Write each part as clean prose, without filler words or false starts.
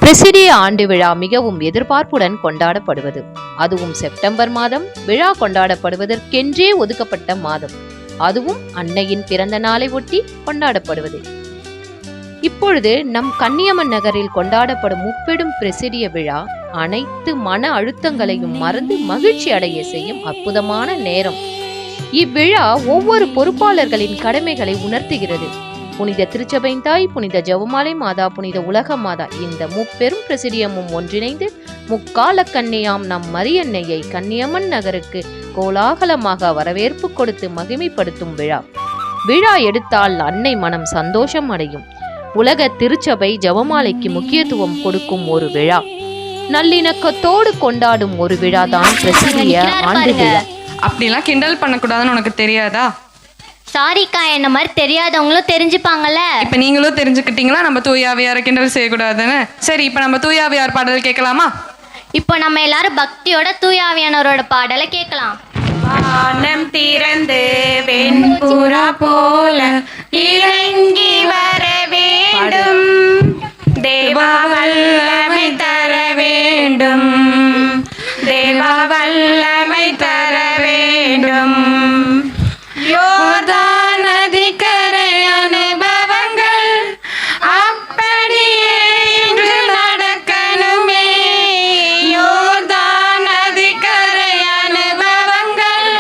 பிரசிடிய ஆண்டு விழா மிகவும் எதிர்பார்ப்புடன் கொண்டாடப்படுவது. அதுவும் செப்டம்பர் மாதம் விழா கொண்டாடப்படுவதற்கென்றே ஒதுக்கப்பட்ட மாதம். அதுவும் அன்னையின் பிறந்த நாளை ஒட்டி கொண்டாடப்படுவது. இப்பொழுது நம் கன்னியம்மன் நகரில் கொண்டாடப்படும் முப்பெரும் பிரசிடிய விழா அனைத்து மன அழுத்தங்களையும் மறந்து மகிழ்ச்சி அடைய செய்யும் அற்புதமான நேரம். இவ்விழா ஒவ்வொரு பொறுப்பாளர்களின் கடமைகளை உணர்த்துகிறது. புனித திருச்சபையின் தாய், புனித ஜெபமாலை மாதா, புனித உலக மாதா, இந்த முப்பெரும் பிரசிடியமும் ஒன்றிணைந்து முக்கால கன்னியாம் நம் மரியன்னையை கன்னியம்மன் நகருக்கு கோலாகலமாக வரவேற்பு கொடுத்து மகிமைப்படுத்தும் விழா. விழா எடுத்தால் அன்னை மனம் சந்தோஷம் அடையும். உலக திருச்சபை ஜெபமாலைக்கு முக்கியத்துவம் கொடுக்கும் ஒரு விழா. நல்லிணக்கத்தோடு கொண்டாடும் ஒரு விழா தான் பிரசிடிய ஆண்டு விழா. அப்படிலாம் கிண்டல் பண்ணக்கூடாதுன்னு உனக்கு தெரியாதா? சாரிக்கா, என்ன மாதிரி தெரியாதவங்களும் தெரிஞ்சுப்பாங்கல்ல. இப்ப நீங்களும் தெரிஞ்சுக்கிட்டீங்களா நம்ம தூயாவியார கிண்டல் செய்யக்கூடாதுன்னு? சரி, இப்ப நம்ம தூயாவியார் பாடல் கேட்கலாமா? இப்போ நம்ம எல்லாரும் பக்தியோட தூயாவியானவரோட பாடலை கேட்கலாம். வானம் திறந்து வெண்புறா போல இறங்கி வர வேண்டும், தேவா வல்லமை தர வேண்டும், தேவா வல்லமை தர வேண்டும். யோர்தான் நதிக்கரை அனுபவங்கள் அப்படியே இன்று நடக்கணுமே, யோர்தான் நதிக்கரை அனுபவங்கள்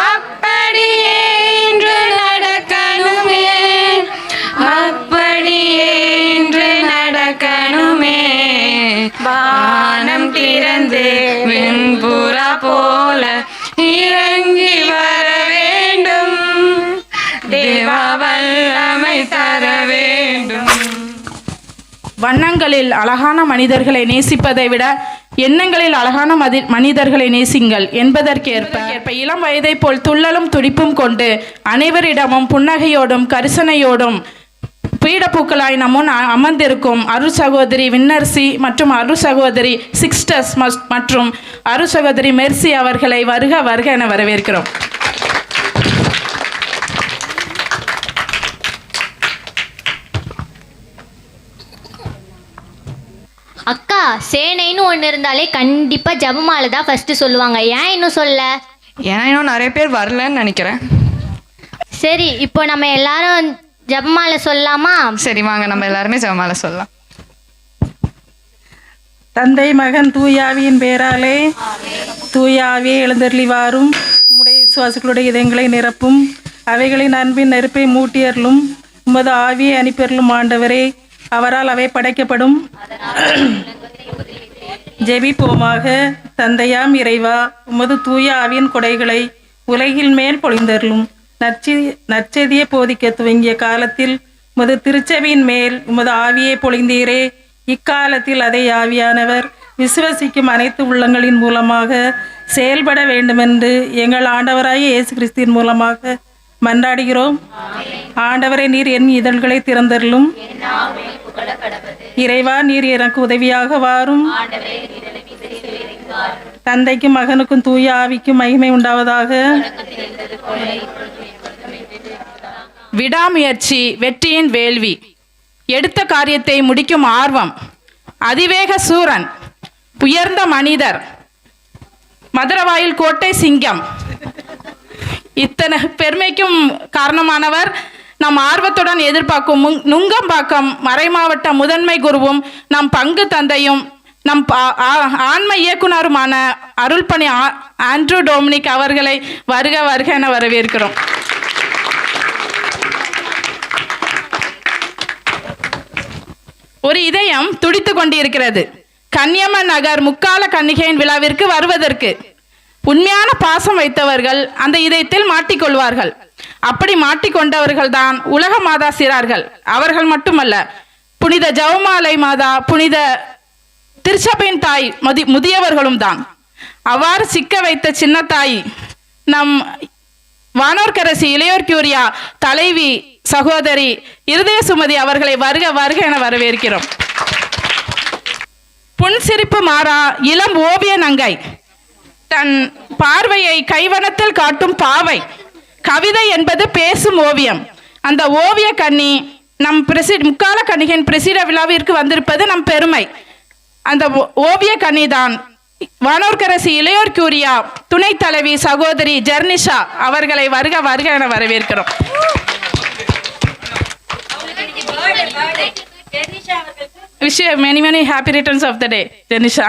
அப்படியே இன்று நடக்கணுமே, அப்படியே இன்று நடக்கணுமே. வானம் திறந்து வெண்புறா போல இறங்கி வர வேண்டும், தேவா வல்லமை தர வேண்டும். வண்ணங்களில் அழகான மனிதர்களை நேசிப்பதை விட எண்ணங்களில் அழகான மனிதர்களை நேசிங்கள் என்பதற்கேற்ப இளம் வயதை போல் துள்ளலும் துடிப்பும் கொண்டு அனைவரிடமும் புன்னகையோடும் கரிசனையோடும் பீடப்பூக்களாய் நம்முன் அமர்ந்திருக்கும் அருள் சகோதரி வின்னர்சி மற்றும் அருள் சகோதரி சிக்ஸ்டர்ஸ் மற்றும் அருள் சகோதரி மெர்சி அவர்களை வருக வருக என வரவேற்கிறோம். அக்கா, சேனைன்னு ஒன்று இருந்தாலே கண்டிப்பா ஜெபமாலை தான் ஃபர்ஸ்ட் சொல்லுவாங்க. ஏன் இன்னும் சொல்ல? ஏன்னா இன்னும் நிறைய பேர் வரலன்னு நினைக்கிறேன். சரி, இப்போ நம்ம எல்லாரும் ஜெபமாலை சொல்லலாமா? சரி, வாங்க நம்ம எல்லாருமே ஜெபமாலை சொல்லலாம். தந்தை மகன் தூயாவியின் பேராலே, தூயாவியே எழுந்தருளி வாரும், உம்முடைய விசுவாசிகளுடைய இதயங்களை நிரப்பும், அவைகளின் அன்பின் நெருப்பை மூட்டியர்களும், உமது ஆவியை அனுப்பியர்களும் ஆண்டவரே, அவரால் அவை படைக்கப்படும். ஜெபிப்போமாக. தந்தையாம் இறைவா, உமது தூய ஆவியின் கொடைகளை உலகில் மேல் பொழிந்தருளும். நற்செய்தியை போதிக்க துவங்கிய காலத்தில் உமது திருச்சபையின் மேல் உமது ஆவியை பொழிந்தீரே. இக்காலத்தில் அதை ஆவியானவர் விசுவசிக்கும் அனைத்து உள்ளங்களின் மூலமாக செயல்பட வேண்டுமென்று எங்கள் ஆண்டவராகிய இயேசு கிறிஸ்துவின் மூலமாக மன்றாடுகிறோம். ஆண்டவரை, நீர் என் இதழ்களை திறந்தருளும். இறைவா, நீர் எனக்கு உதவியாக வாரும். தந்தைக்கும் மகனுக்கும் தூய ஆவிக்கும் மகிமை உண்டாவதாக. விடாமுயற்சி வெற்றியின் வேள்வி. எடுத்த காரியத்தை முடிக்கும் ஆர்வம். அதிவேக சூரன், உயர்ந்த மனிதர், மதுரவாயில் கோட்டை சிங்கம். இத்தனை பெருமைக்கும் காரணமானவர் நம் ஆர்வத்துடன் எதிர்பார்க்கும் நுங்கம்பாக்கம் மறைமாவட்ட முதன்மை குருவும் நம் பங்கு தந்தையும் நம் ஆன்ம இயக்குனருமான அருள்பணி ஆண்ட்ரூ டொமினிக் அவர்களை வருக வருக என வரவேற்கிறோம். ஒரு இதயம் துடித்து கொண்டிருக்கிறது கன்னியம்மன் நகர் முக்கால கன்னிகையின் விழாவிற்கு வருவதற்கு. உண்மையான பாசம் வைத்தவர்கள் அந்த இதயத்தில் மாட்டிக்கொள்வார்கள். அப்படி மாட்டிக்கொண்டவர்கள் தான் உலக மாதா சிறார்கள். அவர்கள் மட்டுமல்ல, புனித ஜெபமாலை மாதா, புனித திருச்சபையின் தாய், முதியவர்களும் தான். அவ்வாறு சிக்க வைத்த சின்ன தாய் நம் வானோர்கரசி இளையோர் கியூரியா தலைவி சகோதரி இருதய சுமதி அவர்களை வருக வருக என வரவேற்கிறோம். புன்சிரிப்பு மாறா இளம் ஓவிய நங்கை, தன் பார்வையை கைவனத்தில் காட்டும் பாவை. கவிதை என்பது பேசும் ஓவியம். அந்த ஓவிய கன்னி நம் முக்கால கன்னிகையின் பிரசிட விழாவிற்கு வந்திருப்பது நம் பெருமை. அந்த ஓவிய கன்னிதான் வானோர்கரசி இளையோர் கூரியா துணைத் தலைவி சகோதரி ஜெர்னிஷா அவர்களை வருக வருக என வரவேற்கிறோம். Wish you many many happy returns of the day, Janisha.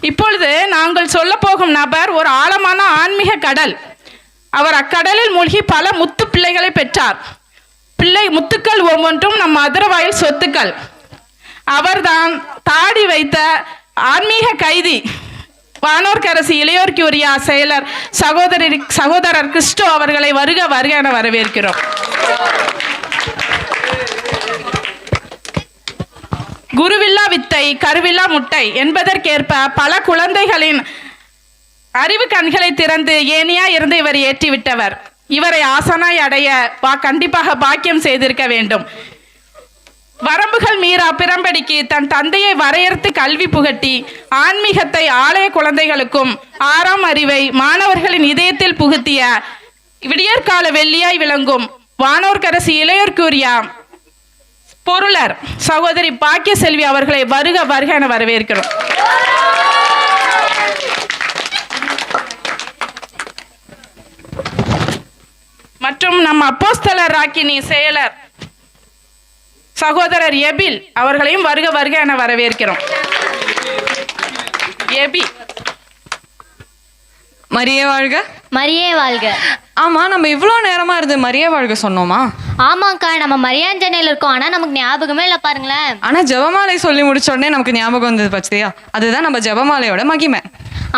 இப்பொழுது நாங்கள் சொல்ல போகும் நபர் ஒரு ஆழமான ஆன்மீக கடல். அவர் அக்கடலில் மூழ்கி பல முத்து பிள்ளைகளை பெற்றார். முத்துக்கள் ஒவ்வொன்றும் நம் மதுரவாயில் சொத்துக்கள். அவர்தான் தாடி வைத்த ஆன்மீக கைதி வானோர்கரசி இளையோர் கூரியா செயலர் சகோதரர் கிறிஸ்டோ அவர்களை வருக வருக என வரவேற்கிறோம். குருவில்லா வித்தை கருவில்லா முட்டை என்பதற்கேற்ப பல குழந்தைகளின் அறிவு கண்களை திறந்து ஏனியா இருந்து இவர் ஏற்றிவிட்டவர். இவரை ஆசனாய் அடைய கண்டிப்பாக பாக்கியம் செய்திருக்க வேண்டும். வரம்புகள் மீறா பிரம்படிக்கு தன் தந்தையை வரையறுத்து கல்வி புகட்டி ஆன்மீகத்தை ஆலய குழந்தைகளுக்கும் ஆறாம் அறிவை மாணவர்களின் இதயத்தில் புகுத்திய விடியற்கால வெள்ளியாய் விளங்கும் வானோர்கரசி இளையோர் கூரியா பொருளர் சகோதரி பாக்கிய செல்வி அவர்களை வருக வருக என வரவேற்கிறோம். மற்றும் நம் அப்போஸ்தலர் ராக்கினி செயலர் சகோதரர் எபில் அவர்களையும் வருக வருக என வரவேற்கிறோம். எபி மரியே வாழ்க. மரியே வாழ்க. ஆமா, நம்ம இவ்வளோ நேரமா இருந்து மரியே வாழ்க சொன்னோமா? ஆமாக்கா, நம்ம மரியாஞ்சனையில் இருக்கோம். ஆனா நமக்கு ஞாபகமே இல்லை பாருங்களேன். ஆனா ஜெபமாலை சொல்லி முடிச்ச உடனே நமக்கு ஞாபகம் வந்தது பச்சையா. அதுதான் நம்ம ஜெபமாலையோட மகிமை.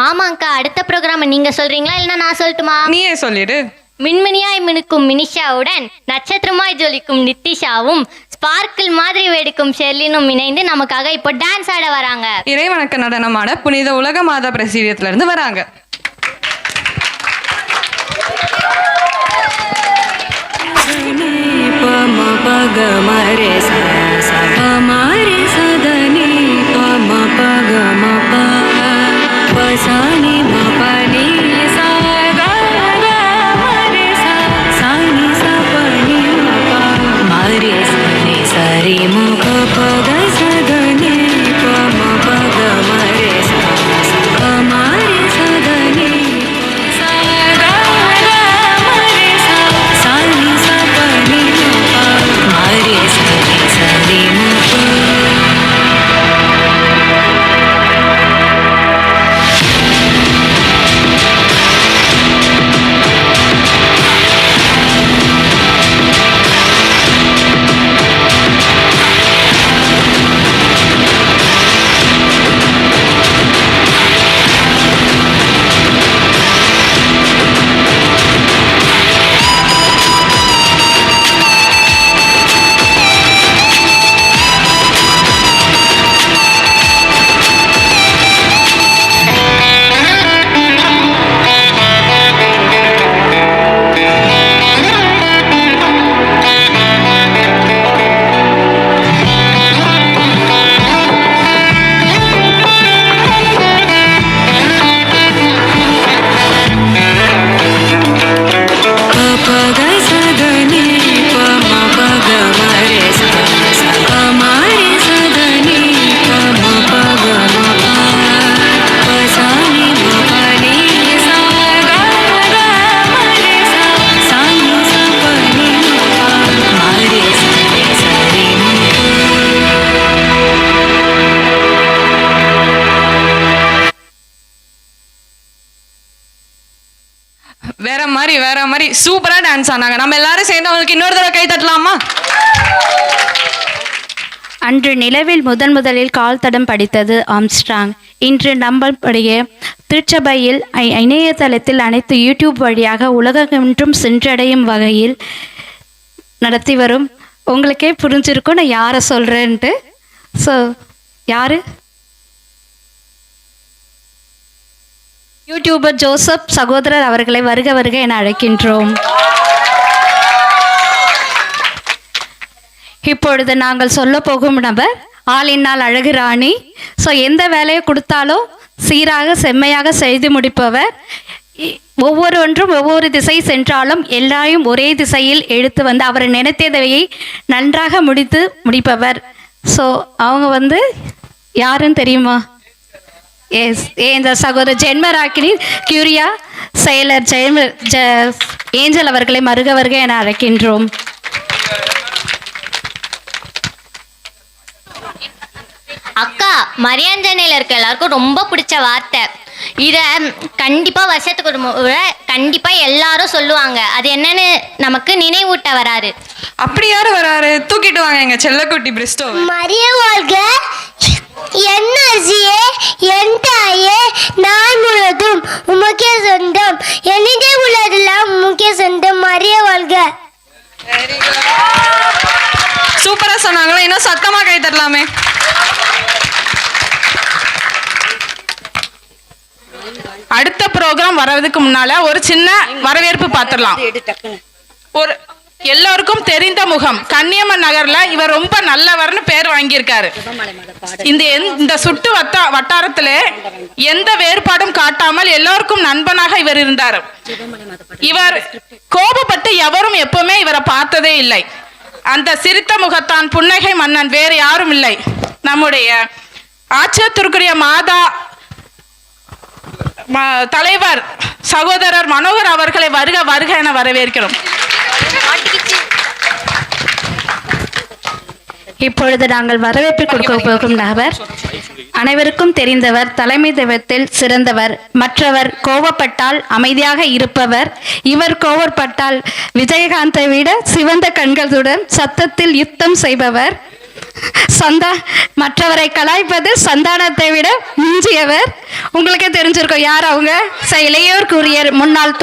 ஆமாக்கா, அடுத்த ப்ரோக்ராம் நீங்க சொல்றீங்களா இல்லைன்னா நான் சொல்லட்டுமா? நீயே சொல்லிடு. மின்மினியாய் மினுக்கும் மினிஷாவுடன் நட்சத்திரமாய் ஜொலிக்கும் நித்திஷாவும் ஸ்பார்க்கிள் மாதிரி வெடிக்கும் ஷெர்லினும் இணைந்து நமக்காக இப்போ டான்ஸ் ஆட வராங்க. இறைவணக்க நடனமான புனித உலக மாதா பிரசிடத்துல இருந்து வராங்க. வேற மாதிரி சூப்பரா டான்ஸ் ஆனாங்க. நம்ம எல்லாரும் சேர்ந்து அவங்களுக்கு இன்னொரு தடவை கை தட்டலாமா? அன்று நிலவில் முதலில் கால் தடம் படித்தது ஆம்ஸ்ட்ராங். இன்று நம்மளுடைய திருச்சபையில் இணையதளத்தில் அனைத்து யூடியூப் வழியாக உலகமென்றும் சென்றடையும் வகையில் நடத்தி வரும். உங்களுக்கே புரிஞ்சிருக்கும் நான் யாரை சொல்கிறேன்ட்டு. ஸோ யார்? யூடியூபர் ஜோசப் சகோதரர் அவர்களை வருக வருக என அழைக்கின்றோம். இப்பொழுது நாங்கள் சொல்ல போகும் நபர் ஆளினால் அழகு ராணி. ஸோ எந்த வேலையை கொடுத்தாலும் சீராக செம்மையாக செய்து முடிப்பவர். ஒவ்வொருவன்றும் ஒவ்வொரு திசை சென்றாலும் எல்லாரையும் ஒரே திசையில் எடுத்து வந்து அவர் நினைத்ததையை நன்றாக முடிப்பவர். ஸோ அவங்க வந்து யாருன்னு தெரியுமா? எஸ், இந்த சகோதரர் ஜென்மராக்கினி கியூரியா செயலர் ஏஞ்சல் அவர்களை மருக என அழைக்கின்றோம். அக்கா, மரியாஞ்சனையில் இருக்க எல்லாருக்கும் ரொம்ப பிடிச்ச வார்த்தை. இதை கண்டிப்பாக வருஷத்துக்கு ஒரு முறை கண்டிப்பாக எல்லாரும் சொல்லுவாங்க. அது என்னன்னு நமக்கு நினைவூட்ட வராரு. அப்படி யாரு வராரு? தூக்கிட்டு வாங்க எங்க செல்லக்குட்டி பிரிஸ்டோ. மரிய வாழ்க, என் அரசியே, என் தாயே, நான் முழுவதும் உமக்கே சொந்தம், என்னிடே உள்ளதெல்லாம் உமக்கே சொந்தம், மரிய வாழ்க. சூப்பரா சொன்னாங்களா? இன்னும் சத்தமா கை தரலாமே. அடுத்த ப்ரோக்ராம் வர்றதுக்கு முன்னால ஒரு சின்ன வரவேற்பு பார்த்துடலாம். ஒரு எல்லோருக்கும் தெரிந்த முகம், கன்னியம்மன் நகர்ல இவர் ரொம்ப நல்லவர்னு பேர் வாங்கியிருக்காரு. இந்த சுட்டு வட்டாரத்துல எந்த வேறுபாடும் காட்டாமல் எல்லோருக்கும் நண்பனாக இவர் இருந்தார். இவர் கோபப்பட்டு எவரும் எப்பவுமே இவரை பார்த்ததே இல்லை. அந்த சிரித்த முகத்தான் புன்னகை மன்னன், வேறு யாரும் இல்லை. நம்முடைய ஆச்சரியத்திற்குரிய மாதா தலைவர் சகோதரர் மனோகர் அவர்களை வருக வருக என வரவேற்கிறோம். இப்பொழுது நாங்கள் வரவேற்பு கொடுக்க போகும் நபர் அனைவருக்கும் தெரிந்தவர், தலைமை தெய்வத்தில் சிறந்தவர், மற்றவர் கோபப்பட்டால் அமைதியாக இருப்பவர், இவர் கோபப்பட்டால் விஜயகாந்தை விட சிவந்த கண்களுடன் சத்தத்தில் யுத்தம் செய்பவர், மற்றவரை கலாய்ப்பதில் சந்தானத்தை விட மிஞ்சியவர். உங்களுக்கே தெரிஞ்சிருக்கும் யார் அவங்க. இளையோர் கூறியர் முன்னாள்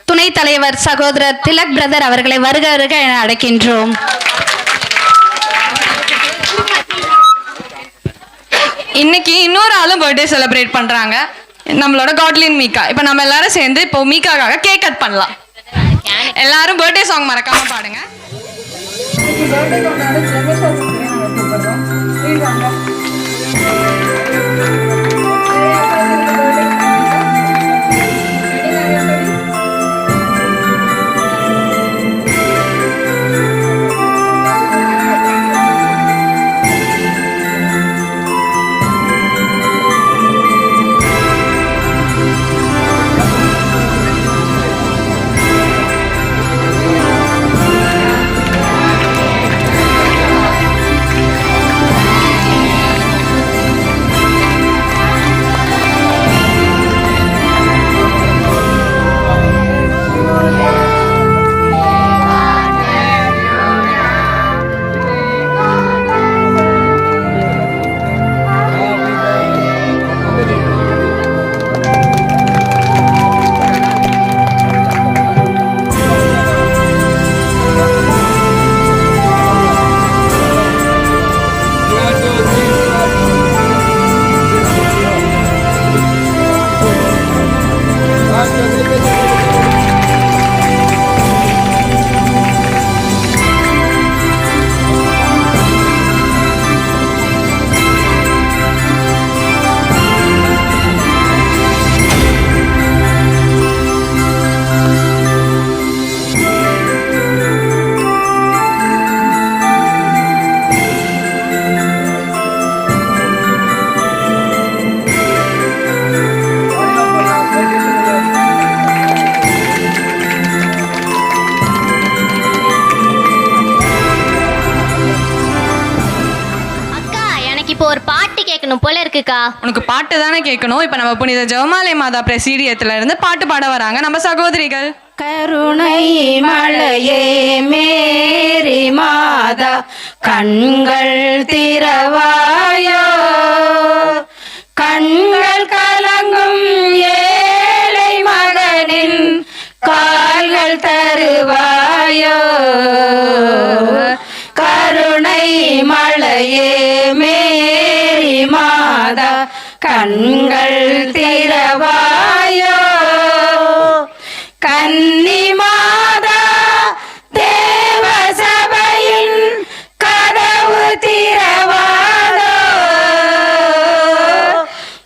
துணைத் தலைவர் சகோதரர் திலக் பிரதர் அவர்களை வருக வருக என அழைக்கின்றோம். இன்னைக்கு இன்னொரு ஆளும் பர்த்டே செலிப்ரேட் பண்றாங்க, நம்மளோட காட்லின் மீகா. இப்போ நம்ம எல்லாரும் சேர்ந்து இப்போ மீகாக்காக கேக் கட் பண்ணலாம். எல்லாரும் பர்த்டே சாங் மறக்காம பாடுங்க. போல இருக்குக்கா. உனக்கு பாட்டு தானே கேட்கணும். இப்ப நம்ம புனித ஜெபமாலை மாதா பிரசீடியத்துல இருந்து பாட்டு பாட வராங்க நம்ம சகோதரிகள். கருணை மலையே மேரி மாதா, கண்கள் திறவாயோ, கண்கள் கலங்கும் ஏழை மகனின் கால்கள் தருவாயோ, கருணை மலையே மேரி மாதா, கண்கள் திறவாயோ, கன்னி மாதா தேவ சபையின் கதவு திறவாதோ,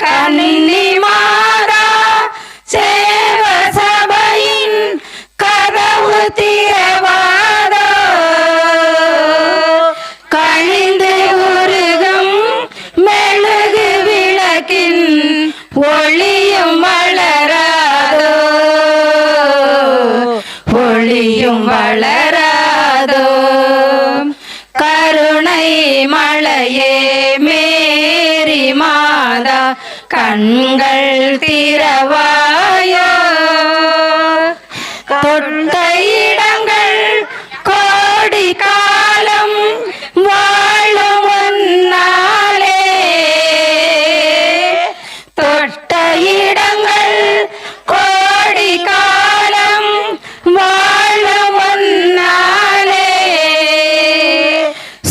கன்னி மாதா சேவ கண்கள் திறவாயோ தொட்ட இடங்கள் கோடி காலம் வாழும் முன்னாலே தொட்ட இடங்கள் கோடி காலம் வாழும் முன்னாலே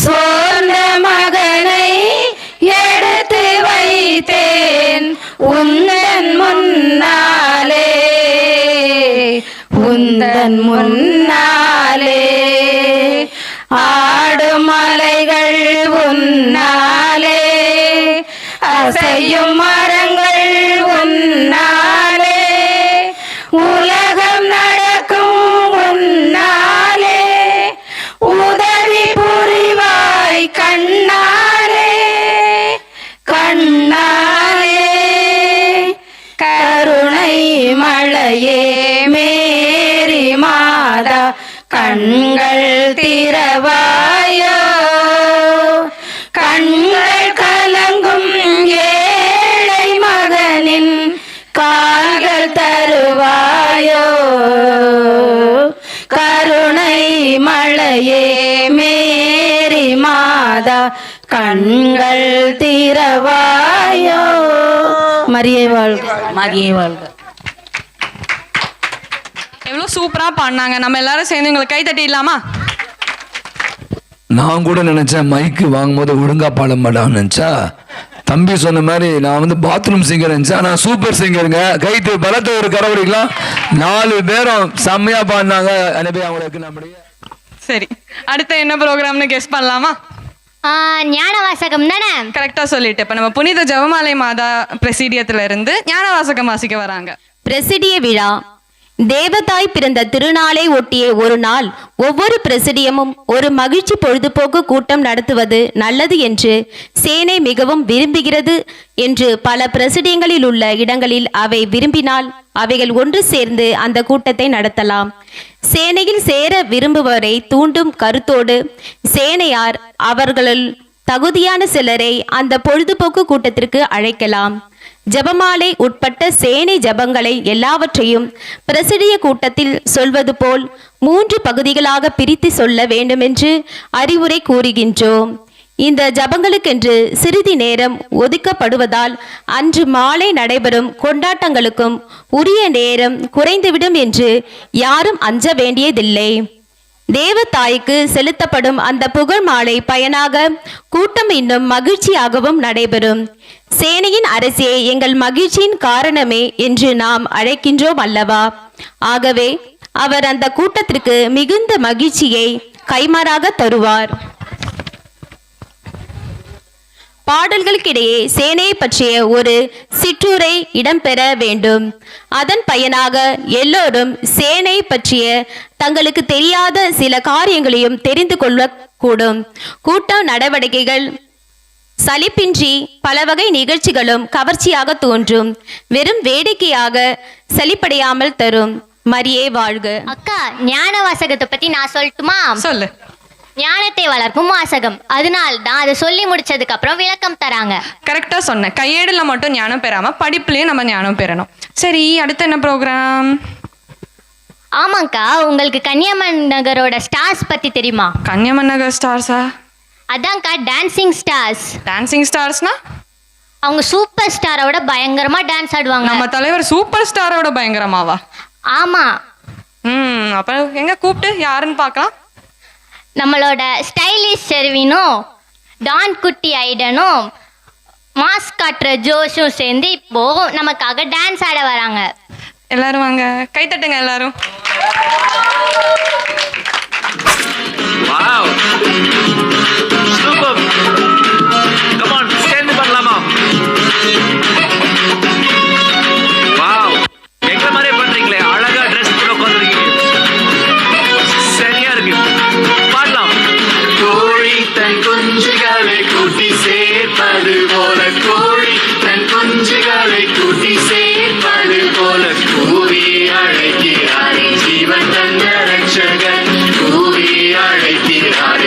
சோர்ந்த மகனை எடுத்து வைத்தேன் உந்தன் முன்னாலே உந்தன் முன்னாலே ஆடும் மலைகள் உன்னாலே அசையும் மரங்கள் உன்னாலே உலகம் நடக்கும் உன்னாலே உதவி புரிவாய் கண்ணாலே கண்ணாலே கருணை மழையே மேரி மாதா கண்கள் திறவாயோ கண்கள் கலங்கும் ஏழை மகனின் கால்கள் தருவாயோ கருணை மழையே மேரி மாதா கண்கள் திறவாயோ. மரியே வாழ்க, மரியே வாழ்க. எவ்வளோ சூப்பரா பாடினாங்க. நம்ம எல்லாரும் சேர்ந்து உங்களுக்கு கை தட்டிடலாமா? நான் கூட நினைச்சேன் மைக்கு வாங்கும்போது ஒழுங்கா பாட மாட்டான்னு நினைச்சா, தம்பி சொன்ன மாதிரி நான் வந்து பாத்ரூம் சிங்கர் நினைச்சேன். நான் சூப்பர் சிங்கருங்க. கைத்து பலத்தை ஒரு கரவடிக்கலாம். 4 பேரும் செம்மையா பாடினாங்க. அனுப்பி அவங்களுக்கு நம்முடைய சரி, அடுத்த என்ன ப்ரோக்ராம்னு கெஸ் பண்ணலாமா? ஞான வாசகம் தானே? கரெக்டா சொல்லிட்டு இப்ப நம்ம புனித ஜெபமாலை மாதா பிரசிடியத்துல இருந்து ஞான வாசகம் வாசிக்க வராங்க. பிரசிடிய விழா. தேவதாய் பிறந்த திருநாளை ஒட்டிய ஒரு நாள் ஒவ்வொரு பிரசிடியமும் ஒரு மகிழ்ச்சி பொழுதுபோக்கு கூட்டம் நடத்துவது நல்லது என்று சேனை மிகவும் விரும்புகிறது என்று பல பிரசிடியங்களில் உள்ள இடங்களில் அவை விரும்பினால் அவைகள் ஒன்று சேர்ந்து அந்த கூட்டத்தை நடத்தலாம். சேனையில் சேர விரும்புவரை தூண்டும் கருத்தோடு சேனையார் அவர்களுள் தகுதியான சிலரை அந்த பொழுதுபோக்கு கூட்டத்திற்கு அழைக்கலாம். ஜபமாலை உட்பட்ட சேனை ஜபங்களை எல்லாவற்றையும் பிரசிடிய கூட்டத்தில் சொல்வது போல் 3 பகுதிகளாக பிரித்து சொல்ல வேண்டுமென்று அறிவுரை கூறுகின்றோம். இந்த ஜபங்களுக்கென்று சிறிது நேரம் ஒதுக்கப்படுவதால் அன்று மாலை நடைபெறும் கொண்டாட்டங்களுக்கும் உரிய நேரம் குறைந்துவிடும் என்று யாரும் அஞ்ச வேண்டியதில்லை. தேவதாய்க்கு செலுத்தப்படும் அந்த புகழ் மாலை பயனாக கூட்டம் இன்னும் மகிழ்ச்சியாகவும் நடைபெறும். சேனையின் அரசியை எங்கள் மகிழ்ச்சியின் காரணமே என்று நாம் அழைக்கின்றோம் அல்லவா? ஆகவே அவர் அந்த கூட்டத்திற்கு மிகுந்த மகிழ்ச்சியை கைமாறாக தருவார். பாடல்களுக்கிடையே சேனையை பற்றிய ஒரு சிற்றுரை இடம்பெற வேண்டும். அதன் பயனாக எல்லோரும் சேனை பற்றிய தங்களுக்கு தெரியாத சில காரியங்களையும் தெரிந்து கொள்ளக்கூடும். கூட்ட நடவடிக்கைகள் சலிப்பின்றி பல வகை நிகழ்ச்சிகளும் கவர்ச்சியாக தோன்றும். வெறும் வேடிக்கையாக சலிப்படையாமல் தரும். மரியே வாழ்க. அக்கா, ஞான வாசகத்தை பத்தி நான் சொல்லட்டுமா? சொல்லு. ஞானத்தை வளர்க்கும் வாசகம். அதனால் தான் அதை சொல்லி முடிச்சதுக்கு அப்புறம் விளக்கம் தராங்க. கரெக்டா சொன்னேன். கையேடுல மட்டும் ஞானம் பெறாம படிப்புலயும் நம்ம ஞானம் பெறணும். சரி, அடுத்து என்ன ப்ரோக்ராம்? ஆமாக்கா, உங்களுக்கு கன்னியம்மன் நகரோட ஸ்டார்ஸ் பத்தி தெரியுமா? கன்னியம்மன் நகர் ஸ்டார்ஸா? அதான்க்கா, டான்சிங் ஸ்டார்ஸ். டான்சிங் ஸ்டார்ஸ்னா அவங்க சூப்பர் ஸ்டாரோட பயங்கரமா டான்ஸ் ஆடுவாங்க. நம்ம தலைவர் சூப்பர் ஸ்டாரோட பயங்கரமாவா? ஆமா. அப்ப எங்க கூப்பிட்டு யாருன்னு பார்க்கலாம். நம்மளோட ஸ்டைலிஷ் ஷெர்வினும் டான் குட்டி ஐடனும் மாஸ் காட்டுற ஜோஷும் சேர்ந்து இப்போ நமக்காக டான்ஸ் ஆட வராங்க. எல்லாரும் வாங்க, கை தட்டுங்க எல்லாரும். Wow. Super. Come on, stand பண்ணலாமா? Wow. எங்க மாதிரி பண்றீங்களே, அழகா ட்ரெஸ் போட்டு உட்கார்ந்திருக்கீங்க. சரியா இருக்கு. பாடலாம். கோழி தன் குஞ்சுகளை கூட்டி சேர்ப்பது போல, கோழி தன் குஞ்சுகளை கூட்டி சேர்ப்பது போல கூவி அழைக்கிறாரே ஜீவன் தந்த ரட்சகன், கூவி அழைக்கிறாரே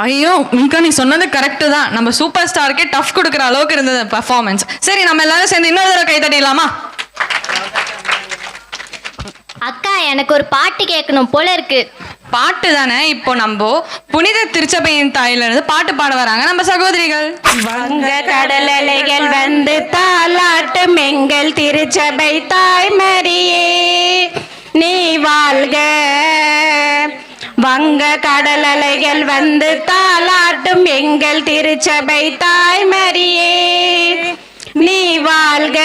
ஐயோ மீகா, நீ சொன்னது கரெக்டு தான். நம்ம சூப்பர் ஸ்டாருக்கே டஃப் கொடுக்குற அளவுக்கு இருந்தது பர்ஃபார்மன்ஸ். சரி, நம்ம எல்லாரும் சேர்ந்து இன்னொரு தடவை கை தட்டிடலாமா? அக்கா, எனக்கு ஒரு பாட்டு கேட்கணும் போல இருக்கு. பாட்டு தானே. இப்போ நம்ம புனித திருச்சபையின் தாயில இருந்து பாட்டு பாட வராங்க நம்ம சகோதரிகள். வங்க கடல் அலைகள் வந்து தாலாட்டும் எங்கள் திருச்சபை தாய் மரியே நீ வாழ்க. வங்க கடல் அலைகள் வந்து தாலாட்டும் எங்கள் திருச்சபை தாய் மரியே நீ வாழ்க.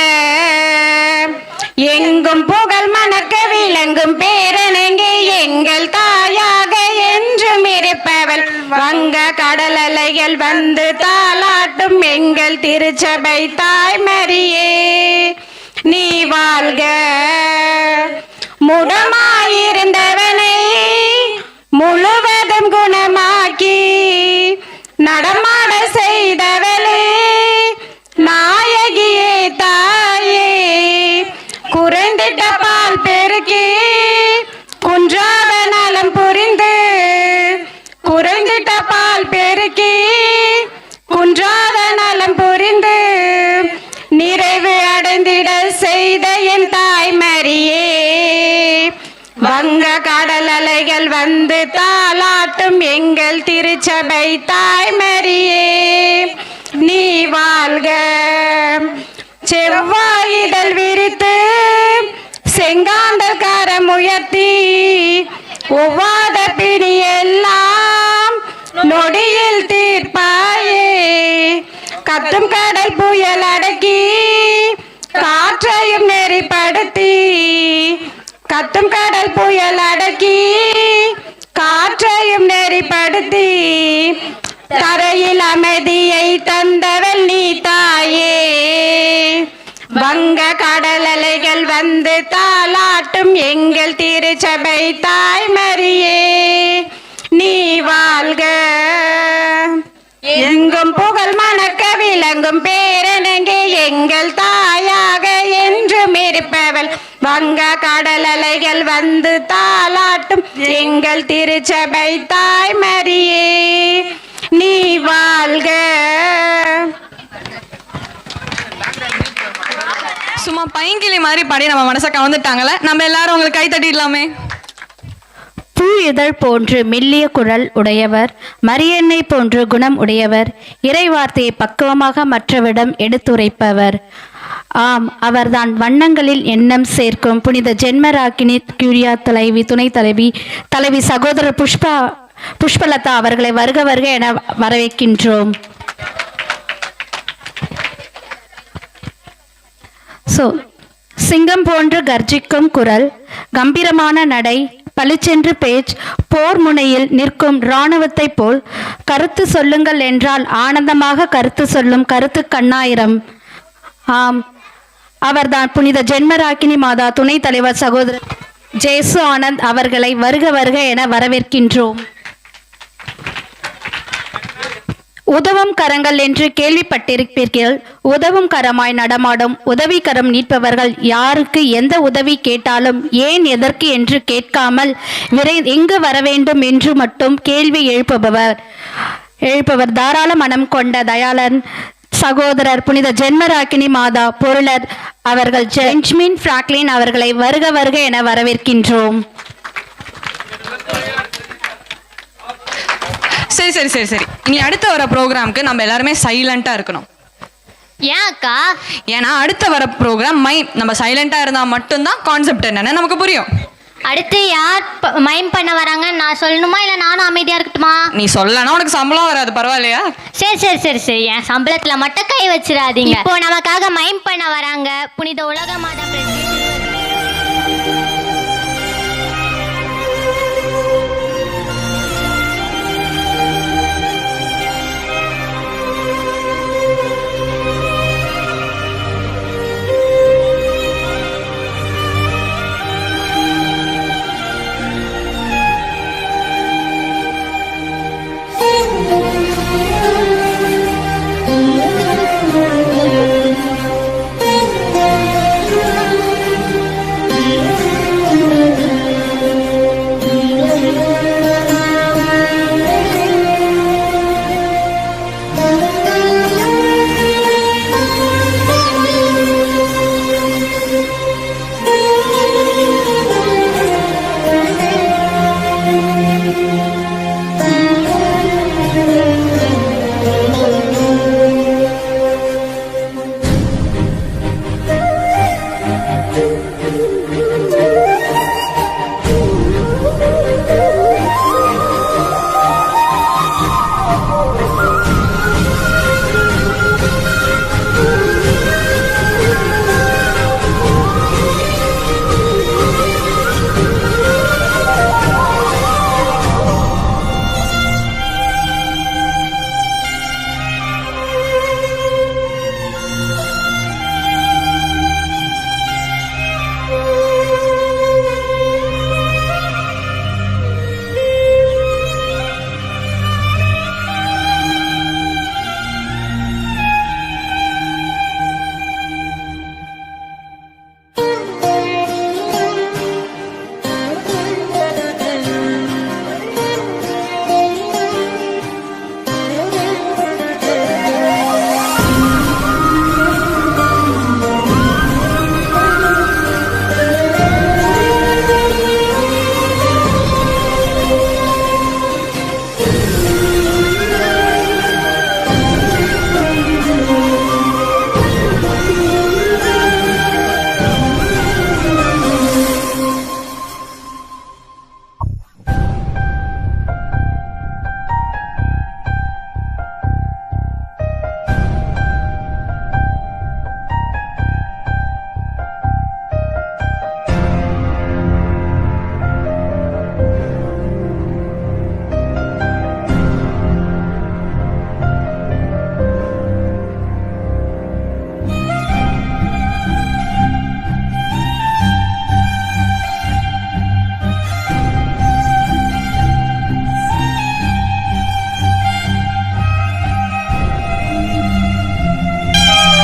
எங்கும் புகழ் மணக்க விளங்கும் பேரனங்கே எங்கள் தாயாக என்றும் இருப்பவள். வங்க கடல் அலைகள் வந்து தாலாட்டும் எங்கள் திருச்சபை தாய் மரியே நீ வாழ்க. முடமாயிருந்தவனை முழுவதும் குணமாக்கி நடமாட செய்தவளே நாயகியே தாயே. குறைந்திட்ட பால் பெருக்கி குன்றாத நலம் புரிந்து குறைந்திட்ட பால் பெருக்கி குன்றாத நலம் புரிந்து நிறைவு அடைந்திட செய்த என் தாய் மரியே. வங்க கடல் அலைகள் வந்து தாலாட்டும் எங்கள் திருச்சபை தாய் மரியே நீ வாழ்க. செவ்வாயிதழ் விரித்து செங்காந்தல் கரம் உயர்த்தி ஒவ்வாத பிணி எல்லாம் நொடியில் தீர்ப்பாயே. கத்தும் கடல் புயல் அடக்கி காற்றையும் நெறிப்படுத்தி கத்தும் கடல் புயல் அடக்கி காற்றையும் நெறிப்படுத்தி தரையில் அமைதியை தந்தவள் நீ தாயே. வங்க கடல் அலைகள் வந்து தாலாட்டும் எங்கள் திருச்சபை தாய் மரியே நீ வாழ்க. எங்கும் புகழ் மணக்க விளங்கும் பேரனங்கே எங்கள் தாயாக என்றும் இருப்பவள். வங்க கடல் அலைகள் வந்து தாலாட்டும் எங்கள் திருச்சபை தாய் மரியே நீ வாழ்க. சும்மா பைங்கிளி மாதிரி பாடி நம்ம மனசை கவர்ந்துட்டாங்களே. நம்ம எல்லாரும் உங்களுக்கு கை தட்டிடலாமே. பூ இதழ் போன்று மெல்லிய குரல் உடையவர், மரியன்னை போன்று குணம் உடையவர், இறைவார்த்தையை பக்குவமாக மற்றவிடம் எடுத்துரைப்பவர். ஆம், அவர்தான் வண்ணங்களில் எண்ணம் சேர்க்கும் புனித ஜென்மராக்கினி கியூரியா தலைவி, துணை தலைவி சகோதரர் புஷ்பலதா அவர்களை வருக வருக என வரவேற்கின்றோம். சிங்கம் போன்று கர்ஜிக்கும் குரல், கம்பீரமான நடை, பளிச்சென்று பேச்சு, போர் முனையில் நிற்கும் இராணுவத்தை போல் கருத்து சொல்லுங்கள் என்றால் ஆனந்தமாக கருத்து சொல்லும் கருத்து கண்ணாயிரம். ஆம், அவர்தான் புனித ஜென்மராக்கினி மாதா துணை தலைவர் சகோதரர் ஜேசு ஆனந்த் அவர்களை வருக வருக என வரவேற்கின்றோம். உதவும் கரங்கள் என்று கேள்விப்பட்டிருப்பீர்கள். உதவும் கரமாய் நடமாடும் உதவிக்கரம் நீட்பவர்கள் யாருக்கு எந்த உதவி கேட்டாலும் ஏன் எதற்கு என்று கேட்காமல் எங்கு வர வேண்டும் என்று மட்டும் கேள்வி எழுப்பவர் தாராள மனம் கொண்ட தயாளன் சகோதரர் புனித ஜென்மராக்கினி மாதா பொருளர் அவர்கள் பெஞ்சமின் பிராங்க்லின் அவர்களை வருக வருக என வரவேற்கின்றோம். சரி சரி சரி சரி இனி அடுத்த வர ப்ரோக்ராம்க்கு நம்ம எல்லாருமே சைலண்டா இருக்கணும். ஏன் அக்கா? ஏன்னா அடுத்த வர ப்ரோக்ராம் நம்ம சைலண்டா இருந்தா மட்டும்தான் கான்செப்ட் என்னன்னு நமக்கு புரியும். அடுத்து யார் மைம் பண்ண வராங்கன்னு நான் சொல்லணுமா இல்ல நானும் அமைதியா இருக்கட்டுமா? நீ சொல்லனா உனக்கு சம்பளம் வராது, பரவாயில்லையா? சரி சரி சரி சரி என் சம்பளத்துல மட்டும் கை வச்சிடாதீங்க. இப்போ நமக்காக மைம் பண்ண வராங்க புனித உலக மாதா பிரசித்தி.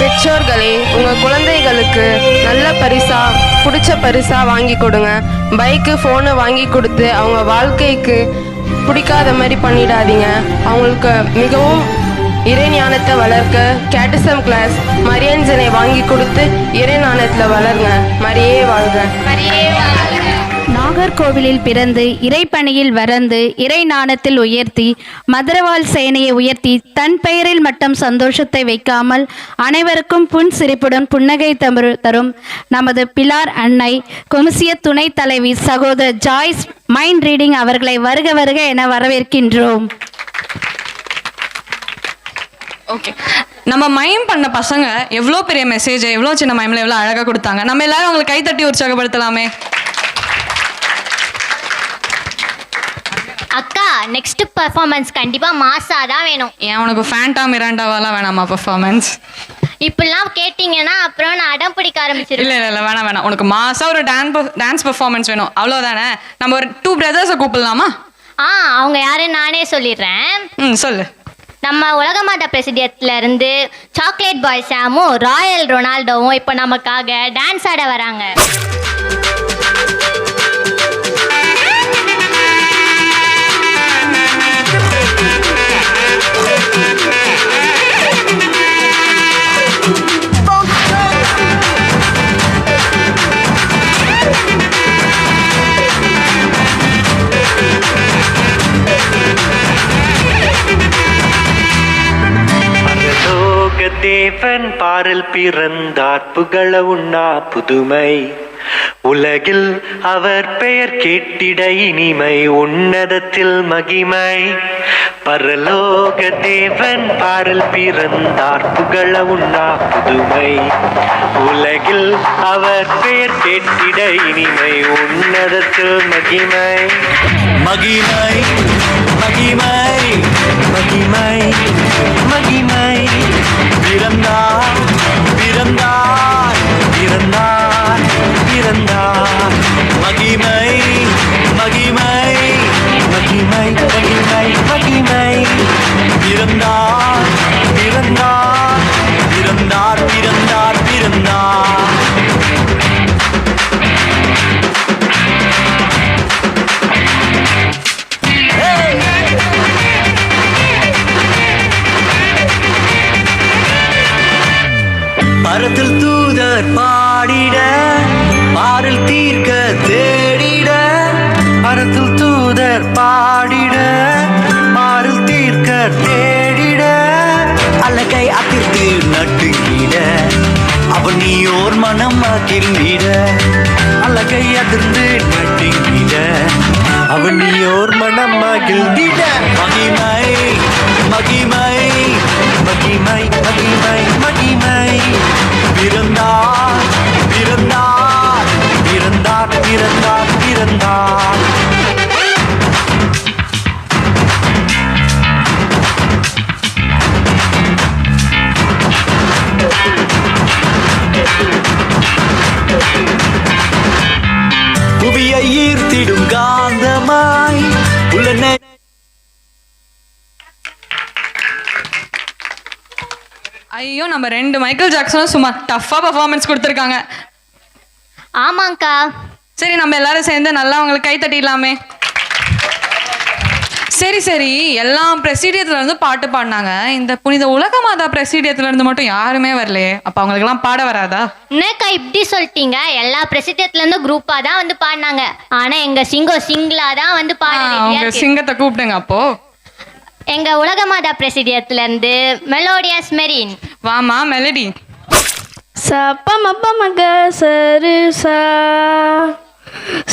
பெற்றோர்களே, உங்க குழந்தைகளுக்கு நல்ல பரிசா பிடிச்ச பரிசா வாங்கி கொடுங்க. பைக்கு ஃபோனு வாங்கி கொடுத்து அவங்க வாழ்க்கைக்கு பிடிக்காத மாதிரி பண்ணிடாதீங்க. அவங்களுக்கு மிகவும் இறைஞானத்தை வளர்க்க கேட்டிசம் கிளாஸ் மரியஞ்சனை வாங்கி கொடுத்து இறைஞானத்தில் வளருங்க. மரியே வாழ்க. நாகர்கோவிலில் பிறந்து இறைப்பணியில் வளர்ந்து இறை ஞானத்தில் உயர்த்தி மதுரவாள் சேனையை உயர்த்தி தன் பெயரில் மட்டும் சந்தோஷத்தை வைக்காமல் அனைவருக்கும் புன் சிரிப்புடன் புன்னகை தரும் நமது பிலார் அன்னை கொமிசிய துணைத் தலைவி சகோதரர் ஜாய்ஸ் மைண்ட் ரீடிங் அவர்களை வருக வருக என வரவேற்கின்றோம். ஓகே, நம்ம மைம் பண்ண பசங்க எவ்வளோ பெரிய மெசேஜ், எவ்வளோ சின்ன மைமில் எவ்வளோ அழகாக கொடுத்தாங்க. நம்ம எல்லாரும் அவங்களை கைத்தட்டி உற்சாகப்படுத்தலாமே. அக்கா, நெக்ஸ்ட் பெர்ஃபார்மன்ஸ் கண்டிப்பா மாசா தான் வேணும். ஏன் உனக்கு ஃபேண்டா மிராண்டாவாலாம் வேணாமா பெர்ஃபார்மன்ஸ்? இப்படிலாம் கேட்டிங்கன்னா அப்புறம் நான் அடம் பிடிக்க ஆரம்பிச்சிருக்கேன். இல்லை வேணாம். உனக்கு மாசா ஒரு டான்ஸ் பெர்ஃபார்மன்ஸ் வேணும், அவ்வளோதானே. நம்ம ஒரு 2 பிரதர்ஸை கூப்பிடலாமா? அவங்க யாருன்னு நானே சொல்லிடுறேன். சொல்லு. நம்ம உலகமாதா பிரசிடென்ட்ல இருந்து சாக்லேட் பாய் சாமும் ராயல் ரொனால்டோவும் இப்போ நமக்காக டான்ஸ் ஆட வராங்க. தேவன் பாரில் பிறந்தார் புகழ உண்ணா புதுமை உலகில் அவர் பெயர் கேட்டிட இனிமை உன்னதத்தில் மகிமை. பரலோக தேவன் பாரில் பிறந்தார் புகழ உண்ணா புதுமை உலகில் அவர் பெயர் கேட்டிட இனிமை உன்னதத்தில் மகிமை. மகிமை மகிமை மகிமை மகிமை பிறந்தார் பிறந்தார் பிறந்தார் பிறந்தார். மகிமை மகிமை மகிமை மகிமை மகிமை பிறந்தார் பிறந்தார் பிறந்தார் பிறந்தார் பிறந்தார். பரத்தில் தூதர் பாடிட பாரில் தீர்க்க தேடிட பரத்தில் தூதர் பாடிட பாரில் தீர்க்க தேடிட அலகை ஓர் மனம் மகிழ்ந்திட அழகை அதிர்ந்து நட்டிங்கிட அவனியோர் மனம் மகிழ்ந்திட மகிமை மகிமை மகிமை மகிமை மகிமை பிறந்தார் பிறந்தார் பிறந்தார் பிறந்தார் பிறந்தார் புவியை ஈர்த்திடும் காந்தமாய் உள்ள ஐயோ நம்ம 2 மைக்கேல் ஜாக்சனும் சும்மா டஃப்பாக பர்ஃபார்மன்ஸ் கொடுத்துருக்காங்க. ஆமாங்க்கா. சரி நம்ம எல்லாரும் சேர்ந்து நல்லா அவங்களுக்கு கை தட்டிடலாமே. சரி சரி எல்லாம் பிரசிடியத்துல இருந்து பாட்டு பாடினாங்க. இந்த புனித உலக மாதா பிரசிடியத்துல இருந்து மட்டும் யாருமே வரலையே. அப்ப அவங்களுக்கெல்லாம் பாட வராதா? என்னக்கா இப்படி சொல்லிட்டீங்க? எல்லா பிரசிடத்துல இருந்து குரூப்பா தான் வந்து பாடினாங்க. ஆனா எங்க சிங்கிளா தான் வந்து அவங்க சிங்கத்தை கூப்பிடுங்க. அப்போ எங்க உலக மாதா பிரசிடியத்துல இருந்து மெலோடியஸ் மெரின். வாமா மெலடி. சப்பமப்பமக சரு சா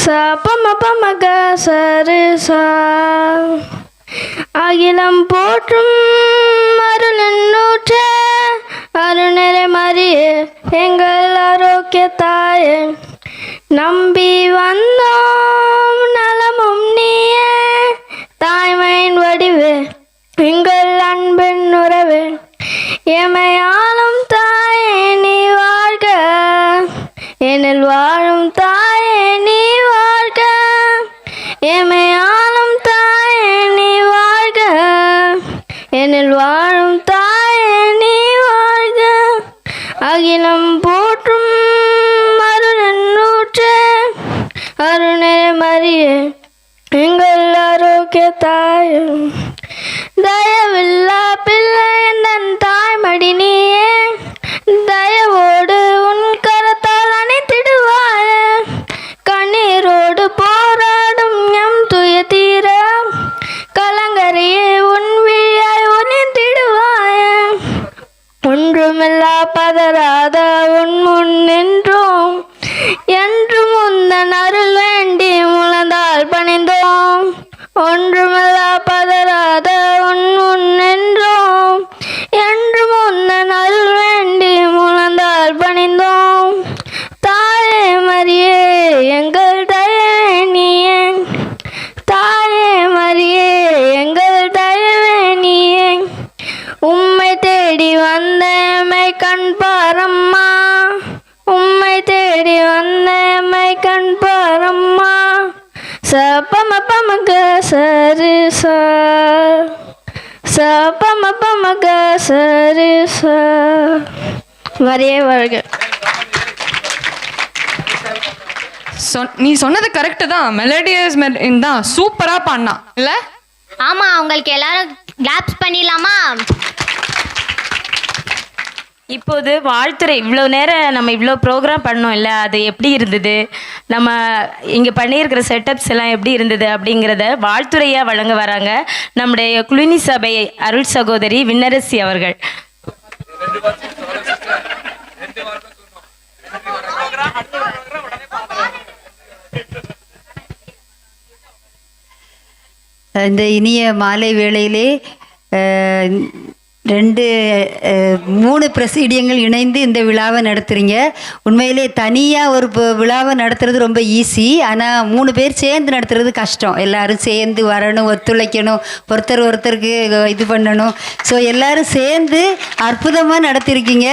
சப்பமப்பமக சரு சா அகிலம் போற்றும் அருளூற்ற அருணரை மறியே எங்கள் ஆரோக்கிய தாயே நம்பி வந்தோம் நலமும் நீயே தாய்மையின் வடிவே எங்கள் அன்பின் உறவே எமையாலும் தாயே நீ வாழ்க என்னில் வாழும் தாயே நீ வாழ்க எமையாலும் தாயே நீ வாழ்க என்னில் வாழும் தாயே நீ வாழ்க அகிலம் போற்றும் அருளூற்ற அருணை மறியே எங்கள் ஆரோக்கிய தாயே தயவில்லா பிள்ளை என் தாய்மடி நீயே தயவோடு உன் கரத்தால் அணைத்திடுவாய கண்ணீரோடு போராடும் எம் துய தீர கலங்கரையே உன் விழியாய் உணிந்திடுவாய ஒன்றுமில்லா பதறாத உன் முன் நின்றோம் என்றும் உந்தன் அருள் வேண்டி முழந்தால் பணிந்தோம் ஒன்றுமில்லா பதறாத உன் முன் நின்றோம் என்றும் உந்தன் அருள் வேண்டி முழந்தால் பணிந்தோம் தாயே மரியே எங்கள் தயவே நீயே தாயே மரியே எங்கள் தயவே நீயே உம்மை தேடி வந்தமை கண் பாரம்மா உம்மை தேடி வந்தமை கண் பாரம்மா சப்பமப்பமக சரு சா சப்பமப்பமக சரு சா மரியே வாழ்க. நீ சொன்னது கரெக்டு தான். மெலடியஸ் மெரின் தான் சூப்பரா பாடினா இல்ல? ஆமா, அவங்களுக்கு எல்லாரும் கிளாப்ஸ் பண்ணிடலாமா? இப்போது வாழ்த்துறை இவ்வளோ நேரம் நம்ம இவ்வளோ ப்ரோக்ராம் பண்ணோம் இல்லை, அது எப்படி இருந்தது, நம்ம இங்கே பண்ணியிருக்கிற செட்டப்ஸ் எல்லாம் எப்படி இருந்தது அப்படிங்கிறத வாழ்த்துறையாக வழங்க வராங்க நம்முடைய குளினி சபை அருள் சகோதரி விண்ணரசி அவர்கள். இந்த இனிய மாலை வேளையிலே 3 பிரசிடியங்கள் இணைந்து இந்த விழாவை நடத்துகிறீங்க. உண்மையிலே தனியாக ஒரு விழாவை நடத்துறது ரொம்ப ஈஸி, ஆனால் 3 பேர் சேர்ந்து நடத்துறது கஷ்டம். எல்லோரும் சேர்ந்து வரணும், ஒத்துழைக்கணும், ஒருத்தருக்கு இது பண்ணணும். ஸோ எல்லோரும் சேர்ந்து அற்புதமாக நடத்தியிருக்கீங்க.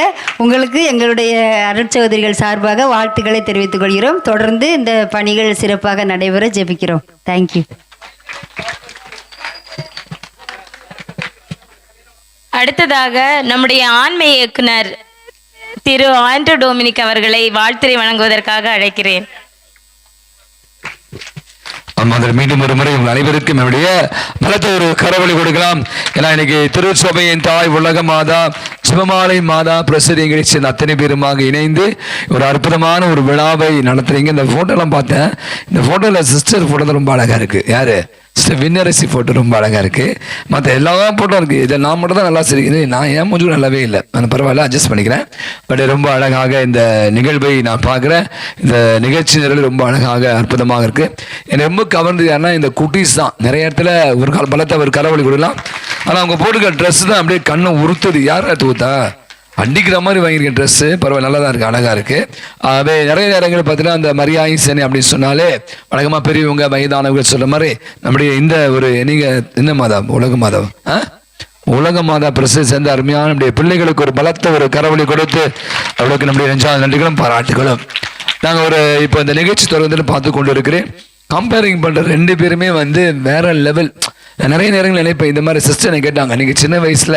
உங்களுக்கு எங்களுடைய அருட்சகோதரிகள் சார்பாக வாழ்த்துக்களை தெரிவித்துக் கொள்கிறோம். தொடர்ந்து இந்த பணிகள் சிறப்பாக நடைபெற ஜெபிக்கிறோம். தேங்க்யூ. அடுத்ததாக நம்முடைய ஆன்மீக இயக்குனர் திரு ஆண்ட்ரோ டொமினிக் அவர்களை வாழ்த்துரை வழங்குவதற்காக அழைக்கிறேன். மீண்டும் ஒரு முறை உங்கள் அனைவருக்கும் என்னுடைய பலத்த ஒரு கரவொலி கொடுக்கலாம். ஏன்னா இன்னைக்கு திருச்சபையின் தாய் உலக மாதா சிவமாலை மாதா பிரசிடியங்களை சேர்ந்த அத்தனை பேருமாக இணைந்து ஒரு அற்புதமான ஒரு விழாவை நடத்துறீங்க. இந்த போட்டோலாம் பார்த்தேன். இந்த போட்டோல சிஸ்டர் போட்டோ ரொம்ப அழகா இருக்கு. யாரு? விண்ணரசி ஃபோட்டோ ரொம்ப அழகாக இருக்குது. மற்ற எல்லா ஃபோட்டோ இருக்குது. இதை நான் மட்டும் தான் நல்லா சிரிக்குது. நான் ஏன் மூஞ்சும் நல்லாவே இல்லை. நான் பரவாயில்ல, அட்ஜஸ்ட் பண்ணிக்கிறேன். பட் ரொம்ப அழகாக இந்த நிகழ்வை நான் பார்க்குறேன். இந்த நிகழ்ச்சி நிரல் ரொம்ப அழகாக அற்புதமாக இருக்குது. என்னை ரொம்ப கவர்ந்தது யாருன்னா இந்த குட்டீஸ் தான். நிறைய இடத்துல ஒரு பலத்தை ஒரு கரவழி கொடுக்கலாம். ஆனால் அவங்க போட்டுக்கிற ட்ரெஸ் தான் அப்படியே கண்ணை உறுத்துது. யார் தூத்தா அடிக்கிற மாதிரி வாங்கியிருக்கேன் ட்ரெஸ்ஸு. பரவாயில்ல, நல்லா தான் இருக்குது, அழகாக இருக்குது. அதே நிறைய நேரங்கள் பார்த்தீங்கன்னா அந்த மரியாதை அப்படின்னு சொன்னாலே வழக்கமாக பெரியவங்க வயதானவங்க சொல்கிற மாதிரி நம்முடைய இந்த ஒரு நீங்கள் என்ன மாதம் உலக மாதம் உலக மாதா பிரசு சேர்ந்த அருமையான நம்முடைய பிள்ளைகளுக்கு ஒரு பலத்த ஒரு கரவழி கொடுத்து அவளுக்கு நம்முடைய நன்றிகளும் பாராட்டுகளும். நாங்கள் ஒரு இப்போ இந்த நிகழ்ச்சி தொடர்ந்து பார்த்து கொண்டு இருக்கிறேன். கம்பேரிங் பண்ணுற 2 பேருமே வந்து வேற லெவல். நிறைய நேரங்கள் நினைப்பேன், இந்த மாதிரி சிஸ்டர் கேட்டாங்க, நீங்கள் சின்ன வயசில்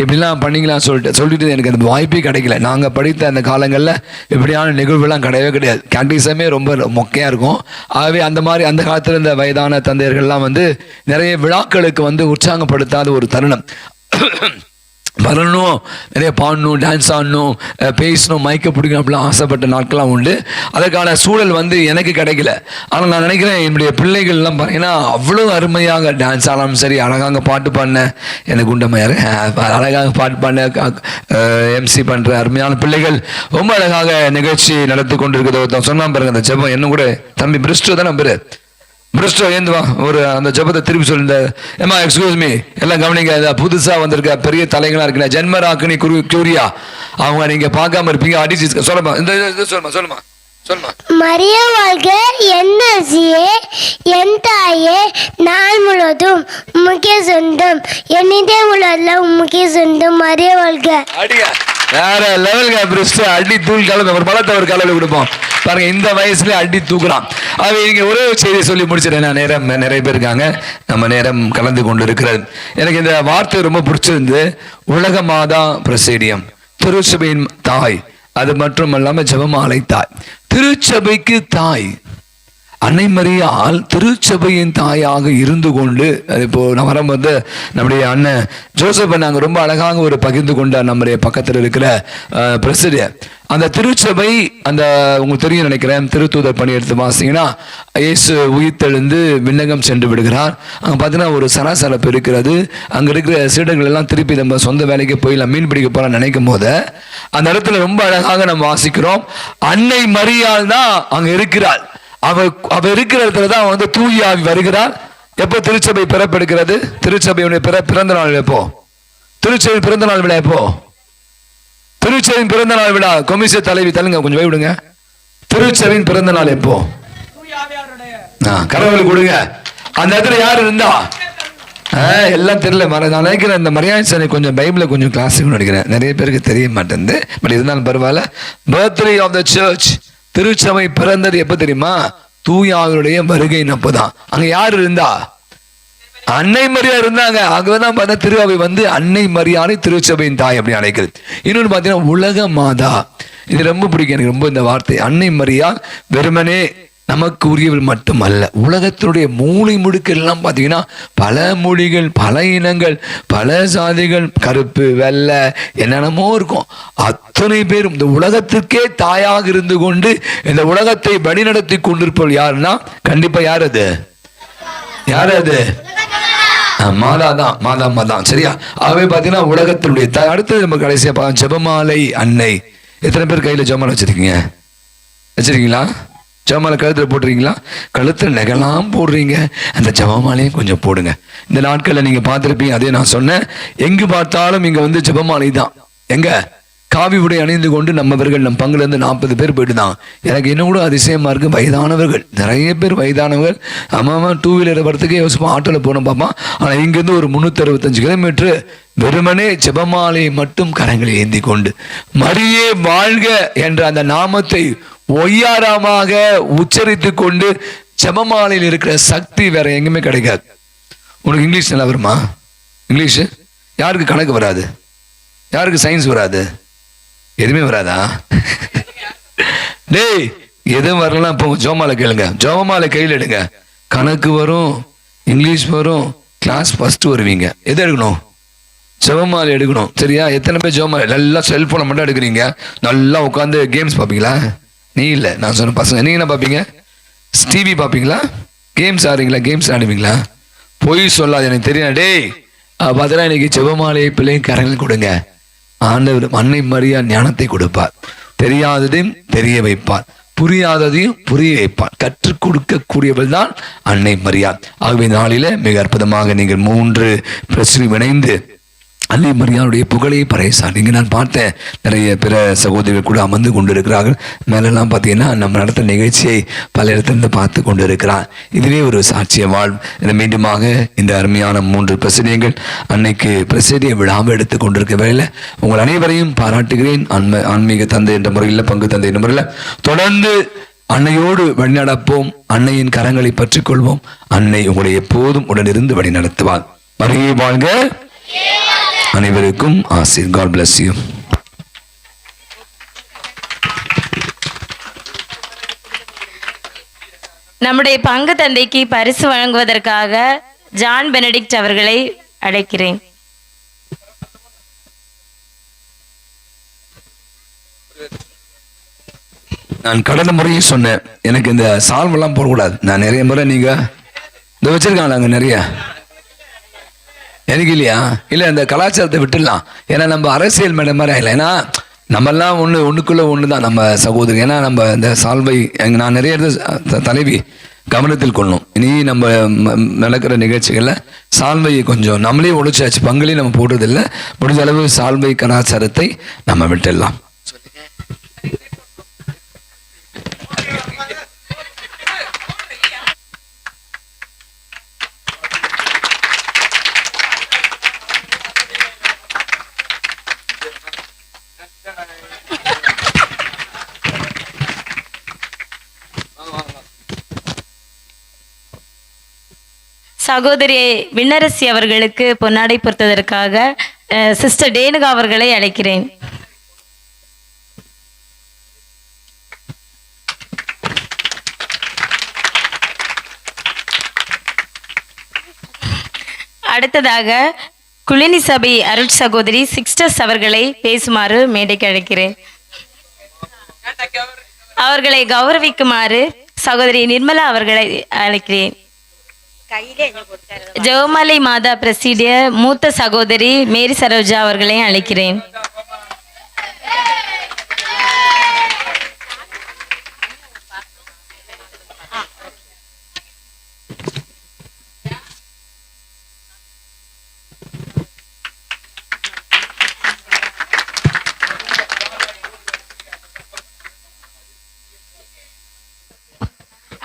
இப்படிலாம் பண்ணிங்களான்னு சொல்லிட்டு எனக்கு அந்த வாய்ப்பே கிடைக்கல. நாங்கள் படித்த அந்த காலங்களில் இப்படியான நிகழ்வுலாம் கிடையவே கிடையாது. கேண்டீஸமே ரொம்ப மொக்கையாக இருக்கும். ஆகவே அந்த மாதிரி அந்த காலத்தில் இந்த வயதான தந்தையர்கள்லாம் வந்து நிறைய விழாக்களுக்கு வந்து உற்சாகப்படுத்தாத ஒரு தருணம். வரணும், நிறைய பாடணும், டான்ஸ் ஆடணும், பேசணும், மைக்க பிடிக்கணும் அப்படிலாம் ஆசைப்பட்ட நாட்கள்லாம் உண்டு. அதற்கான சூழல் வந்து எனக்கு கிடைக்கல. ஆனால் நான் நினைக்கிறேன் என்னுடைய பிள்ளைகள்லாம் பார்த்தீங்கன்னா அவ்வளோ அருமையாக டான்ஸ் ஆனாலும் சரி, அழகாக பாட்டு பாடின எனக்கு உண்டமையார் அழகாக பாட்டு பாடின எம்சி பண்ணுற அருமையான பிள்ளைகள் ரொம்ப அழகாக நிகழ்ச்சி நடத்தி கொண்டு இருக்கிறத ஒருத்தன் சொன்னான் பாருங்க. அந்த ஜெபம் என்ன கூட தம்பி பிரிஸ்டோ தான் நம்புரு பிரிஸ்டோ ஏந்துவா ஒரு அந்த ஜபத்தை திருப்பி சொல்லிருந்த ஏமா எக்ஸ்கியூஸ் மீ எல்லாம் கவனிங்க. புதுசா வந்திருக்க பெரிய தலைகளா இருக்குல்ல ஜென்மராக்கினி கியூரியா அவங்க நீங்க பார்க்காம இருப்பீங்க. அடிச்சு சொல்லுமா இந்த சொல்லுமா மரிய வாழ்க என்னே என் தாயே நாள் முழுவதும் முக்கிய சொந்தம் என்னிதே உலகத்துல முக்கிய சொந்தம் மரிய வாழ்க. அடிங்க வேற லெவலுங்க பிரிஸ்டோ. அடி தூள் கலந்து ஒரு பலத்தை ஒரு கலவை கொடுப்போம் பாருங்க. இந்த வயசுல அடி தூக்குறான். அது நீங்க ஒரே செய்தி சொல்லி முடிச்சிடறேன். நேரம் நிறைய பேர் இருக்காங்க, நம்ம நேரம் கலந்து கொண்டு இருக்கிறது. எனக்கு இந்த வார்த்தை ரொம்ப பிடிச்சிருந்து. உலக மாதா பிரசேடியம், திருச்சபையின் தாய், அது மட்டும் இல்லாம ஜெபமாலை தாய், திருச்சபைக்கு தாய் அன்னை மரியாள் திருச்சபையின் தாயாக இருந்து கொண்டு இப்போ நான் வரும்போது நம்முடைய அண்ணன் ஜோசப் நாங்கள் ரொம்ப அழகாக ஒரு பகிர்ந்து கொண்டார். நம்முடைய பக்கத்தில் இருக்கிற பிரசிடென்ட் அந்த திருச்சபை அந்த உங்களுக்கு தெரியும் நினைக்கிறேன். திருத்தூதர் பணி எடுத்து வாசிங்கன்னா இயேசு உயிர்த்தெழுந்து விண்ணகம் சென்று விடுகிறார். அங்கே பார்த்தீங்கன்னா ஒரு சலசலப்பு இருக்கிறது. அங்கே இருக்கிற சீடர்கள் எல்லாம் திருப்பி நம்ம சொந்த வேலைக்கு போயிடலாம் மீன் பிடிக்க போகலாம் நினைக்கும் போது அந்த இடத்துல ரொம்ப அழகாக நம்ம வாசிக்கிறோம். அன்னை மரியாள் தான் அங்கே இருக்கிறாள். அவ இருக்கிற இடத்துல தான் வந்து தூய ஆவி வருகிறார். எப்போ திருச்சபை பிறப்பெடுக்கிறது? திருச்சபையுடைய பிறந்த நாள் எப்போ? திருச்சபையின் பிறந்த நாள் விழா எப்போ? திருச்சபையின் பிறந்த நாள் விழா கொமிஷன் தலைவி தள்ளுங்க கொஞ்சம் போய் விடுங்க. திருச்சபையின் பிறந்த நாள் எப்போ? கடவுள் கொடுங்க. அந்த இடத்துல யார் இருந்தா எல்லாம் தெரியல. நான் நினைக்கிறேன் இந்த மரியாதை கொஞ்சம் பைபிள கொஞ்சம் கிளாஸுக்கு நினைக்கிறேன். நிறைய பேருக்கு தெரிய மாட்டேங்குது. பட் இருந்தாலும் பரவாயில்ல. பர்த்டே ஆஃப் த சர்ச், திருச்சபை பிறந்தது எப்ப தெரியுமா? தூய ஆவியுடைய வருகை அப்பதான். அங்க யாரு இருந்தா? அன்னை மரியா இருந்தாங்க. அங்கதான் பார்த்தா திருவாவை வந்து அன்னை மரியாதை திருச்சபையின் தாய் அப்படி அழைக்கிறது. இன்னொன்னு பாத்தீங்கன்னா உலக மாதா. இது ரொம்ப பிடிக்கும் எனக்கு ரொம்ப இந்த வார்த்தை. அன்னை மரியா வெறுமனே நமக்கு உரியவள் மட்டுமல்ல, உலகத்தினுடைய மூளை முடுக்கெல்லாம் பார்த்தீங்கன்னா பல மொழிகள், பல இனங்கள், பல சாதிகள், கருப்பு வெள்ளை என்னென்னமோ இருக்கும். அத்தனை பேரும் இந்த உலகத்திற்கே தாயாக இருந்து கொண்டு இந்த உலகத்தை வழிநடத்தி கொண்டிருப்பவள் யாருன்னா கண்டிப்பா யார் அது? யார் அது? மாதா தான். மாதா சரியா? ஆகவே பார்த்தீங்கன்னா உலகத்தினுடைய தாய். அடுத்தது நம்ம கடைசியா பார்க்க ஜெபமாலை அன்னை. எத்தனை பேர் கையில ஜெபமாலை வச்சிருக்கீங்களா? ஜெபமாலை கழுத்துல போட்டுறீங்களா? கழுத்துல நெகலாம் போடுறீங்க. அந்த ஜெபமாலையும் கொஞ்சம் போடுங்க. இந்த நாட்களில் நீங்க பார்த்துருப்பீங்க. அதே நான் சொன்னேன், எங்கு பார்த்தாலும் இங்க வந்து ஜெபமாலை தான். எங்க காவி உடை அணிந்து கொண்டு நம்மவர்கள் நம் பங்குல இருந்து 40 பேர் போயிட்டு தான். எனக்கு இன்னும் கூட அதிசயமா இருக்கு. வயதானவர்கள் நிறைய பேர் வயதானவர்கள். அம்மா 2 வீலர் வரத்துக்கே யோசிப்போம், ஆட்டோல போனோம் பார்ப்பான். ஆனா இங்கிருந்து ஒரு 365 கிலோமீட்டர் வெறுமனே ஜெபமாலை மட்டும் கரங்களை ஏந்தி கொண்டு மரியே வாழ்க என்ற அந்த நாமத்தை ஒய்யாரமாக உச்சரித்து கொண்டு ஜெபமாலையில் இருக்கிற சக்தி வேற எங்குமே கிடைக்காது. உனக்கு இங்கிலீஷ் நல்லா வருமா? இங்கிலீஷ் யாருக்கு கணக்கு வராது? யாருக்கு சயின்ஸ் வராது? எதுவுமே வராதா? டேய் எதுவும் வரலாம். இப்போ ஜெபமாலை கேளுங்க, ஜெபமாலை கையில் எடுங்க. கணக்கு வரும், இங்கிலீஷ் வரும், கிளாஸ் ஃபர்ஸ்ட் வருவீங்க. எது எடுக்கணும்? ஜெபமாலை எடுக்கணும். சரியா? எத்தனை பேர் ஜெபமாலை நல்லா செல்போனை மட்டும் எடுக்கிறீங்க? நல்லா உட்காந்து கேம்ஸ் பார்ப்பீங்களா? நீ இல்லை, நான் சொன்ன பசங்க. நீங்க என்ன பார்ப்பீங்க? டிவி பார்ப்பீங்களா? கேம்ஸ் ஆடுறீங்களா? கேம்ஸ் ஆடுவீங்களா? பொய் சொல்லாது. எனக்கு தெரியும். டேய் பார்த்தா இன்னைக்கு ஜெபமாலையை பிள்ளைங்க கரங்கள் கொடுங்க. ஆண்டவர் அன்னை மரியா ஞானத்தை கொடுப்பார். தெரியாததையும் தெரிய வைப்பார், புரியாததையும் புரிய வைப்பார். கற்றுக் கொடுக்கக்கூடியவள் தான் அன்னை மரியா. ஆகவே நாளில மிக அற்புதமாக நீங்கள் 3 பிரச்சனை இணைந்து அன்னை மரியாளுடைய புகழை பறைசார். இங்கே நான் பார்த்தேன் நிறைய பிற சகோதரிகள் கூட அமர்ந்து கொண்டு இருக்கிறார்கள். மேலெல்லாம் பார்த்தீங்கன்னா நம்ம நடத்த நிகழ்ச்சியை பல இடத்திலிருந்து பார்த்து கொண்டு இருக்கிறார். இதுவே ஒரு சாட்சிய வாழ்வு. மீண்டுமாக இந்த அருமையான 3 பிரசிடியங்கள் அன்னைக்கு பிரசிடிய விழாவை எடுத்து கொண்டிருக்க வேளையில் உங்கள் அனைவரையும் பாராட்டுகிறேன். ஆன்மீக தந்தை என்ற முறையில், பங்கு தந்தை என்ற முறையில் தொடர்ந்து அன்னையோடு வழிநடப்போம். அன்னையின் கரங்களை பற்றிக் கொள்வோம். அன்னை உங்களை எப்போதும் உடனிருந்து வழி நடத்துவார். மரியே வாழ்க. அனைவருக்கும் ஆசீர். God bless you. நம்முடைய பங்கு தந்தைக்கு பரிசு வழங்குவதற்காக ஜான் பெனடிக்ட் அவர்களை அழைக்கிறேன். நான் கடந்த முறையும் சொன்னேன், எனக்கு இந்த சால்வெல்லாம் போடக்கூடாது. நான் நிறைய முறை நீங்க இந்த வச்சிருக்காங்களா அங்க நிறைய எனக்கு இல்லையா? இல்லை, இந்த கலாச்சாரத்தை விட்டுடலாம். ஏன்னா நம்ம அரசியல் மேடம் மாதிரி ஆகல. ஏன்னா நம்மெல்லாம் ஒன்றுக்குள்ள ஒன்று தான் நம்ம சகோதரி. ஏன்னா நம்ம இந்த சால்வை நான் நிறைய தலைவி கவனத்தில் கொள்ளணும். இனி நம்ம நடக்கிற நிகழ்ச்சிகளில் சால்வையை கொஞ்சம் நம்மளே ஒழிச்சாச்சு, பங்குலையும் நம்ம போடுறதில்லை. முடிஞ்ச அளவு சால்வை கலாச்சாரத்தை நம்ம விட்டுடலாம். சகோதரி விண்ணரசி அவர்களுக்கு பொன்னாடை பொறுத்ததற்காக சிஸ்டர் டேனுகா அவர்களை அழைக்கிறேன். அடுத்ததாக குளினி சபை அருள் சகோதரி சிஸ்டர்ஸ் அவர்களை பேசுமாறு மேடைக்கு அழைக்கிறேன். அவர்களை கௌரவிக்குமாறு சகோதரி நிர்மலா அவர்களை அழைக்கிறேன். ஜெவமலை மாதா பிரசிடிய மூத்த சகோதரி மேரி சரோஜா அவர்களை அழைக்கிறேன்.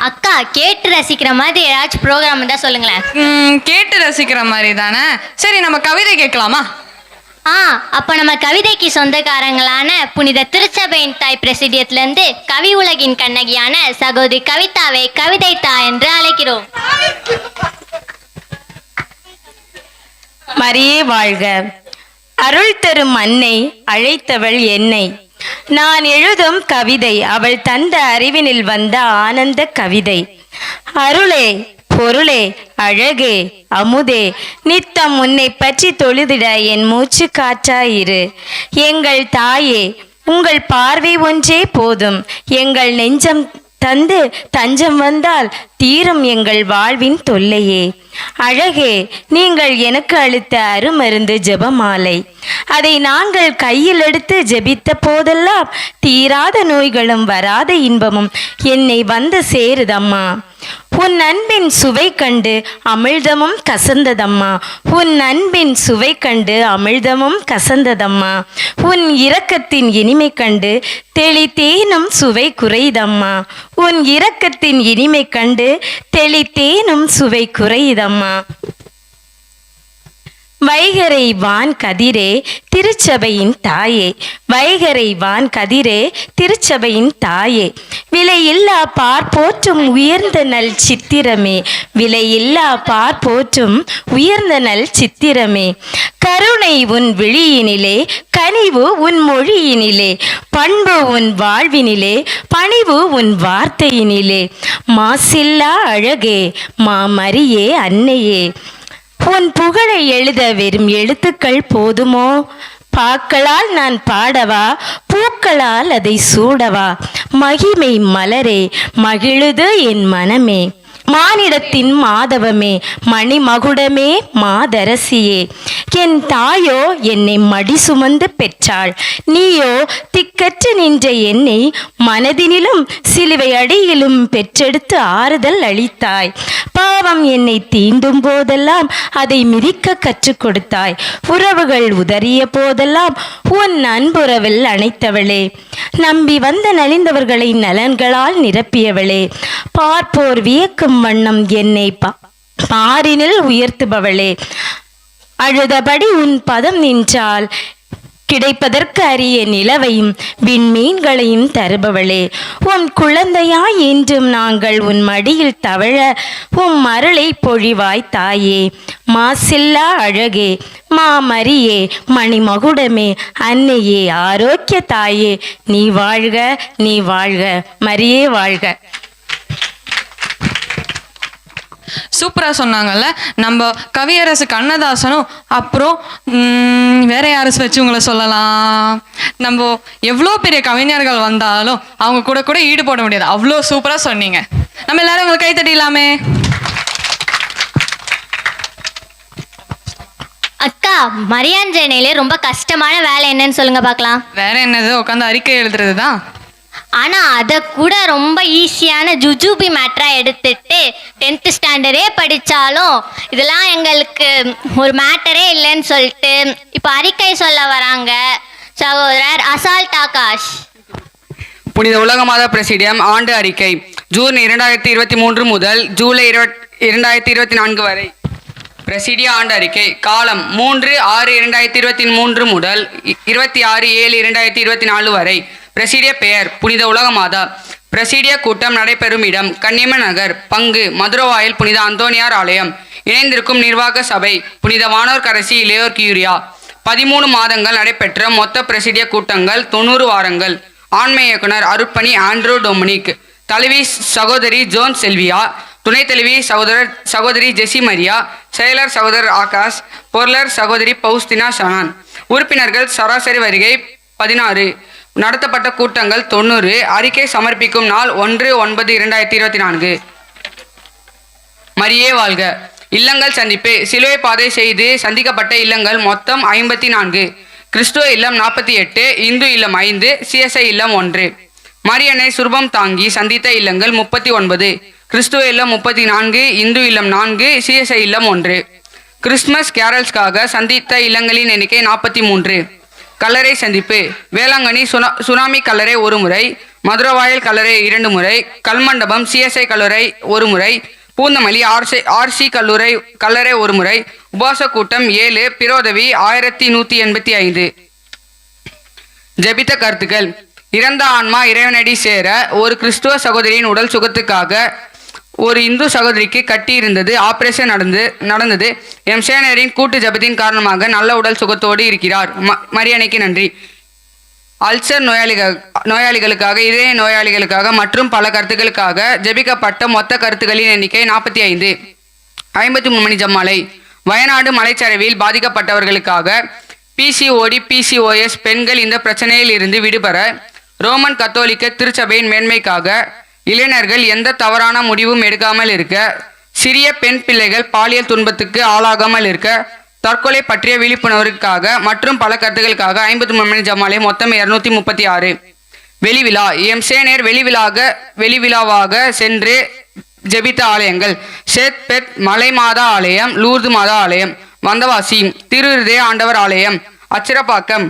அக்கா, கேட்டு ரசிக்கிற மாதிரி ஏதாச்சும் ப்ரோக்ராம் இருந்தா சொல்லுங்களேன். கேட்டு ரசிக்கிற மாதிரி தானே. சரி, நம்ம கவிதை கேட்கலாமா? அப்ப நம்ம கவிதைக்கு சொந்தக்காரங்களான புனித திருச்சபையின் தாய் பிரசிடியத்திலிருந்து கவி உலகின் கண்ணகியான சகோதரி கவிதாவை கவிதை தாய் என்று அழைக்கிறோம். மரியே வாழ்க. அருள் தரும் அன்னை அழைத்தவள் என்னை. நான் எழுதும் கவிதை அவள் தந்த அறிவினில் வந்த ஆனந்த கவிதை. அருளே, பொருளே, அழகே, அமுதே, நித்தம் உன்னை பற்றி தொழுதிட என் மூச்சு காற்றாயிரு. எங்கள் தாயே, உங்கள் பார்வை ஒன்றே போதும். எங்கள் நெஞ்சம் தந்து தஞ்சம் வந்தால் தீரும் எங்கள் வாழ்வின் தொல்லையே. அழகே, நீங்கள் எனக்கு அளித்த அருமருந்து ஜெபமாலை. அதை நாங்கள் கையில் எடுத்து ஜெபித்த போதெல்லாம் தீராத நோய்களும் வராத இன்பமும் என்னை வந்து சேருதம்மா. உன் அன்பின் சுவை கண்டு அமிழ்தமும் கசந்ததம்மா. உன் அன்பின் சுவை கண்டு அமிழ்தமும் கசந்ததம்மா. உன் இரக்கத்தின் இனிமை கண்டு தெளித்தேனும் சுவை குறைதம்மா. உன் இரக்கத்தின் இனிமை கண்டு தெளித்தேனும் சுவை குறைதம்மா. வைகரை வான் கதிரே திருச்சபையின் தாயே. வைகரை வான் கதிரே திருச்சபையின் தாயே. விலையில்லா பார் போற்றும் உயர்ந்த நல் சித்திரமே. விலையில்லா பார் போற்றும் உயர்ந்த நல் சித்திரமே. கருணை உன் விழியினிலே, கனிவு உன் மொழியினிலே, பண்பு உன் வாழ்வினிலே, பணிவு உன் வார்த்தையினிலே. மாசில்லா அழகே, மாமரியே அன்னையே. உன் புகழை எழுத வெறும் எழுத்துக்கள் போதுமோ? பாக்களால் நான் பாடவா, பூக்களால் அதை சூடவா? மகிமை மலரே, மகிழுது என் மனமே. மானிடத்தின் மாதவமே, மணிமகுடமே, மாதரசியே. என் தாயோ என்னை மடி சுமந்து பெற்றாள். நீயோ திக்கற்று நின்ற என்னை மனதினிலும் சிலுவை அடியிலும் பெற்றெடுத்து ஆறுதல் அளித்தாய். பாவம் என்னை தீண்டும் போதெல்லாம் அதை மிதிக்க கற்றுக் கொடுத்தாய். உறவுகள் உதறிய போதெல்லாம் உன் அன்புறவில் அணைத்தவளே. நம்பி வந்த நலிந்தவர்களை நலன்களால் நிரப்பியவளே. பார்ப்போர் வியக்கும் வண்ணம் என்னை பாரினில் உயர்த்துபவளே. அழுதபடி உன் பதம் நின்றால் கிடைப்பதற்கு அரிய நிலவையும் விண்மீன்களையும் தருபவளே. உன் குழந்தையாய் என்றும் நாங்கள் உன் மடியில் தவழ உம் அருளை பொழிவாய் தாயே. மாசில்லா அழகே, மாமரியே, மணிமகுடமே, அன்னையே, ஆரோக்கிய தாயே, நீ வாழ்க, நீ வாழ்க, மரியே வாழ்க. சூப்பராக சொன்னாங்கல்ல. நம்ம கவியரசு கண்ணதாசனும் அப்புறம் வேற யாரும் வச்சு உங்களை சொல்லலாம். நம்ம எவ்வளோ பெரிய கவிஞர்கள் வந்தாலும் அவங்க கூட கூட ஈடுபட முடியாது. அவ்வளோ சூப்பராக சொன்னீங்க. நம்ம எல்லாரும் உங்களை கை தட்டிடலாமே. அக்கா, மரியாஞ்சனையிலே ரொம்ப கஷ்டமான வேலை என்னன்னு சொல்லுங்க பார்க்கலாம். வேற என்னது, உட்காந்து அறிக்கை எழுதுறது தான். ஆனால் அதை கூட ரொம்ப ஈஸியான ஜுஜூபி மேட்ரா எடுத்துட்டு 10th ஸ்டாண்டர்டே படித்தாலும் இதெல்லாம் எங்களுக்கு ஒரு மேட்டரே இல்லைன்னு சொல்லிட்டு இப்போ அறிக்கை சொல்ல வராங்க சகோதரர் அசால்ட் ஆகாஷ். புனித உலக மாத பிரசிடியம் ஆண்டு அறிக்கை ஜூன் 2023 முதல் ஜூலை 2024 வரை. பிரசிடிய ஆண்டு அறிக்கை காலம் 3/6/2023 முதல் 26/7/2024 வரை. பிரசிடிய பெயர் புனித உலக மாதா. பிரசிடிய கூட்டம் நடைபெறும் இடம் கன்னியம்மன் நகர். பங்கு மதுரவாயில் புனித அந்தோனியார் ஆலயம். இணைந்திருக்கும் நிர்வாக சபை புனித வானோர் கரசி இளையோர் கியூரியா. 13 மாதங்கள் நடைபெற்ற மொத்த பிரசிடிய கூட்டங்கள் 90 வாரங்கள். ஆண்மை இயக்குனர் அருட்பணி ஆண்ட்ரூ டொமினிக். தலைவி சகோதரி ஜோன் செல்வியா. துணைத் தலைவி சகோதரி ஜெசி மரியா. செயலர் சகோதரர் ஆகாஷ். பொருளர் சகோதரி பௌஸ்தினா ஷனான். உறுப்பினர்கள் சராசரி வருகை 16. நடத்தப்பட்ட கூட்டங்கள் 90. அறிக்கை சமர்ப்பிக்கும் நாள் 1/9/2024. மரியே வாழ்க. இல்லங்கள் சந்திப்பு சிலுவை பாதை செய்து சந்திக்கப்பட்ட இல்லங்கள் மொத்தம் 54. கிறிஸ்துவ இல்லம் 48, இந்து இல்லம் 5, சிஎஸ்ஐ இல்லம் 1. மரியன்னை சுரூபம் தாங்கி சந்தித்த இல்லங்கள் 39. கிறிஸ்துவ இல்லம் 34, இந்து இல்லம் 4, சிஎஸ்ஐ இல்லம் 1. கிறிஸ்துமஸ் கேரல்ஸ்க்காக சந்தித்த இல்லங்களின் எண்ணிக்கை 43. கல்லறை சந்திப்பு வேளாங்கண்ணி சுனாமி கல்லறை 1 முறை. மதுரவாயல் கல்லறை 2 முறை. கல்மண்டபம் சிஎஸ்ஐ கல்லறை 1 முறை. பூந்தமல்லி ஆர்சி கல்லறை 1 முறை. உபாச கூட்டம் 7. பிரோதவி 1185. ஜெபித்த கருத்துக்கள். இறந்த ஆன்மா இறைவனடி சேர ஒரு கிறிஸ்துவ சகோதரியின் உடல் சுகத்துக்காக ஒரு இந்து சகோதரிக்கு கட்டியிருந்தது ஆபரேஷன் நடந்தது. எம்சேனரின் கூட்டு ஜபத்தின் காரணமாக நல்ல உடல் சுகத்தோடு இருக்கிறார். மரியன்னைக்கு நன்றி. அல்சர் நோயாளிகளுக்காக இதய நோயாளிகளுக்காக மற்றும் பல கருத்துக்களுக்காக ஜெபிக்கப்பட்ட மொத்த கருத்துக்களின் எண்ணிக்கை 45. 53 மணி ஜம்மாலை. வயநாடு மலைச்சரிவில் பாதிக்கப்பட்டவர்களுக்காக பிசிஓடி பிசிஓஎஸ் பெண்கள் இந்த பிரச்சனையில் இருந்து விடுபெற ரோமன் கத்தோலிக்க திருச்சபையின் மேன்மைக்காக இளைஞர்கள் எந்த தவறான முடிவும் எடுக்காமல் இருக்க சிறிய பெண் பிள்ளைகள் பாலியல் துன்பத்துக்கு ஆளாகாமல் இருக்க தற்கொலை பற்றிய விழிப்புணர்வுக்காக மற்றும் பல கருத்துக்களுக்காக 53 மணி ஜமாலை மொத்தம் 236. வெளிவிழா எம்சேனர் வெளிவிழாவாக சென்று ஜெபித்த ஆலயங்கள் சேத் பெட் மலை மாதா ஆலயம், லூர்து மாதா ஆலயம், வந்தவாசி திருஹிருதய ஆண்டவர் ஆலயம், அச்சிரப்பாக்கம்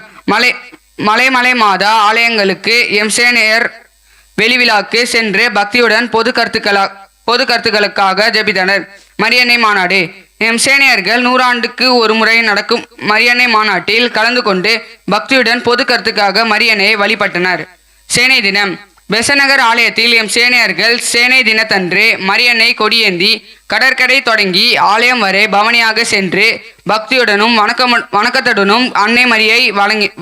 மலை மாதா ஆலயங்களுக்கு எம்சேனர் வெளிவிழாக்கு சென்று பக்தியுடன் பொது கருத்துக்களுக்காக ஜெபித்தனர். மரியன்னை மாநாடு எம்சேனியர்கள் 100 ஆண்டுக்கு ஒரு முறை நடக்கும் மரியன்னை மாநாட்டில் கலந்து கொண்டு பக்தியுடன் பொது கருத்துக்காக மரியன்னையை வழிபட்டனர். சேனை தினம் பெசநகர் ஆலயத்தில் எம்சேனியர்கள் சேனை தினத்தன்று மரியன்னை கொடியேந்தி கடற்கரை தொடங்கி ஆலயம் வரை பவனியாக சென்று பக்தியுடனும் வணக்கத்துடனும் அன்னை மரியை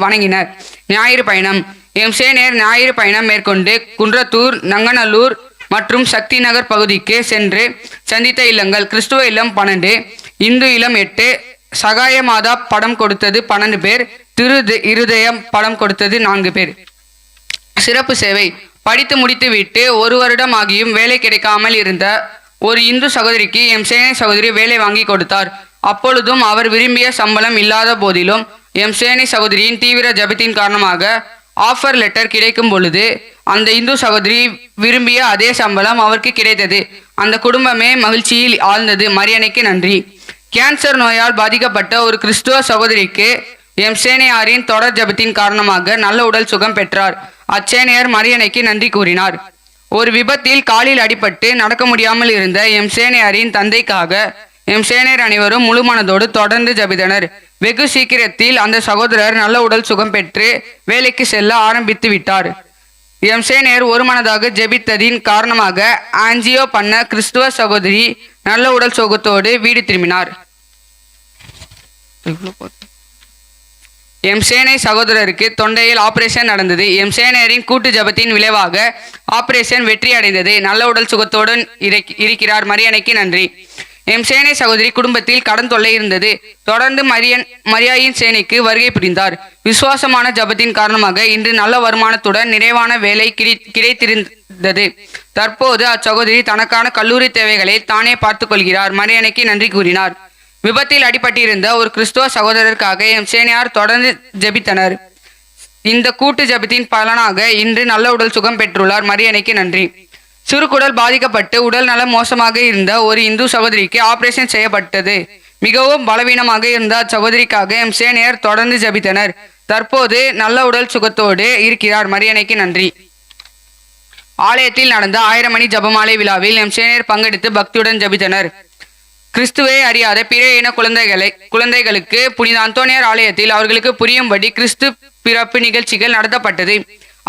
வணங்கினர். ஞாயிறு பயணம் எம்சேனியர் ஞாயிறு பயணம் மேற்கொண்டு குன்றத்தூர், நங்கநல்லூர் மற்றும் சக்தி நகர் பகுதிக்கு சென்று சந்தித்த இல்லங்கள் கிறிஸ்துவ இல்லம் 12, இந்து இல்லம் 8, சகாய மாதா படம் கொடுத்தது 12 பேர், இருதயம் படம் கொடுத்தது 4 பேர். சிறப்பு சேவை படித்து முடித்துவிட்டு 1 வருடம் ஆகியும் வேலை கிடைக்காமல் இருந்த ஒரு இந்து சகோதரிக்கு எம்சேனை சகோதரி வேலை வாங்கி கொடுத்தார். அப்பொழுதும் அவர் விரும்பிய சம்பளம் இல்லாத போதிலும் எம்சேனை சகோதரியின் தீவிர ஜபத்தின் காரணமாக ஆஃபர் லெட்டர் கிடைக்கும் பொழுது அந்த இந்து சகோதரி விரும்பிய அதே சம்பளம் அவருக்கு கிடைத்தது. அந்த குடும்பமே மகிழ்ச்சியில் ஆழ்ந்தது. மரியன்னைக்கு நன்றி. கேன்சர் நோயால் பாதிக்கப்பட்ட ஒரு கிறிஸ்துவ சகோதரிக்கு எம்சேனையாரின் தொடர் ஜபத்தின் காரணமாக நல்ல உடல் சுகம் பெற்றார். அச்சேனையர் மரியன்னைக்கு நன்றி கூறினார். ஒரு விபத்தில் காலில் அடிபட்டு நடக்க முடியாமல் இருந்த எம்சேனையாரின் தந்தைக்காக எம்சேனையர் அனைவரும் முழு மனதோடு தொடர்ந்து ஜபித்தனர். வெகு சீக்கிரத்தில் அந்த சகோதரர் நல்ல உடல் சுகம் பெற்று வேலைக்கு செல்ல ஆரம்பித்து விட்டார். எம்சேனையர் ஒரு மனதாக ஜெபித்ததின் காரணமாக ஆஞ்சியோ பண்ண கிறிஸ்துவ சகோதரி நல்ல உடல் சுகத்தோடு வீடு திரும்பினார். எம்சேனை சகோதரருக்கு தொண்டையில் ஆபரேஷன் நடந்தது. எம்சேனையரின் கூட்டு ஜபத்தின் விளைவாக ஆபரேஷன் வெற்றி அடைந்தது. நல்ல உடல் சுகத்தோடு இருக்கிறார். மரியன்னைக்கு நன்றி. எம்சேனை சகோதரி குடும்பத்தில் கடன் தொல்லை இருந்தது. தொடர்ந்து மரியாயின் சேனைக்கு வருகை புரிந்தார். விசுவாசமான ஜபத்தின் காரணமாக இன்று நல்ல வருமானத்துடன் நிறைவான வேலை கிடைத்திருந்தது. தற்போது அச்சகோதரி தனக்கான கல்லூரி தேவைகளை தானே பார்த்து கொள்கிறார். மரியன்னைக்கு நன்றி கூறினார். விபத்தில் அடிபட்டிருந்த ஒரு கிறிஸ்துவ சகோதரருக்காக எம்சேனையார் தொடர்ந்து ஜபித்தனர். இந்த கூட்டு ஜபத்தின் பலனாக இன்று நல்ல உடல் சுகம் பெற்றுள்ளார். மரியன்னைக்கு நன்றி. சுருக்குடல் பாதிக்கப்பட்டு உடல் நலம் மோசமாக இருந்த ஒரு இந்து சகோதரிக்கு ஆபரேஷன் செய்யப்பட்டது. மிகவும் பலவீனமாக இருந்த அச்சகோதரிக்காக எம்சேனையர் தொடர்ந்து ஜபித்தனர். தற்போது நல்ல உடல் சுகத்தோடு இருக்கிறார். மரியன்னைக்கு நன்றி. ஆலயத்தில் நடந்த 1000 மணி ஜபமாலை விழாவில் எம்சேனையர் பங்கெடுத்து பக்தியுடன் ஜபித்தனர். கிறிஸ்துவை அறியாத பிற இன குழந்தைகளுக்கு புனித அந்தோனியார் ஆலயத்தில் அவர்களுக்கு புரியும்படி கிறிஸ்து பிறப்பு நிகழ்ச்சிகள் நடத்தப்பட்டது.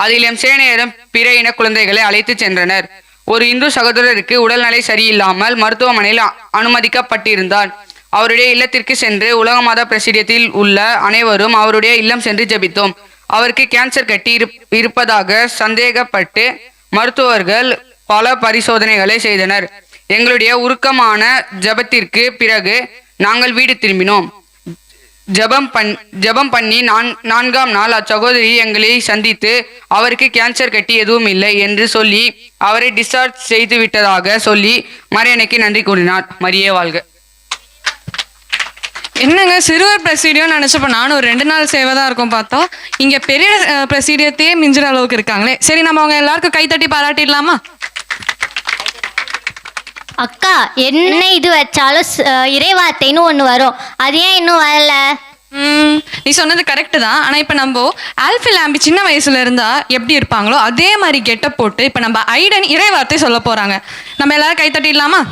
அதில் எம்சேனையரும் பிற இன குழந்தைகளை அழைத்து சென்றனர். ஒரு இந்து சகோதரருக்கு உடல்நிலை சரியில்லாமல் மருத்துவமனையில் அனுமதிக்கப்பட்டிருந்தார். அவருடைய இல்லத்திற்கு சென்று உலக மத பிரசிடத்தில் உள்ள அனைவரும் அவருடைய இல்லம் சென்று ஜபித்தோம். அவருக்கு கேன்சர் கட்டி இருப்பதாக சந்தேகப்பட்டு மருத்துவர்கள் பல பரிசோதனைகளை செய்தனர். எங்களுடைய உருக்கமான ஜபத்திற்கு பிறகு நாங்கள் வீடு திரும்பினோம். ஜபம் பண்ணி 4ஆம் நாள் அச்சகோதரி எங்களை சந்தித்து அவருக்கு கேன்சர் கட்டி எதுவும் இல்லை என்று சொல்லி அவரை டிஸ்சார்ஜ் செய்து விட்டதாக சொல்லி மரியன்னைக்கு நன்றி கூறினார். மரியே வாழ்க. என்னங்க சிறுவர் பிரசீடியம் நினைச்சப்ப நானும் ஒரு 2 நாள் சேவைதான் இருக்கும் பார்த்தோம். இங்க பெரிய பிரசீடியத்தையே மிஞ்சுற அளவுக்கு இருக்காங்களே. சரி, நம்ம அவங்க எல்லாருக்கும் கைத்தட்டி பாராட்டிடலாமா? அக்கா, என்ன இது வச்சாலும் இறைவார்த்தைன்னு ஒன்று வரும். அது ஏன் இன்னும் வரல? நீ சொன்னது கரெக்டு தான். ஆனால் இப்போ நம்ம ஆல்ஃபி லாம்பி சின்ன வயசுல இருந்தா எப்படி இருப்பாங்களோ அதே மாதிரி கெட்டப் போட்டு இப்போ நம்ம ஐடன் இறைவார்த்தை சொல்ல போறாங்க. நம்ம எல்லாரும் கைத்தட்டிடலாமா?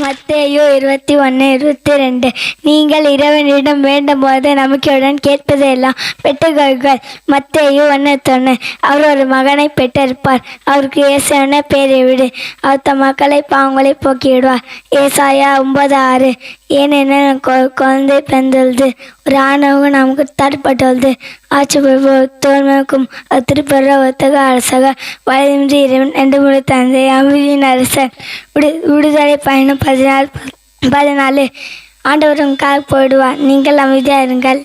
மத்தேயு 21:22 நீங்கள் இறைவனிடம் வேண்டும் போது நம்பிக்கையுடன் கேட்பதெல்லாம் பெற்றுக்கொள்கள். மத்தேயு 1:1 அவர் ஒரு மகனை பெற்றிருப்பார். அவருக்கு இயேசுவென பெயரை விடு. அவர் தம் மக்களை பாவங்களை போக்கிவிடுவார். ஏசாயா 9:6 ஏனெனில் குழந்தை பிறந்துள்ளது, ஒரு ஆணவம் நமக்கு தரப்பட்டுள்ளது, ஆட்சி தோல்மைக்கும் திருப்பெற ஒத்தக அரசக வயதின்றி இறைவன் என்று முழு தந்தை அமைதியின் அரசர். விடுதலை பயணம் 14 ஆண்டவரும் கால் போயிடுவார், நீங்கள் அமைதியாக இருங்கள்.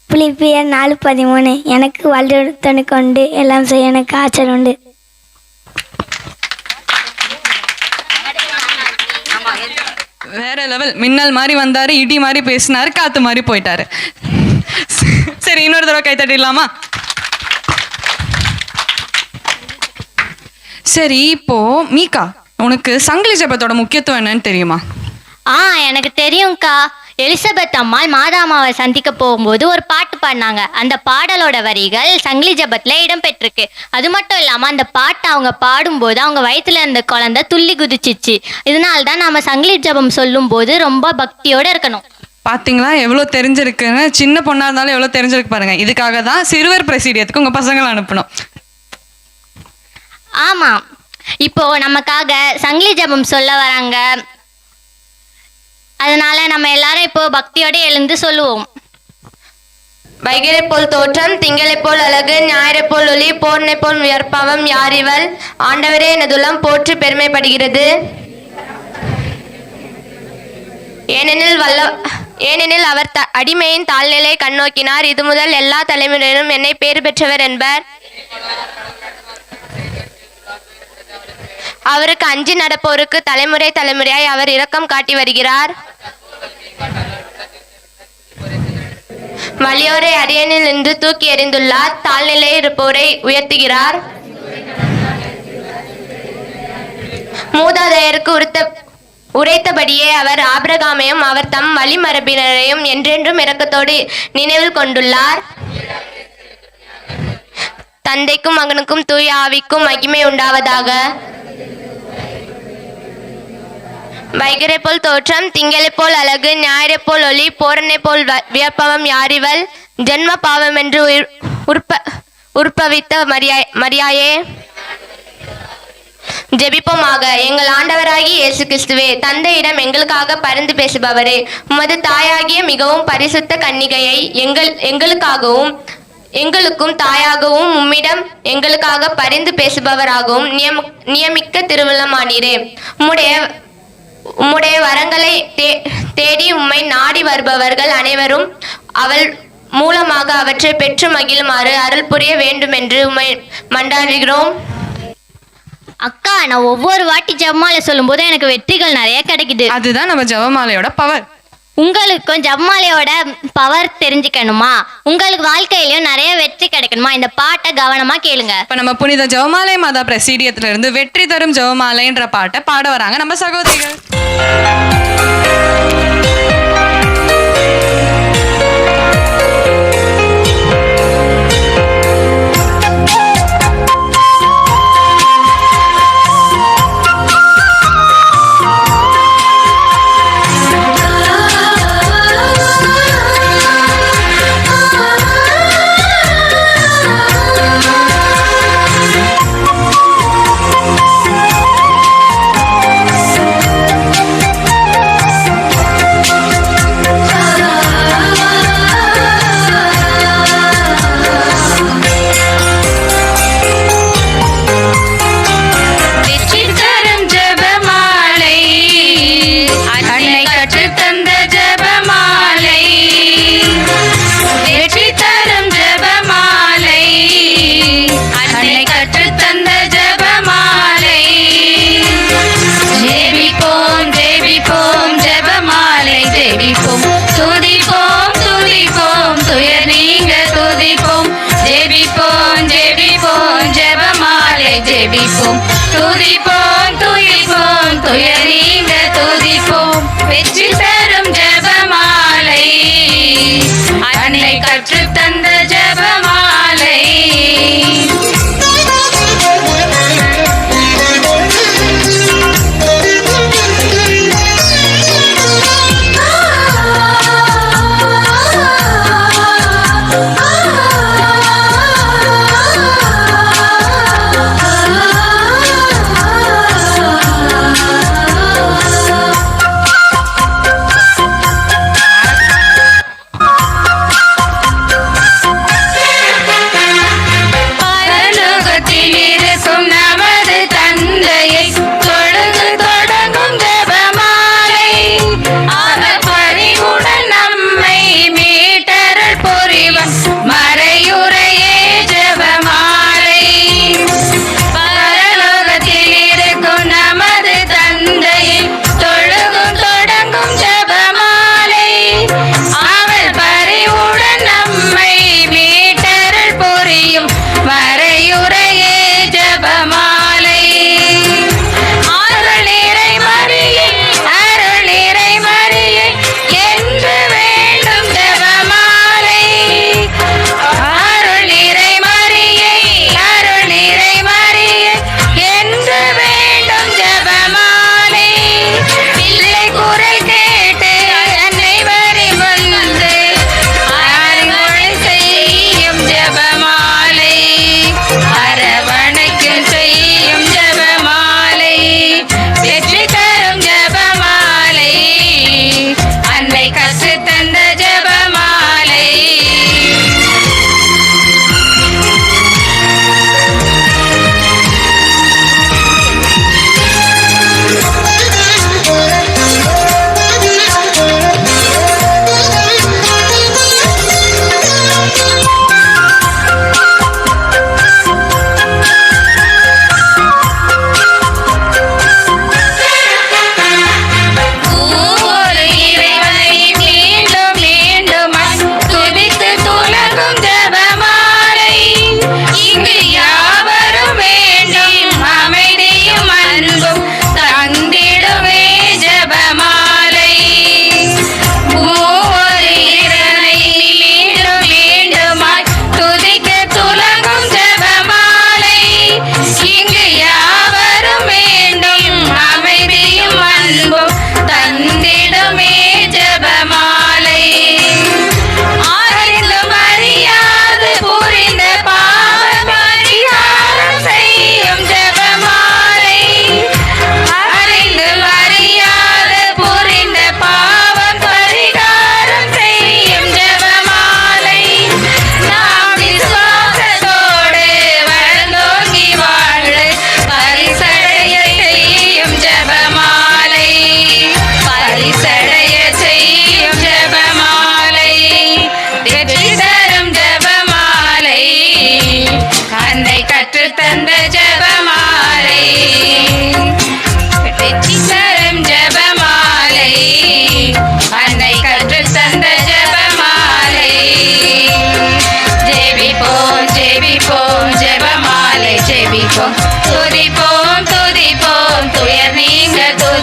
பிலிப்பியர் 4:13 எனக்கு வலியுறுத்தனை கொண்டு எல்லாம் செய்ய எனக்கு ஆற்றல் உண்டு. வேற லெவல். மின்னல் மாதிரி வந்தாரு, இடி மாதிரி பேசினாரு, காத்து மாதிரி போயிட்டாரு. சரி, இன்னொரு தடவை கை தட்டிடலாமா? சரி, இப்போ மீகா, உனக்கு சங்கிலி ஜபத்தோட முக்கியத்துவம் என்னன்னு தெரியுமா? எனக்கு தெரியும்க்கா. எலிசபெத் அம்மாள் மாதாமாவை சந்திக்க போகும்போது ஒரு பாட்டு பாடினாங்க. அந்த பாடலோட வரிகள் சங்கிலி ஜபத்தில் இடம்பெற்றிருக்கு. அது மட்டும் இல்லாமல் அந்த பாட்டை அவங்க பாடும்போது அவங்க வயிற்றுல இருந்த குழந்தை துள்ளி குதிச்சிச்சு. இதனால தான் நம்ம சங்கிலி ஜபம் சொல்லும் போது ரொம்ப பக்தியோடு இருக்கணும். பார்த்தீங்களா எவ்வளோ தெரிஞ்சிருக்குன்னு? சின்ன பொண்ணாக இருந்தாலும் எவ்வளோ தெரிஞ்சிருக்கு பாருங்க. இதுக்காக தான் சிறுவர் பிரசிடியத்துக்கு உங்கள் பசங்களை அனுப்பணும். ஆமாம், இப்போ நமக்காக சங்கிலி ஜபம் சொல்ல வராங்க. அதனால நம்ம எல்லாரும் இப்போ பக்தியோட எழுந்து சொல்லுவோம். வைகரை போல் தோற்றம், திங்களை போல் அழகு, ஞாயிறை போல் ஒளி, போர்னை போல் உயர்ப்பவம் யாரிவள்? ஆண்டவரே எனதுள்ளம் போற்றி பெருமைப்படுகிறது. ஏனெனில் அவர் அடிமையின் தாழ்நிலை கண்ணோக்கினார். இது முதல் எல்லா தலைமுறையிலும் என்னை பேறு பெற்றவர் என்பர். அவருக்கு அஞ்சி நடப்போருக்கு தலைமுறை தலைமுறையாய் அவர் இரக்கம் காட்டி வருகிறார். வலியோரை அரியணையில் நின்று தூக்கி எறிந்துள்ளார். தாழ்நிலையில் இருப்போரை உயர்த்துகிறார். மூதாதையருக்கு உரைத்தபடியே அவர் ஆபிரகாமையும் அவர் தம் வழிமரபினரையும் என்றென்றும் இரக்கத்தோடு நினைவில் கொண்டுள்ளார். தந்தைக்கும் மகனுக்கும் தூய ஆவிக்கும் மகிமை உண்டாவதாக. வைகரை போல் தோற்றம், திங்களை போல் அழகு, ஞாயிறை போல் ஒளி, போரனை போல் வியப்பவம் யாரிவள், ஜென்ம பாவமென்று உற்பவித்த மரியாயே. ஜெபிப்போமாக. எங்கள் ஆண்டவராகி இயேசு கிறிஸ்துவே, தந்தையிடம் எங்களுக்காக பரிந்து பேசுபவரே, உமது தாயாகிய மிகவும் பரிசுத்த கன்னிகையை எங்களுக்காகவும் எங்களுக்கும் தாயாகவும் உம்மிடம் எங்களுக்காக பரிந்து பேசுபவராகவும் நியமிக்க திருவிழமானீரே. உம்முடைய வரங்களை தேடி உம்மை நாடி வருபவர்கள் அனைவரும் அவள் மூலமாக அவற்றை பெற்று மகிழுமாறு அருள் புரிய வேண்டுமென்று உம்மை மன்றாடுகிறோம். அக்கா, நான் ஒவ்வொரு வாட்டி ஜெபமாலை சொல்லும் போது எனக்கு வெற்றிகள் நிறைய கிடைக்குது. அதுதான் நம்ம ஜெபமாலையோட பவர். உங்களுக்கும் ஜெபமாலையோட பவர் தெரிஞ்சுக்கணுமா, உங்களுக்கு வாழ்க்கையிலயும் நிறைய வெற்றி கிடைக்கணுமா, இந்த பாட்டை கவனமா கேளுங்க. இப்ப நம்ம புனித ஜெபமாலை மாதா பிரசீடியத்துல இருந்து வெற்றி தரும் ஜெபமாலைன்ற பாட்டை பாட வராங்க நம்ம சகோதரிகள்.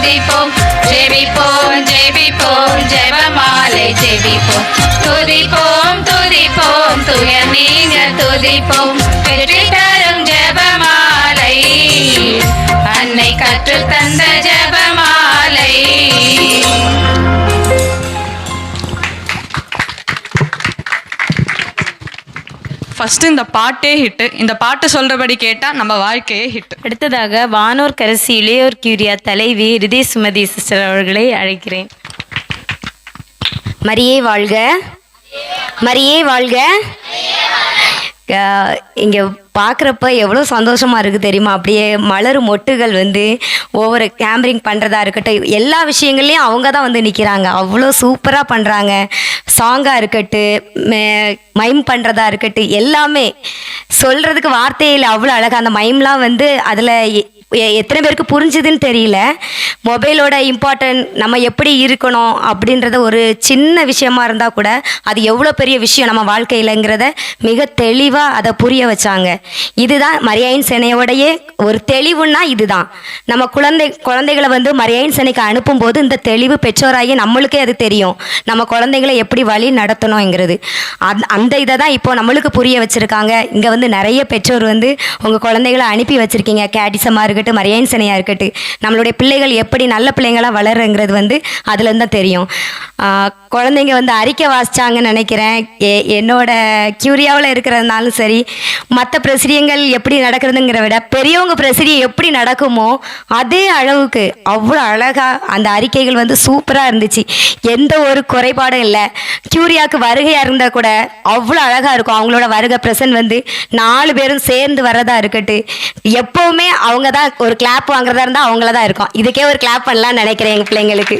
துதிப்போம் ஜெபிப்போம் ஜெபிப்போம் ஜெபமாலை ஜெபிப்போம் துதிப்போம் துதிப்போம் துயர் நீங்க துதிப்போம் வெற்றி தரும் ஜெபமாலை அன்னை கற்று தந்த ஜெபமாலை. ஃபர்ஸ்ட் இந்த பாட்டே ஹிட்டு. இந்த பாட்டு சொல்றபடி கேட்டா நம்ம வாழ்க்கையே ஹிட். அடுத்ததாக வானோர் கரசி இளையோர் கியூரியா தலைவி ரிதே சுமதி சிஸ்டர் அவர்களை அழைக்கிறேன். மரியே வாழ்க, மரியே வாழ்க. இங்கே பார்க்குறப்ப எவ்வளோ சந்தோஷமாக இருக்குது தெரியுமா? அப்படியே மலரும் மொட்டுகள் வந்து ஒவ்வொரு கேம்பரிங் பண்ணுறதா இருக்கட்டும், எல்லா விஷயங்கள்லையும் அவங்க தான் வந்து நிற்கிறாங்க. அவ்வளோ சூப்பராக பண்ணுறாங்க. சாங்காக இருக்கட்டும், மைம் பண்ணுறதா இருக்கட்டும், எல்லாமே சொல்கிறதுக்கு வார்த்தையில் அவ்வளோ அழகாக. அந்த மைம்லாம் வந்து அதில் எத்தனை பேருக்கு புரிஞ்சுதுன்னு தெரியல. மொபைலோட இம்பார்ட்டன்ட், நம்ம எப்படி இருக்கணும் அப்படின்றத ஒரு சின்ன விஷயமா இருந்தால் கூட அது எவ்வளோ பெரிய விஷயம் நம்ம வாழ்க்கையிலங்கிறத மிக தெளிவாக அதை புரிய வச்சாங்க. இதுதான் மரியாயின் சேனையோடைய ஒரு தெளிவுன்னா இதுதான். நம்ம குழந்தைகளை வந்து மரியாயின் சேனைக்கு அனுப்பும்போது இந்த தெளிவு பெற்றோராகி நம்மளுக்கே அது தெரியும், நம்ம குழந்தைகளை எப்படி வழி நடத்தணுங்கிறது. அந்த இதை தான் இப்போ நம்மளுக்கு புரிய வச்சுருக்காங்க. இங்கே வந்து நிறைய பெற்றோர் வந்து உங்கள் குழந்தைகளை அனுப்பி வச்சுருக்கீங்க. கேடிசமாக இருக்கட்டும், மரியாயின் சேனையாக இருக்கட்டும், நம்மளுடைய பிள்ளைகள் எப்படி நல்ல பிள்ளைங்களாக வளருங்கிறது வந்து அதுலேருந்து தான் தெரியும். குழந்தைங்க வந்து அறிக்கை வாசித்தாங்கன்னு நினைக்கிறேன். என்னோட கியூரியாவில் இருக்கிறதுனாலும் சரி, மற்ற பிரசிரியங்கள் எப்படி நடக்கிறதுங்கிற விட பெரியவங்க பிரசிரியம் எப்படி நடக்குமோ அதே அளவுக்கு அவ்வளோ அழகாக அந்த அறிக்கைகள் வந்து சூப்பராக இருந்துச்சு. எந்த ஒரு குறைபாடும் இல்லை. கியூரியாவுக்கு வருகையாக இருந்தால் கூட அவ்வளோ அழகாக இருக்கும். அவங்களோட வருகை ப்ரெசன்ட் வந்து 4 பேரும் சேர்ந்து வர்றதா இருக்கட்டும், எப்போவுமே அவங்க தான் ஒரு கிளாப் வாங்குறதா இருந்தால் அவங்கள தான் இருக்கும். இதுக்கே ஒரு கிளாப் பண்ணலான்னு நினைக்கிறேன் எங்கள் பிள்ளைங்களுக்கு.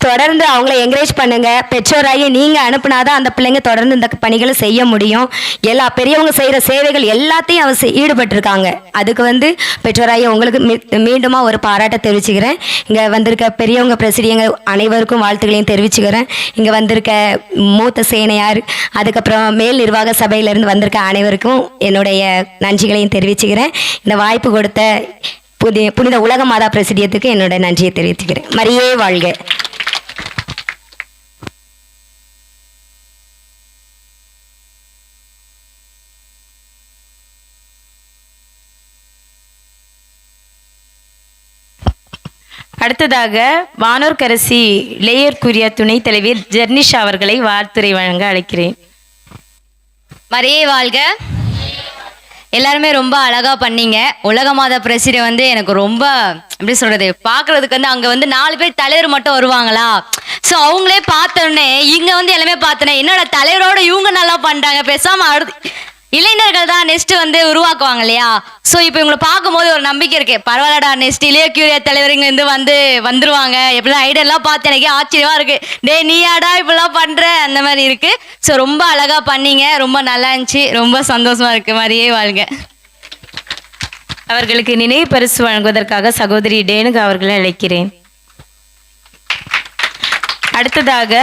தொடர்ந்து அவங்கள என்கரேஜ் பண்ணுங்க. பெற்றோராகி நீங்கள் அனுப்புனாதான் அந்த பிள்ளைங்க தொடர்ந்து இந்த பணிகளை செய்ய முடியும். எல்லா பெரியவங்க செய்கிற சேவைகள் எல்லாத்தையும் அவர் ஈடுபட்டிருக்காங்க. அதுக்கு வந்து பெற்றோராகி உங்களுக்கு மீண்டுமா ஒரு பாராட்டை தெரிவிச்சுக்கிறேன். இங்கே வந்திருக்க பெரியவங்க பிரசிடியங்க அனைவருக்கும் வாழ்த்துக்களையும் தெரிவிச்சுக்கிறேன். இங்கே வந்திருக்க மூத்த சேனையார், அதுக்கப்புறம் மேல் நிர்வாக சபையிலேருந்து வந்திருக்க அனைவருக்கும் என்னுடைய நன்றிகளையும் தெரிவிச்சுக்கிறேன். இந்த வாய்ப்பு கொடுத்த புனித உலக மாதா பிரசிடியத்துக்கு என்னோட நன்றியை தெரிவிச்சுக்கிறேன். மரியே வாழ்க. அடுத்ததாக வானோர் கரசி லேயர் குரியா துணைத் தலைவர் ஜெர்னிஷா அவர்களை வாழ்த்துரை வழங்க அழைக்கிறேன். மரியே வாழ்க. எல்லாருமே ரொம்ப அழகா பண்ணீங்க. உலக மாத பிரசிடை வந்து எனக்கு ரொம்ப எப்படி சொல்றது, பார்க்கறதுக்கு வந்து அங்கே வந்து 4 பேர் தலைவர் மட்டும் வருவாங்களா, ஸோ அவங்களே பார்த்தோன்னே இங்கே வந்து எல்லாமே பார்த்தோன்னே என்னோட தலைவரோட இவங்க நல்லா பண்ணுறாங்க, பேசாமல் அடுத்து இளைஞர்கள் தான் நெக்ஸ்ட் வந்து உருவாக்குவாங்க இல்லையா. ஸோ இப்போ இவங்களை பார்க்கும்போது ஒரு நம்பிக்கை இருக்கு, பரவாயில்லடா நெக்ஸ்ட் இளைய கியூரியா தலைவருங்க வந்துருவாங்க. எப்படிலாம் ஐடியெல்லாம் பார்த்து எனக்கு ஆச்சரியமா இருக்கு. நீயாடா இப்படிலாம் பண்ற அந்த மாதிரி இருக்கு. ஸோ ரொம்ப அழகா பண்ணீங்க, ரொம்ப நல்லா இருந்துச்சு, ரொம்ப சந்தோஷமா இருக்கு. மரியே வாழ்க. அவர்களுக்கு நினைவு பரிசு வழங்குவதற்காக சகோதரி டேனுகா அவர்களை அழைக்கிறேன். அடுத்ததாக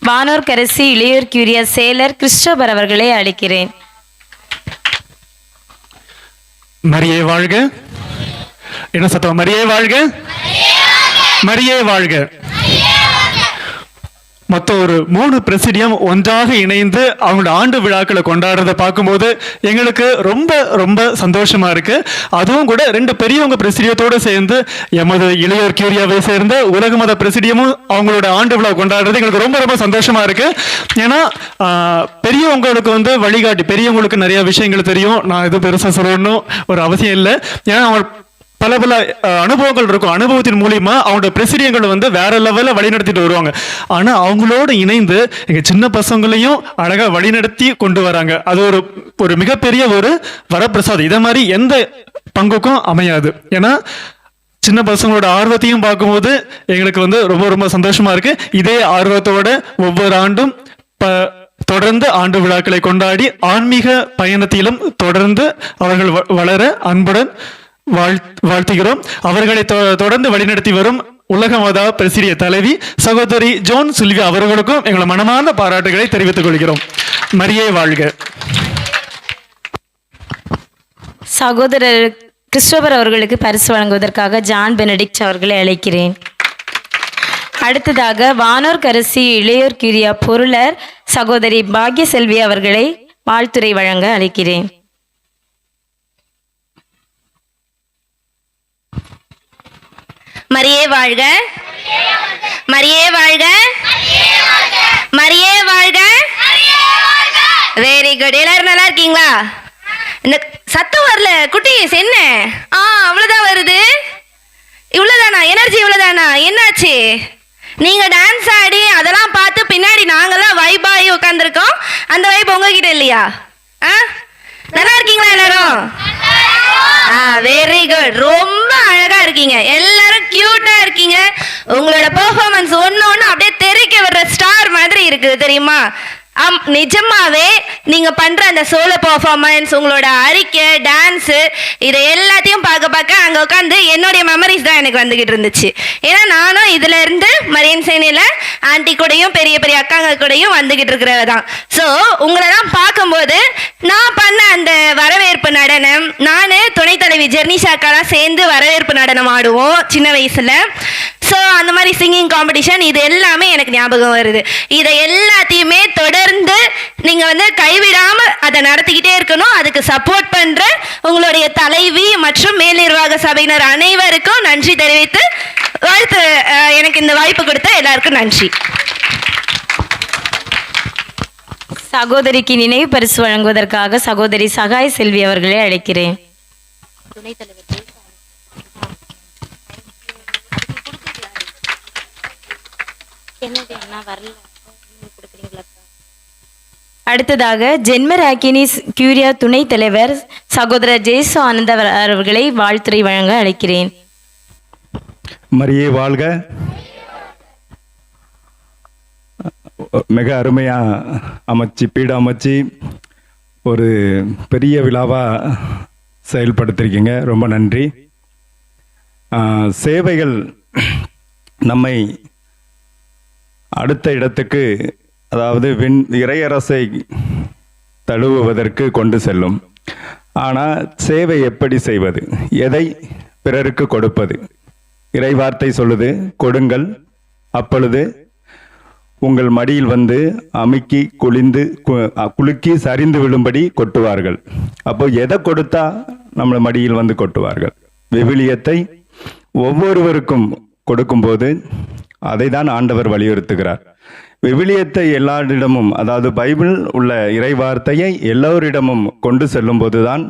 வானோர் கரசி இளையோர் கியூரியா செயலர் கிறிஸ்டோபர் அவர்களை அழைக்கிறேன். மரியே வாழ்க. என்ன சத்தம்? மரியே வாழ்க, மரியே வாழ்க. மொத்தம் ஒரு 3 பிரசிடியம் ஒன்றாக இணைந்து அவங்களோட ஆண்டு விழாக்களை கொண்டாடுறதை பார்க்கும்போது எங்களுக்கு ரொம்ப ரொம்ப சந்தோஷமா இருக்கு. அதுவும் கூட 2 பெரியவங்க பிரசிடியத்தோடு சேர்ந்து எமது இளையோர் கியூரியாவை சேர்ந்த உலக மத பிரசிடியமும் அவங்களோட ஆண்டு விழா கொண்டாடுறது எங்களுக்கு ரொம்ப ரொம்ப சந்தோஷமா இருக்கு. ஏன்னா பெரியவங்களுக்கு வந்து வழிகாட்டி, பெரியவங்களுக்கு நிறைய விஷயங்கள் தெரியும். நான் இது பெருசாக சொல்லணும் ஒரு அவசியம் இல்லை. ஏன்னா அவங்க பல பல அனுபவங்கள் இருக்கும். அனுபவத்தின் மூலியமா அவங்களோட பிரசிடியங்களை வந்து வேற லெவலில் வழிநடத்திட்டு வருவாங்க. ஆனால் அவங்களோடு இணைந்து எங்கள் சின்ன பசங்களையும் அழகாக வழிநடத்தி கொண்டு வராங்க. அது ஒரு மிகப்பெரிய ஒரு வரப்பிரசாதம். இதை மாதிரி எந்த பங்குக்கும் அமையாது. ஏன்னா சின்ன பசங்களோட ஆர்வத்தையும் பார்க்கும்போது எங்களுக்கு வந்து ரொம்ப ரொம்ப சந்தோஷமா இருக்கு. இதே ஆர்வத்தோட ஒவ்வொரு ஆண்டும் தொடர்ந்து ஆண்டு விழாக்களை கொண்டாடி ஆன்மீக பயணத்திலும் தொடர்ந்து அவர்கள் வளர அன்புடன் வாழ்த்துகிறோம். அவர்களை தொடர்ந்து வழிநடத்தி வரும் உலக மாதா பிரசிடிய தலைவி சகோதரி ஜோன் சில்வியா அவர்களுக்கும் எங்களை மனமார்ந்த பாராட்டுகளை தெரிவித்துக் கொள்கிறோம். மரியே வாழ்க. சகோதரர் கிறிஸ்டோபர் அவர்களுக்கு பரிசு வழங்குவதற்காக ஜான் பெனடிக்ட் அவர்களை அழைக்கிறேன். அடுத்ததாக வானோர் கரசி இளையோர் கிரியா பொருளர் சகோதரி பாக்யசெல்வி அவர்களை வாழ்த்துரை வழங்க அழைக்கிறேன். மரியே வாழ்க, மரியே வாழ்க, மரியே வாழ்க. Very good. எல்லாரும் நல்லா இருக்கீங்களா? இந்த சத்தம் வரல குட்டீஸ், என்ன? அவ்வளோதான் வருது. இவ்வளோதானா? எனர்ஜி இவ்வளோதானா? என்னாச்சு? நீங்க டான்ஸ் ஆடி அதெல்லாம் பார்த்து பின்னாடி நாங்கெல்லாம் வைபாகி உட்காந்துருக்கோம். அந்த வைப் உங்ககிட்ட இல்லையா? நல்லா இருக்கீங்களா எல்லாரும்? Very good. ரொம்ப அழகா இருக்கீங்க எல்லாரும், கியூட்டா இருக்கீங்க. உங்களோட பெர்ஃபார்மன்ஸ் ஒன்று அப்படியே தெறிக்க வர்ற ஸ்டார் மாதிரி இருக்குது தெரியுமா? நிஜமாவே நீங்க பண்ற அந்த சோலோ பெர்ஃபார்மன்ஸ், உங்களோட அறிக்கை, டான்ஸு, இதை எல்லாத்தையும் பார்க்க அங்க உட்காந்து என்னுடைய மெமரிஸ் தான் எனக்கு வந்துகிட்டு இருந்துச்சு. ஏன்னா நானும் இதுல இருந்து மரியன் சேனையில ஆன்டி கூடயும் பெரிய பெரிய அக்காங்க கூடயும் வந்துகிட்டு இருக்கிறவ தான். ஸோ உங்களெல்லாம் பார்க்கும்போது நான் பண்ண அந்த வரவேற்பு நடனம், நான் துணைத் தலைவி ஜெர்னிஷாக்கெல்லாம் சேர்ந்து வரவேற்பு நடனம் ஆடுவோம் சின்ன வயசுல. ஸோ அந்த மாதிரி சிங்கிங் காம்படிஷன், இது எல்லாமே எனக்கு ஞாபகம் வருது. இதை எல்லாத்தையுமே தொடர்ந்து நீங்கள் கைவிடாம அதை நடத்திக்கிட்டே இருக்கணும். அதுக்கு சப்போர்ட் பண்ற உங்களுடைய தலைவி மற்றும் மேல் நிர்வாக சபையினர் அனைவருக்கும் நன்றி தெரிவித்து வாழ்த்து. எனக்கு இந்த வாய்ப்பு கொடுத்த எல்லாருக்கும் நன்றி. சகோதரிக்கு நினைவு பரிசு வழங்குவதற்காக சகோதரி சகாய் செல்வி அவர்களை அழைக்கிறேன். துணைத் தலைவர் அடுத்ததாக ஜென்மராக்கினி கியூரியா துணைத் தலைவர் சகோதரர் ஜேசு ஆனந்த அவர்களை வாழ்த்துரை வழங்க அழைக்கிறேன். மரியே வாழ்க. மிக அருமையா அமைச்சு பீட அமைச்சு ஒரு பெரிய விழாவா செயல்படுத்திருக்கீங்க, ரொம்ப நன்றி. சேவைகள் நம்மை அடுத்த இடத்துக்கு, அதாவது இறையரசை தழுவுவதற்கு கொண்டு செல்லும். ஆனால் சேவை எப்படி செய்வது, எதை பிறருக்கு கொடுப்பது? இறைவார்த்தை சொல்லுது, கொடுங்கள் அப்பொழுது உங்கள் மடியில் அமுக்கி குலுக்கி சரிந்து விழும்படி கொட்டுவார்கள். அப்போ எதை கொடுத்தா நம்மளை மடியில் கொட்டுவார்கள்? விவிலியத்தை ஒவ்வொருவருக்கும் கொடுக்கும்போது அதை தான் ஆண்டவர் வலியுறுத்துகிறார். விவிலியத்தை எல்லாரிடமும், அதாவது பைபிள் உள்ள இறைவார்த்தையை எல்லோரிடமும் கொண்டு செல்லும் போதுதான்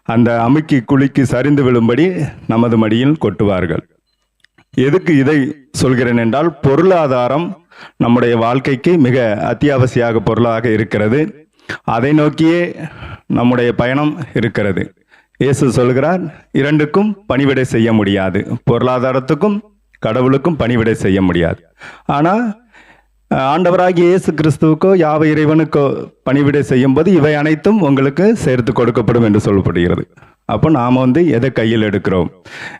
அந்த அமுக்கி குலுக்கி சரிந்து விழும்படி நமது மடியில் கொட்டுவார்கள். எதுக்கு இதை சொல்கிறேன் என்றால், பொருளாதாரம் நம்முடைய வாழ்க்கைக்கு மிக அத்தியாவசிய பொருளாக இருக்கிறது. அதை நோக்கியே நம்முடைய பயணம் இருக்கிறது. இயேசு சொல்கிறார், இரண்டுக்கும் பணிவிடை செய்ய முடியாது, பொருளாதாரத்துக்கும் கடவுளுக்கும் பணிவிடை செய்ய முடியாது. ஆனால் ஆண்டவராகிய இயேசு கிறிஸ்துவுக்கோ யாவை இறைவனுக்கோ பணிவிடை செய்யும் போது இவை அனைத்தும் உங்களுக்கு சேர்த்து கொடுக்கப்படும் என்று சொல்லப்படுகிறது. அப்போ நாம் எதை கையில் எடுக்கிறோம்?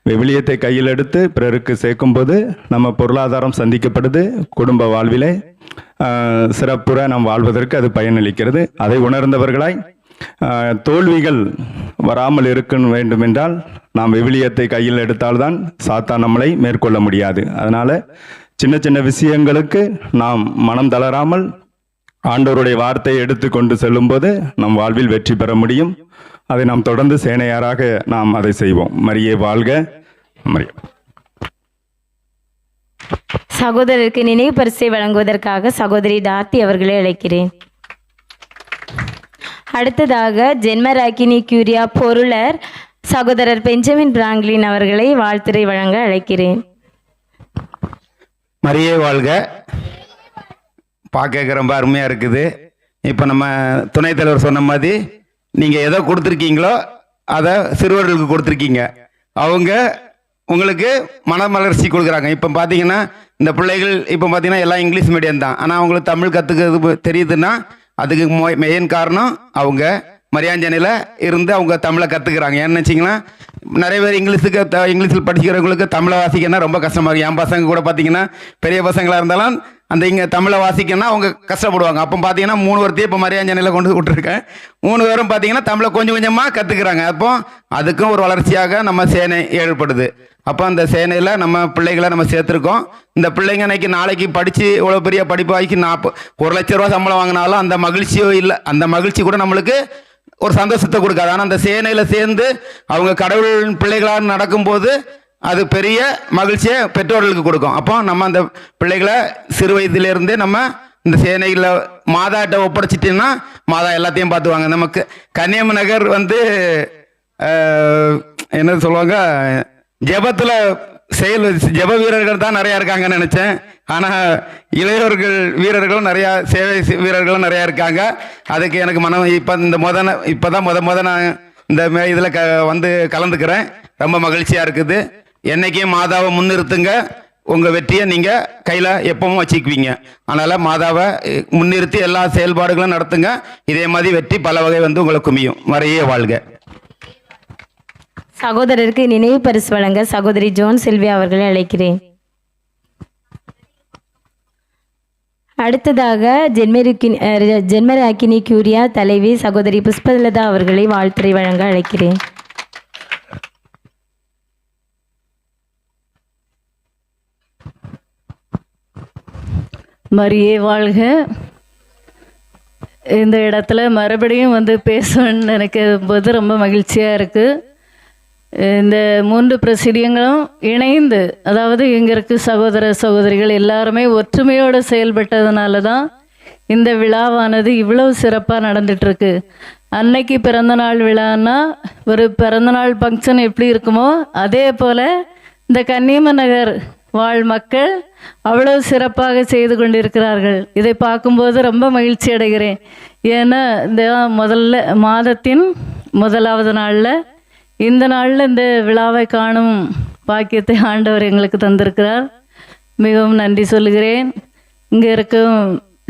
விவிலியத்தை கையில் எடுத்து பிறருக்கு சேர்க்கும்போது நம்ம பொருளாதாரம் சந்திக்கப்படுது, குடும்ப வாழ்விலே சிறப்புற நாம் வாழ்வதற்கு அது பயனளிக்கிறது. அதை உணர்ந்தவர்களாய் தோல்விகள் வராமல் இருக்க வேண்டும் என்றால் நாம் விவிலியத்தை கையில் எடுத்தால்தான் சாத்தான் நம்மளை மேற்கொள்ள முடியாது. அதனால் சின்ன சின்ன விஷயங்களுக்கு நாம் மனம் தளராமல் ஆண்டவருடைய வார்த்தையை எடுத்து கொண்டு செல்லும்போது நம் வாழ்வில் வெற்றி பெற முடியும். அதை நாம் தொடர்ந்து சேனையாராக நாம் அதை செய்வோம். மரியே வாழ்க. மரியே. சகோதரருக்கு நினைவு பரிசை வழங்குவதற்காக சகோதரி டார்த்தி அவர்களை அழைக்கிறேன். அடுத்ததாக ஜென்மராக்கினி கியூரியா பொருளர் சகோதரர் பெஞ்சமின் பிராங்க்லின் அவர்களை வாழ்த்துரை வழங்க அழைக்கிறேன். மரியே வாழ்க. பார்க்க ரொம்ப அருமையாக இருக்குது. இப்போ நம்ம துணைத் தலைவர் சொன்ன மாதிரி நீங்கள் எதை கொடுத்துருக்கீங்களோ அதை சிறுவர்களுக்கு கொடுத்துருக்கீங்க. அவங்க உங்களுக்கு மனமலர்ச்சி கொடுக்குறாங்க. இப்போ பார்த்தீங்கன்னா இந்த பிள்ளைகள் இப்போ பார்த்தீங்கன்னா எல்லாம் இங்கிலீஷ் மீடியம் தான். ஆனால் அவங்களுக்கு தமிழ் கற்றுக்கிறது தெரியுதுன்னா அதுக்கு மெயின் காரணம் அவங்க மரியாஞ்சனையில் இருந்து அவங்க தமிழை கற்றுக்குறாங்க. ஏன்னு வச்சிங்கன்னா நிறைய பேர் இங்கிலீஷில் படிக்கிறவங்களுக்கு தமிழை வாசிக்கன்னா ரொம்ப கஷ்டமாக இருக்கும். என் பசங்க கூட பார்த்தீங்கன்னா பெரிய பசங்களாக இருந்தாலும் அந்த இங்கே தமிழை வாசிக்கணும்னா அவங்க கஷ்டப்படுவாங்க. அப்போ பார்த்தீங்கன்னா 3 வருத்தையும் இப்போ மரியாஞ்சனையில் கொண்டு விட்டுருக்கேன். 3 பேரும் பார்த்தீங்கன்னா தமிழை கொஞ்சம் கொஞ்சமாக கற்றுக்குறாங்க. அப்போ அதுக்கும் ஒரு வளர்ச்சியாக நம்ம சேனை ஏற்படுது. அப்போ அந்த சேனையில் நம்ம பிள்ளைகளை நம்ம சேர்த்துருக்கோம். இந்த பிள்ளைங்க நாளைக்கு படித்து இவ்வளோ பெரிய படிப்பு வாங்கி 1 லட்ச ரூபா சம்பளம் வாங்கினாலும் அந்த மகிழ்ச்சியோ இல்லை, அந்த மகிழ்ச்சி கூட நம்மளுக்கு ஒரு சந்தோஷத்தை கொடுக்காது. ஆனால் அந்த சேனையில் சேர்ந்து அவங்க கடவுள் பிள்ளைகளாக நடக்கும்போது அது பெரிய மகிழ்ச்சியை பெற்றோர்களுக்கு கொடுக்கும். அப்போ நம்ம அந்த பிள்ளைகளை சிறு வயதிலேருந்தே நம்ம இந்த சேனையில் மாதாட்ட ஒப்படைச்சிட்டோம்னா மாதா எல்லாத்தையும் பார்த்துவாங்க. நமக்கு கன்னியாகுமரி நகர் வந்து என்ன சொல்லுவாங்க, ஜெபத்தில் ஜெப வீரர்கள் தான் நிறையா இருக்காங்கன்னு நினச்சேன். ஆனால் இளையோர்கள் வீரர்களும் நிறையா, சேவை வீரர்களும் நிறையா இருக்காங்க. அதுக்கு எனக்கு மனம் இப்போ தான் நான் இந்த இதில் வந்து கலந்துக்கிறேன். ரொம்ப மகிழ்ச்சியாக இருக்குது. என்னைக்கும் மாதாவை முன்னிறுத்துங்க, உங்கள் வெற்றியை நீங்கள் கையில் எப்பவும் வச்சுக்குவீங்க. அதனால் மாதாவை முன்னிறுத்தி எல்லா செயல்பாடுகளும் நடத்துங்க. இதே மாதிரி வெற்றி பல வகை வந்து உங்களை குமியும். மறையே வாழ்க. சகோதரருக்கு நினைவு பரிசு வழங்க சகோதரி ஜோன் செல்வி அவர்களை அழைக்கிறேன். அடுத்ததாக ஜென்மராக்கினி கியூரியா தலைவி சகோதரி புஷ்பலதா அவர்களை வாழ்த்துரை வழங்க அழைக்கிறேன். மரியே வாழ்க. இந்த இடத்துல மறுபடியும் வந்து பேசணும்னு நினைக்கும் போது ரொம்ப மகிழ்ச்சியாக இருக்குது. இந்த 3 பிரசிடியங்களும் இணைந்து, அதாவது இங்கே இருக்க சகோதர சகோதரிகள் எல்லாருமே ஒற்றுமையோடு செயல்பட்டதுனால தான் இந்த விழாவானது இவ்வளவு சிறப்பாக நடந்துட்டுருக்கு. அன்னைக்கு பிறந்தநாள் விழான்னா ஒரு பிறந்தநாள் ஃபங்க்ஷன் எப்படி இருக்குமோ அதே போல் இந்த கன்னியாகுமரி நகர் வாழ் மக்கள் அவ்வளவு சிறப்பாக செய்து கொண்டிருக்கிறார்கள். இதை பார்க்கும்போது ரொம்ப மகிழ்ச்சி அடைகிறேன். ஏன்னா இந்த மாதத்தின் முதலாவது நாளில், இந்த நாளில் இந்த விழாவை காணும் பாக்கியத்தை ஆண்டவர் எங்களுக்கு தந்திருக்கிறார். மிகவும் நன்றி சொல்லுகிறேன். இங்கே இருக்கும்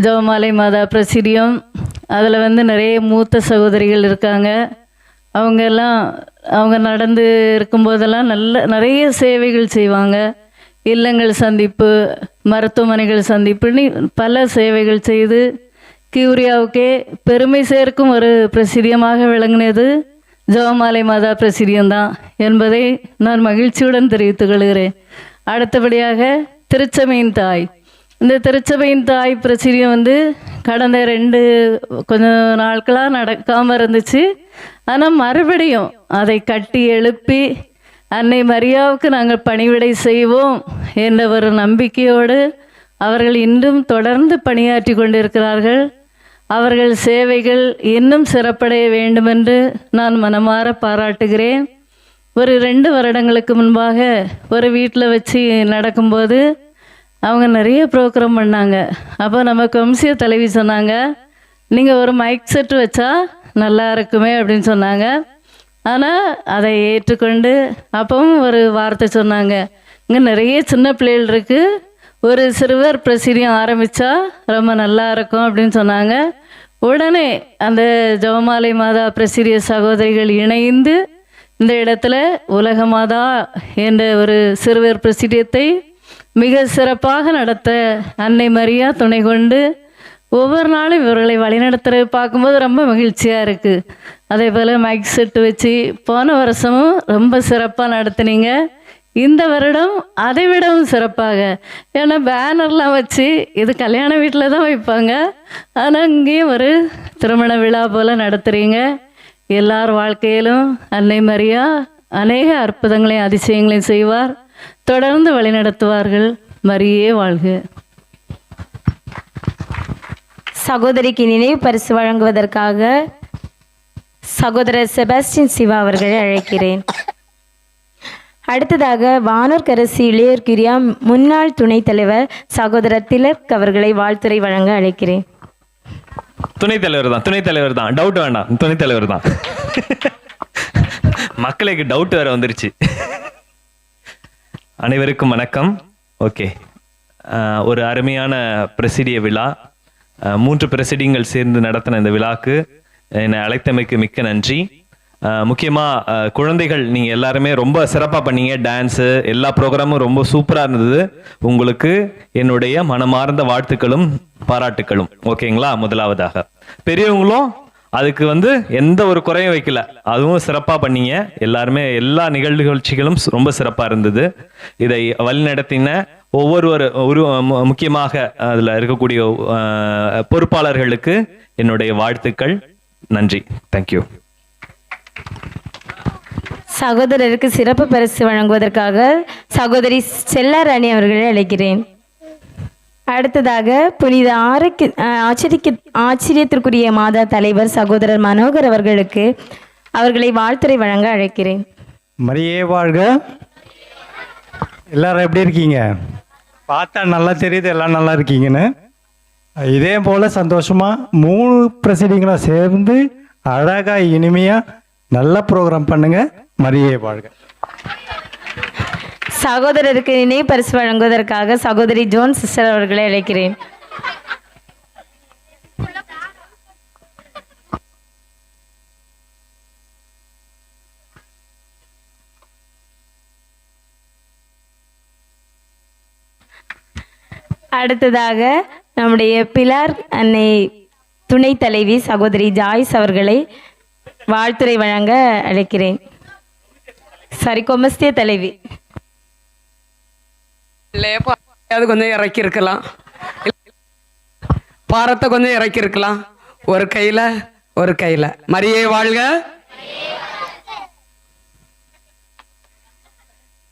ஜெபமாலை மாதா பிரசிடியம், அதில் வந்து நிறைய மூத்த சகோதரிகள் இருக்காங்க. அவங்க நடந்து இருக்கும்போதெல்லாம் நிறைய சேவைகள் செய்வாங்க. இல்லங்கள் சந்திப்பு, மருத்துவமனைகள் சந்திப்புன்னு பல சேவைகள் செய்து கியூரியாவுக்கே பெருமை சேர்க்கும் ஒரு பிரசிடியமாக விளங்கினது ஜெபமாலை மாதா பிரசிடியம்தான் என்பதை நான் மகிழ்ச்சியுடன் தெரிவித்துக் கொள்கிறேன். அடுத்தபடியாக திருச்சபையின் தாய், இந்த திருச்சபையின் தாய் பிரசிடியம் வந்து கடந்த கொஞ்சம் நாட்களாக நடக்காமல் இருந்துச்சு. ஆனால் மறுபடியும் அதை கட்டி எழுப்பி அன்னை மரியாவுக்கு நாங்கள் பணிவிடை செய்வோம் என்ற ஒரு நம்பிக்கையோடு அவர்கள் இன்னும் தொடர்ந்து பணியாற்றி கொண்டிருக்கிறார்கள். அவர்கள் சேவைகள் இன்னும் சிறப்படைய வேண்டுமென்று நான் மனமாற பாராட்டுகிறேன். ஒரு 2 வருடங்களுக்கு முன்பாக ஒரு வீட்டில் வச்சு நடக்கும்போது அவங்க நிறைய ப்ரோக்ராம் பண்ணாங்க. அப்போ நம்ம வம்சிய தலைவி சொன்னாங்க, நீங்கள் ஒரு மைக் செட்டு வச்சா நல்லா இருக்குமே அப்படின்னு சொன்னாங்க. ஆனால் அதை ஏற்றுக்கொண்டு அப்பவும் ஒரு வார்த்தை சொன்னாங்க, இங்கே நிறைய சின்ன பிள்ளைகள் இருக்குது, ஒரு சிறுவர் பிரசிடியம் ஆரம்பித்தா ரொம்ப நல்லா இருக்கும் அப்படின்னு சொன்னாங்க. உடனே அந்த ஜெபமாலை மாதா பிரசிடிய சகோதரிகள் இணைந்து இந்த இடத்துல உலக மாதா என்ற ஒரு சிறுவர் பிரசிடியத்தை மிக சிறப்பாக நடத்த அன்னை மரியா துணை கொண்டு ஒவ்வொரு நாளும் இவர்களை வழிநடத்துறது பார்க்கும்போது ரொம்ப மகிழ்ச்சியாக இருக்குது. அதே போல் மைக் செட்டு வச்சு போன வருஷமும் ரொம்ப சிறப்பாக நடத்துனீங்க. இந்த வருடம் அதை விடவும் சிறப்பாக, ஏன்னா பேனர்லாம் வச்சு இது கல்யாண வீட்டில் தான் வைப்பாங்க, ஆனால் இங்கேயும் ஒரு திருமண விழா போல் நடத்துகிறீங்க. எல்லார் வாழ்க்கையிலும் அன்னை மரியா அநேக அற்புதங்களையும் அதிசயங்களையும் செய்வார். தொடர்ந்து வழிநடத்துவார்கள். மரியே வாழ்க. சகோதரிக்கு நினைவு பரிசு வழங்குவதற்காக சகோதரர் செபாஸ்டின் சிவா அவர்களை அழைக்கிறேன். அடுத்ததாக வானூர் கரசி இளையோர் கிரியா முன்னாள் துணைத் தலைவர் சகோதரர் திலக் அவர்களை வாழ்த்துரை வழங்க அழைக்கிறேன். துணைத் தலைவர் தான், டவுட் வேண்டாம், துணைத் தலைவர் தான். மக்களுக்கு டவுட் வேற வந்துருச்சு. அனைவருக்கும் வணக்கம். ஓகே, ஒரு அருமையான பிரசிடிய விழா, 3 பிரசிடியங்கள் சேர்ந்து நடத்தின இந்த விழாக்கு என்னை அழைத்தமைக்கு மிக்க நன்றி. முக்கியமாக குழந்தைகள் நீங்கள் எல்லாருமே ரொம்ப சிறப்பாக பண்ணீங்க. டான்ஸு எல்லா ப்ரோக்ராமும் ரொம்ப சூப்பராக இருந்தது. உங்களுக்கு என்னுடைய மனமார்ந்த வாழ்த்துக்களும் பாராட்டுக்களும். ஓகேங்களா? முதலாவதாக பெரியவங்களும் அதுக்கு எந்த ஒரு குறையும் வைக்கல, அதுவும் சிறப்பாக பண்ணீங்க. எல்லாருமே எல்லா நிகழ்ச்சிகளும் ரொம்ப சிறப்பாக இருந்தது. இதை வழிநடத்தின ஒவ்வொரு முக்கியமாக அதில் இருக்கக்கூடிய பொறுப்பாளர்களுக்கு என்னுடைய வாழ்த்துக்கள். நன்றி. தேங்க்யூ. சகோதரருக்கு சிறப்பு பரிசு வழங்குவதற்காக சகோதரி செல்லாராணி அவர்களை அழைக்கிறேன். அடுத்ததாக புனித ஆச்சரியத்திற்குரிய மாதா தலைவர் சகோதரர் மனோகர் அவர்களை வாழ்த்துரை வழங்க அழைக்கிறேன். மரியே வாழ்க. எல்லாரும் எப்படி இருக்கீங்க? பார்த்தா நல்லா தெரியுது எல்லாம் நல்லா இருக்கீங்கன்னு. இதே போல் சந்தோஷமாக 3 பிரசிடிங்களும் சேர்ந்து அழகாக இனிமையாக நல்ல ப்ரோக்ராம் பண்ணுங்க. மரியே வாழ்க. சகோதரருக்கு நினைவு பரிசு வழங்குவதற்காக சகோதரி ஜோன் சிஸ்டர் அவர்களை அழைக்கிறேன். அடுத்ததாக நம்முடைய பிலார் அன்னை துணைத் தலைவி சகோதரி ஜாய்ஸ் அவர்களை வாழ்த்துரை வழங்க அழைக்கிறேன். கொமஸ்திய தலைவி அது கொஞ்சம் இறக்கி இருக்கலாம், பாரத்தை கொஞ்சம் இறக்கி இருக்கலாம். ஒரு கையில மரியே வாழ்க.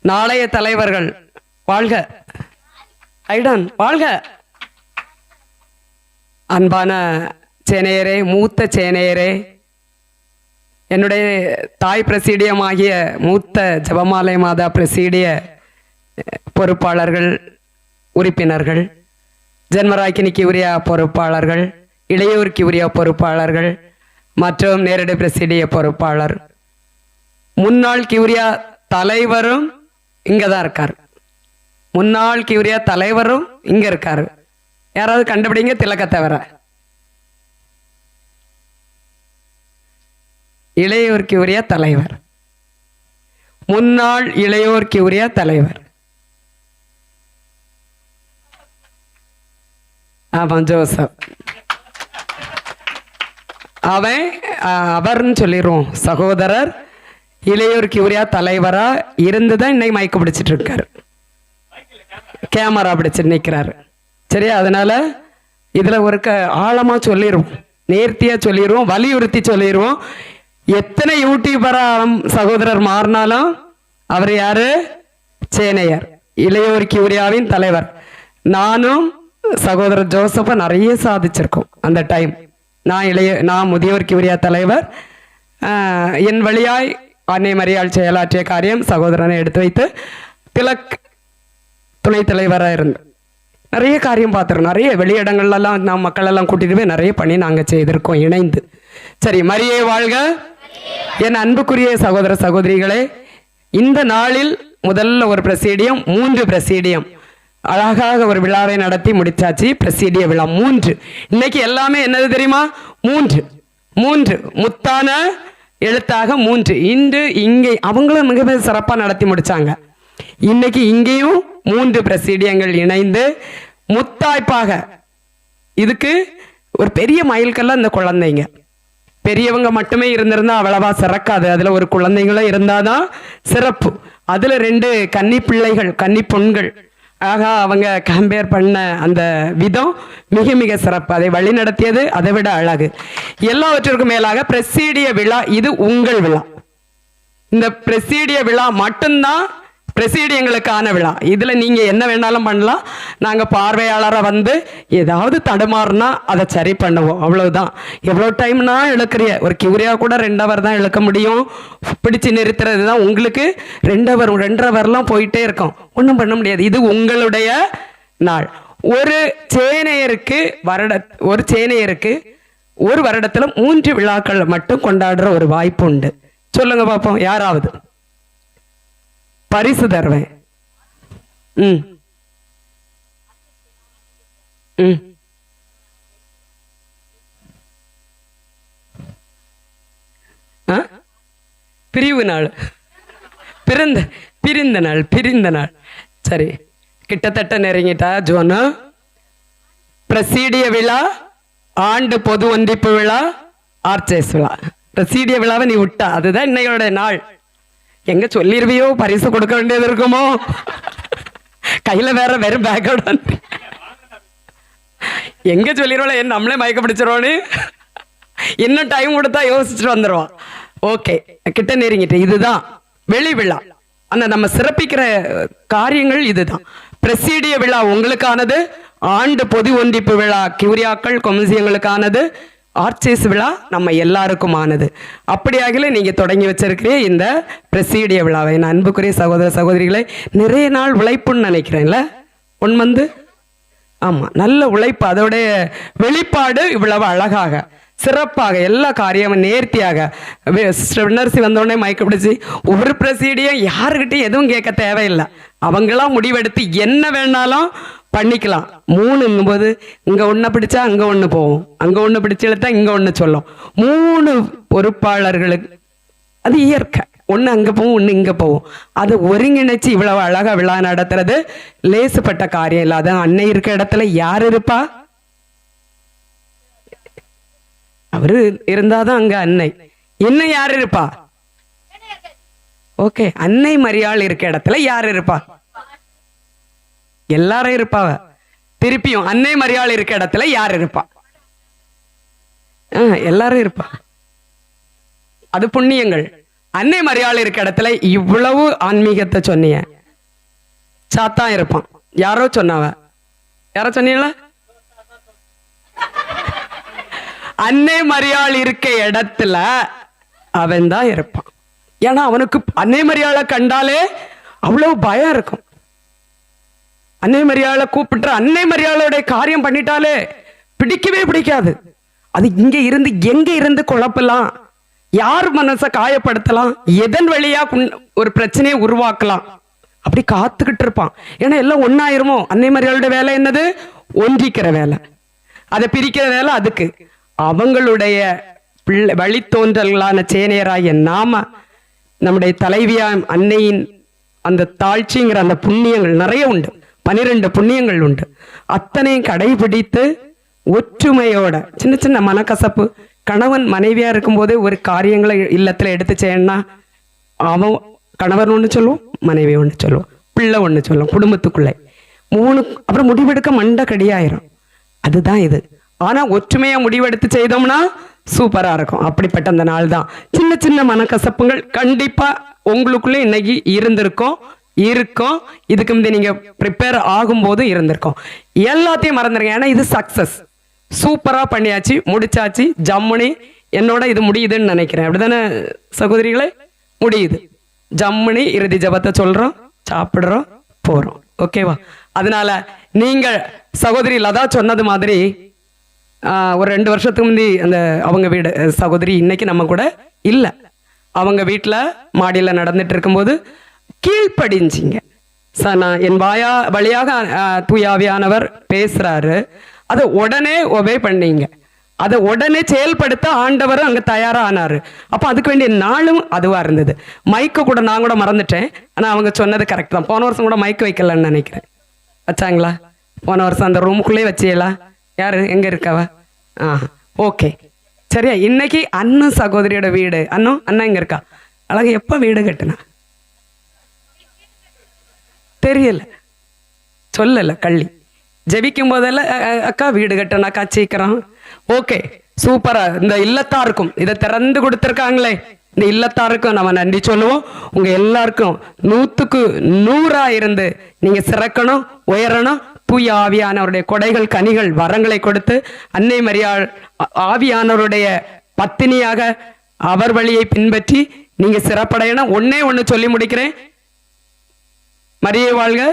நாளைய தலைவர்கள் வாழ்க. ஐடான் வாழ்க. அன்பான சேனையரே, மூத்த சேனையரே, என்னுடைய தாய் பிரசீடியமாகிய மூத்த ஜெபமாலை மாதா பிரசீடிய பொறுப்பாளர்கள், உறுப்பினர்கள், ஜென்மராக்கினிக்கு உரிய பொறுப்பாளர்கள், இளையோருக்கு உரிய பொறுப்பாளர்கள் மற்றும் நேரடி பிரசிடிய பொறுப்பாளர், முன்னாள் கியூரியா தலைவரும் இங்கே தான் இருக்கார். முன்னாள் கியூரியா தலைவரும் இங்கே இருக்கார். யாராவது கண்டுபிடிங்க திலக்கத்தை வர. இளையோருக்கு உரிய தலைவர், முன்னாள் இளையோருக்கு உரிய தலைவர். ஆமாம், ஜோசப். அவர்னு சொல்லிடுவோம். சகோதரர் இளையோருக்கு உரிய தலைவரா இருந்துதான் இன்னைக்கு மயக்க பிடிச்சிட்டு இருக்காரு, கேமரா பிடிச்சிட்டு நிற்கிறாரு. சரியா? அதனால இதுல ஒரு ஆழமா சொல்லிடுவோம், நேர்த்தியா சொல்லிடுவோம், வலியுறுத்தி சொல்லிடுவோம். எத்தனை யூடியூபரா சகோதரர் மாறினாலும் அவர் யாரு? சேனையர், இளையோருக்கு உரியாவின் தலைவர். நானும் சகோதரர் ஜோசப்ப நிறைய சாதிச்சிருக்கோம் அந்த டைம். நான் முதியோருக்கு உரிய தலைவர். என் வழியாய் அன்னை மரியாள் செயலாற்றிய காரியம் சகோதரனை எடுத்து வைத்து திலக் துணைத் தலைவராக இருந்து நிறைய காரியம் பார்த்துருக்கோம். நிறைய வெளியிடங்கள்லாம் நாம் மக்களெல்லாம் கூட்டிட்டு போய் நிறைய பண்ணி நாங்கள் செய்திருக்கோம் இணைந்து. சரி, மரியே வாழ்க. என் அன்புக்குரிய சகோதர சகோதரிகளே, இந்த நாளில் முதல்ல ஒரு பிரசீடியம், 3 பிரசீடியம் அழகாக ஒரு விழாவை நடத்தி முடிச்சாச்சு. பிரசீடிய விழா 3. இன்னைக்கு எல்லாமே என்னது தெரியுமா? 3 முத்தான எழுத்தாக 3. இன்று இங்கே அவங்களும் மிக சிறப்பாக நடத்தி முடிச்சாங்க. இன்னைக்கு இங்கேயும் 3 பிரசீடியங்கள் இணைந்து முத்தாய்ப்பாக, இதுக்கு ஒரு பெரிய மைல்கல்ல இந்த குழந்தைங்க. பெரியவங்க மட்டுமே இருந்திருந்தா அவ்வளவா சிறக்காது. அதுல ஒரு குழந்தைங்களும் இருந்தாதான் சிறப்பு. அதுல 2 கன்னி பிள்ளைகள், கன்னி பொண்கள் ஆகா அவங்க கம்பேர் பண்ண அந்த விதம் மிக மிக சிறப்பு. அதை வழி நடத்தியது அதை விட அழகு. எல்லாவற்றிற்கும் மேலாக பிரசீடிய விழா, இது உங்கள் விழா. இந்த பிரசீடிய விழா மட்டும்தான் பிரசீடியங்களுக்கான விழா. இதுல நீங்க என்ன வேணாலும் பண்ணலாம். நாங்க பார்வையாளரை வந்து ஏதாவது தடுமாறுனா அதை சரி பண்ணுவோம், அவ்வளவுதான். எவ்வளவு டைம்னா இழுக்கிறிய ஒரு கியூரியா கூட 2 hour தான் இழுக்க முடியும். பிடிச்சு நிறுத்துறது தான் உங்களுக்கு 2 hour 2.5 hourலாம் போயிட்டே இருக்கும், ஒன்றும் பண்ண முடியாது. இது உங்களுடைய நாள். ஒரு சேனையருக்கு ஒரு வருடத்துல 3 விழாக்கள் மட்டும் கொண்டாடுற ஒரு வாய்ப்பு உண்டு. சொல்லுங்க பாப்போம், யாராவது பரிசு தருவேன். பிரிவு நாள், பிரிந்த நாள். சரி, கிட்டத்தட்ட நெருங்கிட்டா ஜோனு. பிரசீடிய விழா, ஆண்டு பொது ஒன்றிப்பு விழா, ஆர்ச்சேஸ் விழா. பிரசீடிய விழாவை நீ விட்டா, அதுதான் இன்னையோட நாள். எங்க சொல்லிருவியோ, பரிசு கொடுக்க வேண்டியது இருக்குமோ, கையில வேற வெறும் பேக்கோட வந்து எங்க சொல்லிடுவோம், என் நம்மளே மயக்க பிடிச்சிருவோன்னு இன்னும் டைம் கொடுத்தா யோசிச்சுட்டு வந்துடுவான். ஓகே, கிட்ட நெருங்கிட்டு. இதுதான் வெளி விழா. அந்த நம்ம சிறப்பிக்கிற காரியங்கள் இதுதான். பிரசீடிய விழா உங்களுக்கானது, ஆண்டு பொது ஒன்றிப்பு விழா கியூரியாக்கள் கொமிசியங்களுக்கானது, ஆர்ச்சேஸ் விழா நம்ம எல்லாருக்குமானது. அப்படியாகல நீங்க தொடங்கி வச்சிருக்கிற இந்த பிரசீடிய விழாவை, என் அன்புக்குரிய சகோதர சகோதரிகளை, நிறைய நாள் உழைப்புன்னு நினைக்கிறேன்ல. ஒன் ஆமாம், நல்ல உழைப்பு. அதோடைய வெளிப்பாடு இவ்வளவு அழகாக சிறப்பாக எல்லா காரியமும் நேர்த்தியாக. நர்சி வந்தோடனே மயக்க பிடிச்சி ஒரு பிரசீடியும் யாருக்கிட்டையும் எதுவும் கேட்க தேவையில்லை. அவங்களாம் முடிவெடுத்து என்ன வேணாலும் பண்ணிக்கலாம். 3ங்கும்போது இங்கே ஒன்றை பிடிச்சா அங்கே ஒன்று போவோம், அங்கே ஒன்று பிடிச்சி இழுத்தா இங்கே ஒன்று சொல்லும். 3 பொறுப்பாளர்களுக்கு அது இயற்கை. ஒன்று அங்கே போவோம், ஒன்று இங்கே போவோம். அதை ஒருங்கிணைச்சு இவ்வளவு அழகாக விழா நடத்துறது லேசுப்பட்ட காரியம் இல்லை. அதான் அன்னை இருக்க இடத்துல யார் இருப்பா? அவரு இருந்தாதான் அங்க அன்னை. இன்னும் யார் இருப்பா? ஓகே, அன்னை மரியாள் இருக்க இடத்துல யார் இருப்பா? எல்லாரும் இருப்பாவ. திருப்பியும் அன்னை மரியாள் இருக்க இடத்துல யார் இருப்பா? எல்லாரும் இருப்பா. அது புண்ணியங்கள். அன்னை மரியாள் இருக்க இடத்துல இவ்வளவு ஆன்மீகத்தை சொன்னீங்க. சாத்தான் இருப்பான். யாரோ சொன்னாவ, யாரோ சொன்னீங்களா? அன்னை மரியாள் இருக்க இடத்துல அவன் தான் இருப்பான். ஏன்னா அவனுக்கு அன்னை மரியாளை கண்டாலே அவ்வளவு பயம் இருக்கும். அன்னை மரியாளை கூப்பிட்டு அன்னை மரியாளோட காரியம் பண்ணிட்டாலே பிடிக்கவே பிடிக்காது. அது இங்க இருந்து எங்க இருந்து குழப்பலாம், யார் மனசை காயப்படுத்தலாம், எதன் வழியா ஒரு பிரச்சனையை உருவாக்கலாம், அப்படி காத்துக்கிட்டு இருப்பான். ஏன்னா எல்லாம் ஒன்னாயிருமோ. அன்னை மரியாளோட வேலை என்னது? ஒன்றிக்கிற வேலை, அதை பிரிக்கிற வேலை. அதுக்கு அவங்களுடைய வழித்தோன்றல்களான சேனையராகிய நாம நம்முடைய தலைவியா அன்னையின் அந்த தாழ்ச்சிங்கிற அந்த புண்ணியங்கள் நிறைய உண்டு. 12 புண்ணியங்கள் உண்டு. அத்தனையும் கடைபிடித்து ஒற்றுமையோட, சின்ன சின்ன மனக்கசப்பு, கணவன் மனைவியா இருக்கும்போது ஒரு காரியங்களை இல்லத்துல எடுத்து செய்யணும்னா அவன் கணவன் ஒன்று சொல்லுவோம், மனைவி ஒன்று சொல்லுவோம், பிள்ளை ஒன்று சொல்லுவோம், குடும்பத்துக்குள்ளே 3. அப்புறம் முடிவெடுக்க மண்டை கடியாயிரும். அதுதான் இது. ஆனா ஒற்றுமையா முடிவெடுத்து செய்தோம்னா சூப்பரா இருக்கும். அப்படிப்பட்ட அந்த நாள் தான். சின்ன சின்ன மனக்கசப்புகள் கண்டிப்பா உங்களுக்குள்ள இன்னைக்கு இருக்கும். இதுக்கு முந்தைய நீங்க ப்ரிப்பேர் ஆகும்போது இருந்திருக்கும். எல்லாத்தையும் மறந்துருங்க. ஏன்னா இது சக்சஸ். சூப்பரா பண்ணியாச்சு, முடிச்சாச்சு, ஜம்முனி. என்னோட இது முடியுதுன்னு நினைக்கிறேன். அப்படிதானே சகோதரிகளே? முடியுது. ஜம்முனி இறுதி ஜபத்தை சொல்றோம், சாப்பிடுறோம், போறோம். ஓகேவா? அதனால நீங்கள் சகோதரி லதா சொன்னது மாதிரி ஒரு 2 வருஷத்துக்கு முந்தி அந்த அவங்க வீடு சகோதரி இன்னைக்கு நம்ம கூட இல்லை. அவங்க வீட்டில் மாடியில் நடந்துட்டு இருக்கும்போது கீழ்ப்படிஞ்சிங்க. நான் என் வழியாக தூயாவியானவர் பேசுறாரு, அதை உடனே ஒபே பண்ணீங்க. அதை உடனே செயல்படுத்த ஆண்டவரும் அங்கே தயாராக ஆனாரு. அப்போ அதுக்கு வேண்டிய நாளும் அதுவாக இருந்தது. மைக்கு கூட நான் கூட மறந்துட்டேன். ஆனால் அவங்க சொன்னது கரெக்ட் தான். போன வருஷம் கூட மைக்கு வைக்கலன்னு நினைக்கிறேன். வச்சாங்களா? போன வருஷம் அந்த ரூமுக்குள்ளே வச்சியலா? யாரு எங்க இருக்கவ? ஓகே, சரியா. இன்னைக்கு அண்ணன் சகோதரியோட வீடு. அண்ணன் இங்க இருக்கா? அழகு எப்ப வீடு கட்டுனா தெரியல, சொல்லல. கள்ளி ஜெபிக்கும் போதெல்லாம் அக்கா வீடு கட்டணாக்கா சீக்கிரம். ஓகே, சூப்பரா. இந்த இல்லத்தாருக்கும் இதை திறந்து கொடுத்துருக்காங்களே, இந்த இல்லத்தாருக்கும் நம்ம நன்றி சொல்லுவோம். உங்க எல்லாருக்கும் 100க்கு 100 இருந்து நீங்க சிறக்கணும், உயரணும். தூய ஆவியானவருடைய கொடைகள், கனிகள், வரங்களை கொடுத்து அன்னை மரியாள் ஆவியானவருடைய பத்தினியாக அவர் வழியை பின்பற்றி நீங்க சிறப்படையணும். ஒண்ணு சொல்லி முடிக்கிறேன். மரியை வாழ்க,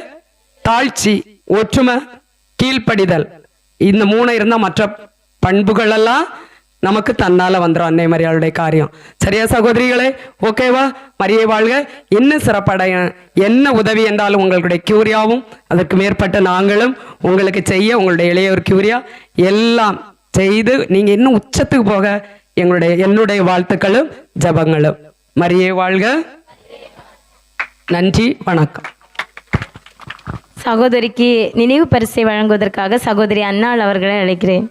தாழ்ச்சி, ஒற்றுமை, கீழ்ப்படிதல். இந்த 3 இருந்தா மற்ற பண்புகள் எல்லாம் நமக்கு தன்னால வந்துடும். அன்னை மரியாளுடைய காரியம். சரியா சகோதரிகளே? ஓகேவா? மரியை வாழ்க. என்ன சிறப்படைய, என்ன உதவி என்றாலும் உங்களுடைய கியூரியாவும் அதற்கு மேற்பட்ட நாங்களும் உங்களுக்கு செய்ய, உங்களுடைய இளையோர் கியூரியா எல்லாம் செய்து நீங்க இன்னும் உச்சத்துக்கு போக என்னுடைய வாழ்த்துக்களும் ஜபங்களும். மரியே வாழ்க. நன்றி, வணக்கம். சகோதரிக்கு நினைவு பரிசை வழங்குவதற்காக சகோதரி அன்னாள் அவர்களை அழைக்கிறேன்.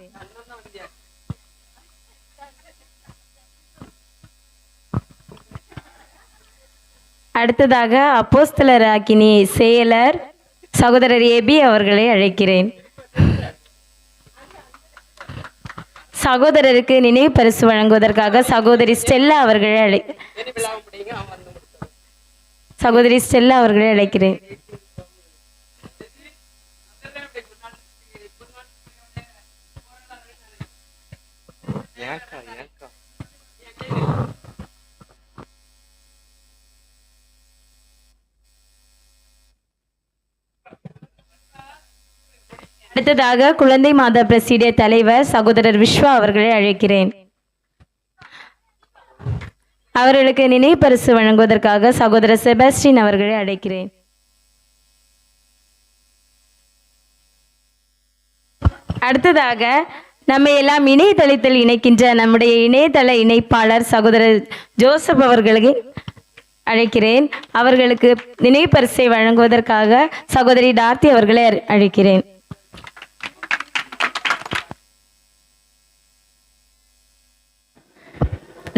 அடுத்ததாக அப்போஸ்தலர் ஆக்கினி செயலர் சகோதரர் ஏபி அவர்களை அழைக்கிறேன். சகோதரருக்கு நினைவு பரிசு வழங்குவதற்காக சகோதரி ஸ்டெல்லா அவர்களை அழைக்கிறேன். அடுத்ததாக குழந்தை மாதா பிரசிடிய தலைவர் சகோதரர் விஸ்வா அவர்களை அழைக்கிறேன். அவர்களுக்கு நினைவு பரிசு வழங்குவதற்காக சகோதரர் செபாஸ்டின் அவர்களை அழைக்கிறேன். அடுத்ததாக நம்ம எல்லாம் இணையதளத்தில் இணைக்கின்ற நம்முடைய இணையதள இணைப்பாளர் சகோதரர் ஜோசப் அவர்களை அழைக்கிறேன். அவர்களுக்கு நினைவு பரிசை வழங்குவதற்காக சகோதரி டார்த்தி அவர்களை அழைக்கிறேன்.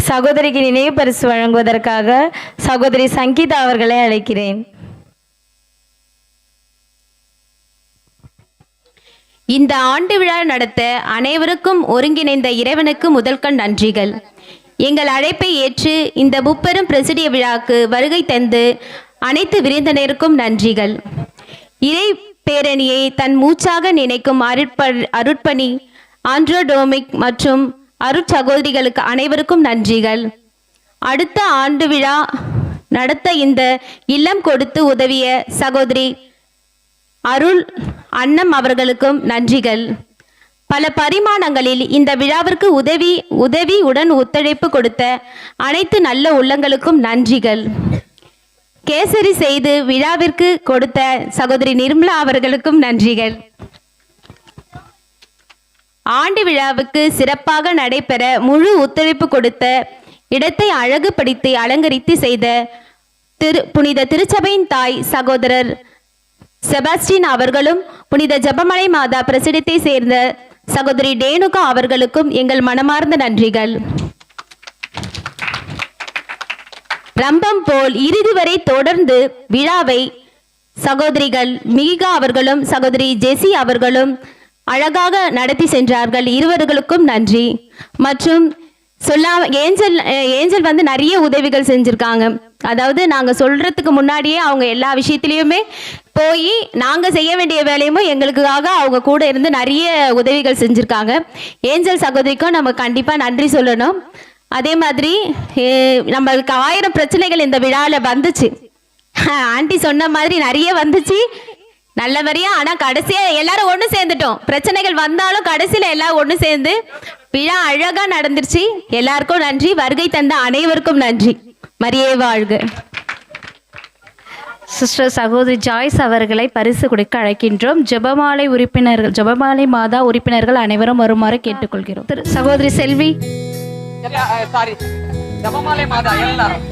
சகோதரிக்கு நினைவு பரிசு வழங்குவதற்காக சகோதரி சங்கீதா அவர்களை அழைக்கிறேன். இந்த ஆண்டு விழா நடத்த அனைவருக்கும் ஒருங்கிணைந்த இறைவனுக்கு முதல்கண் நன்றிகள். எங்கள் அழைப்பை ஏற்று இந்த முப்பெரும் பிரசிடிய விழாக்கு வருகை தந்து அனைத்து விருந்தினருக்கும் நன்றிகள். இறை பேரணியை தன் மூச்சாக நினைக்கும் அருட்பணி ஆண்ட்ரோடோமிக் மற்றும் அருட்சகோதரிகளுக்கு அனைவருக்கும் நன்றிகள். அடுத்த ஆண்டு விழா நடத்த இந்த இல்லம் கொடுத்து உதவிய சகோதரி அருள் அன்னம் அவர்களுக்கும் நன்றிகள். பல பரிமாணங்களில் இந்த விழாவிற்கு உதவியுடன் ஒத்துழைப்பு கொடுத்த அனைத்து நல்ல உள்ளங்களுக்கும் நன்றிகள். கேசரி செய்து விழாவிற்கு கொடுத்த சகோதரி நிர்மலா அவர்களுக்கும் நன்றிகள். ஆண்டு விழாவுக்கு சிறப்பாக நடைபெற முழு ஒத்துழைப்பு கொடுத்த, இடத்தை அழகுபடுத்தி அலங்கரித்து செய்த புனித திருச்சபையின் தாய் சகோதரர் செபாஸ்டின் அவர்களும், புனித ஜெபமலை மாதா பிரசிடத்தை சேர்ந்த சகோதரி டேனுகா அவர்களுக்கும் எங்கள் மனமார்ந்த நன்றிகள். ரம்பம் போல் இறுதி வரை தொடர்ந்து விழாவை சகோதரிகள் மீகா அவர்களும் சகோதரி ஜெசி அவர்களும் அழகாக நடத்தி சென்றார்கள். இருவர்களுக்கும் நன்றி. மற்றும் ஏஞ்சல் வந்து நிறைய உதவிகள் செஞ்சுருக்காங்க. அதாவது நாங்கள் சொல்கிறதுக்கு முன்னாடியே அவங்க எல்லா விஷயத்துலையுமே போய் நாங்கள் செய்ய வேண்டிய வேலையும் எங்களுக்காக அவங்க கூட இருந்து நிறைய உதவிகள் செஞ்சுருக்காங்க. ஏஞ்சல் சகோதரிக்கும் நம்ம கண்டிப்பாக நன்றி சொல்லணும். அதே மாதிரி நம்மளுக்கு 1000 பிரச்சனைகள் இந்த விழாவில் வந்துச்சு. ஆண்டி சொன்ன மாதிரி நிறைய வந்துச்சு நல்லவரையா. ஆனால் கடைசியாக எல்லாரும் ஒன்று சேர்ந்துட்டோம். பிரச்சனைகள் வந்தாலும் கடைசியில் எல்லாம் ஒன்று சேர்ந்து விழா அழகாக நடந்துருச்சு. எல்லாருக்கும் நன்றி. வருகை தந்த அனைவருக்கும் நன்றி. மரியே வாழ்க. சிஸ்டர் சகோதரி ஜாய்ஸ் அவர்களை பரிசு கொடுக்க அழைக்கின்றோம். ஜெபமாலை மாதா உறுப்பினர்கள் அனைவரும் வருமாறு கேட்டுக்கொள்கிறோம். சகோதரி செல்வி, ஜெபமாலை மாதா எல்லாரும்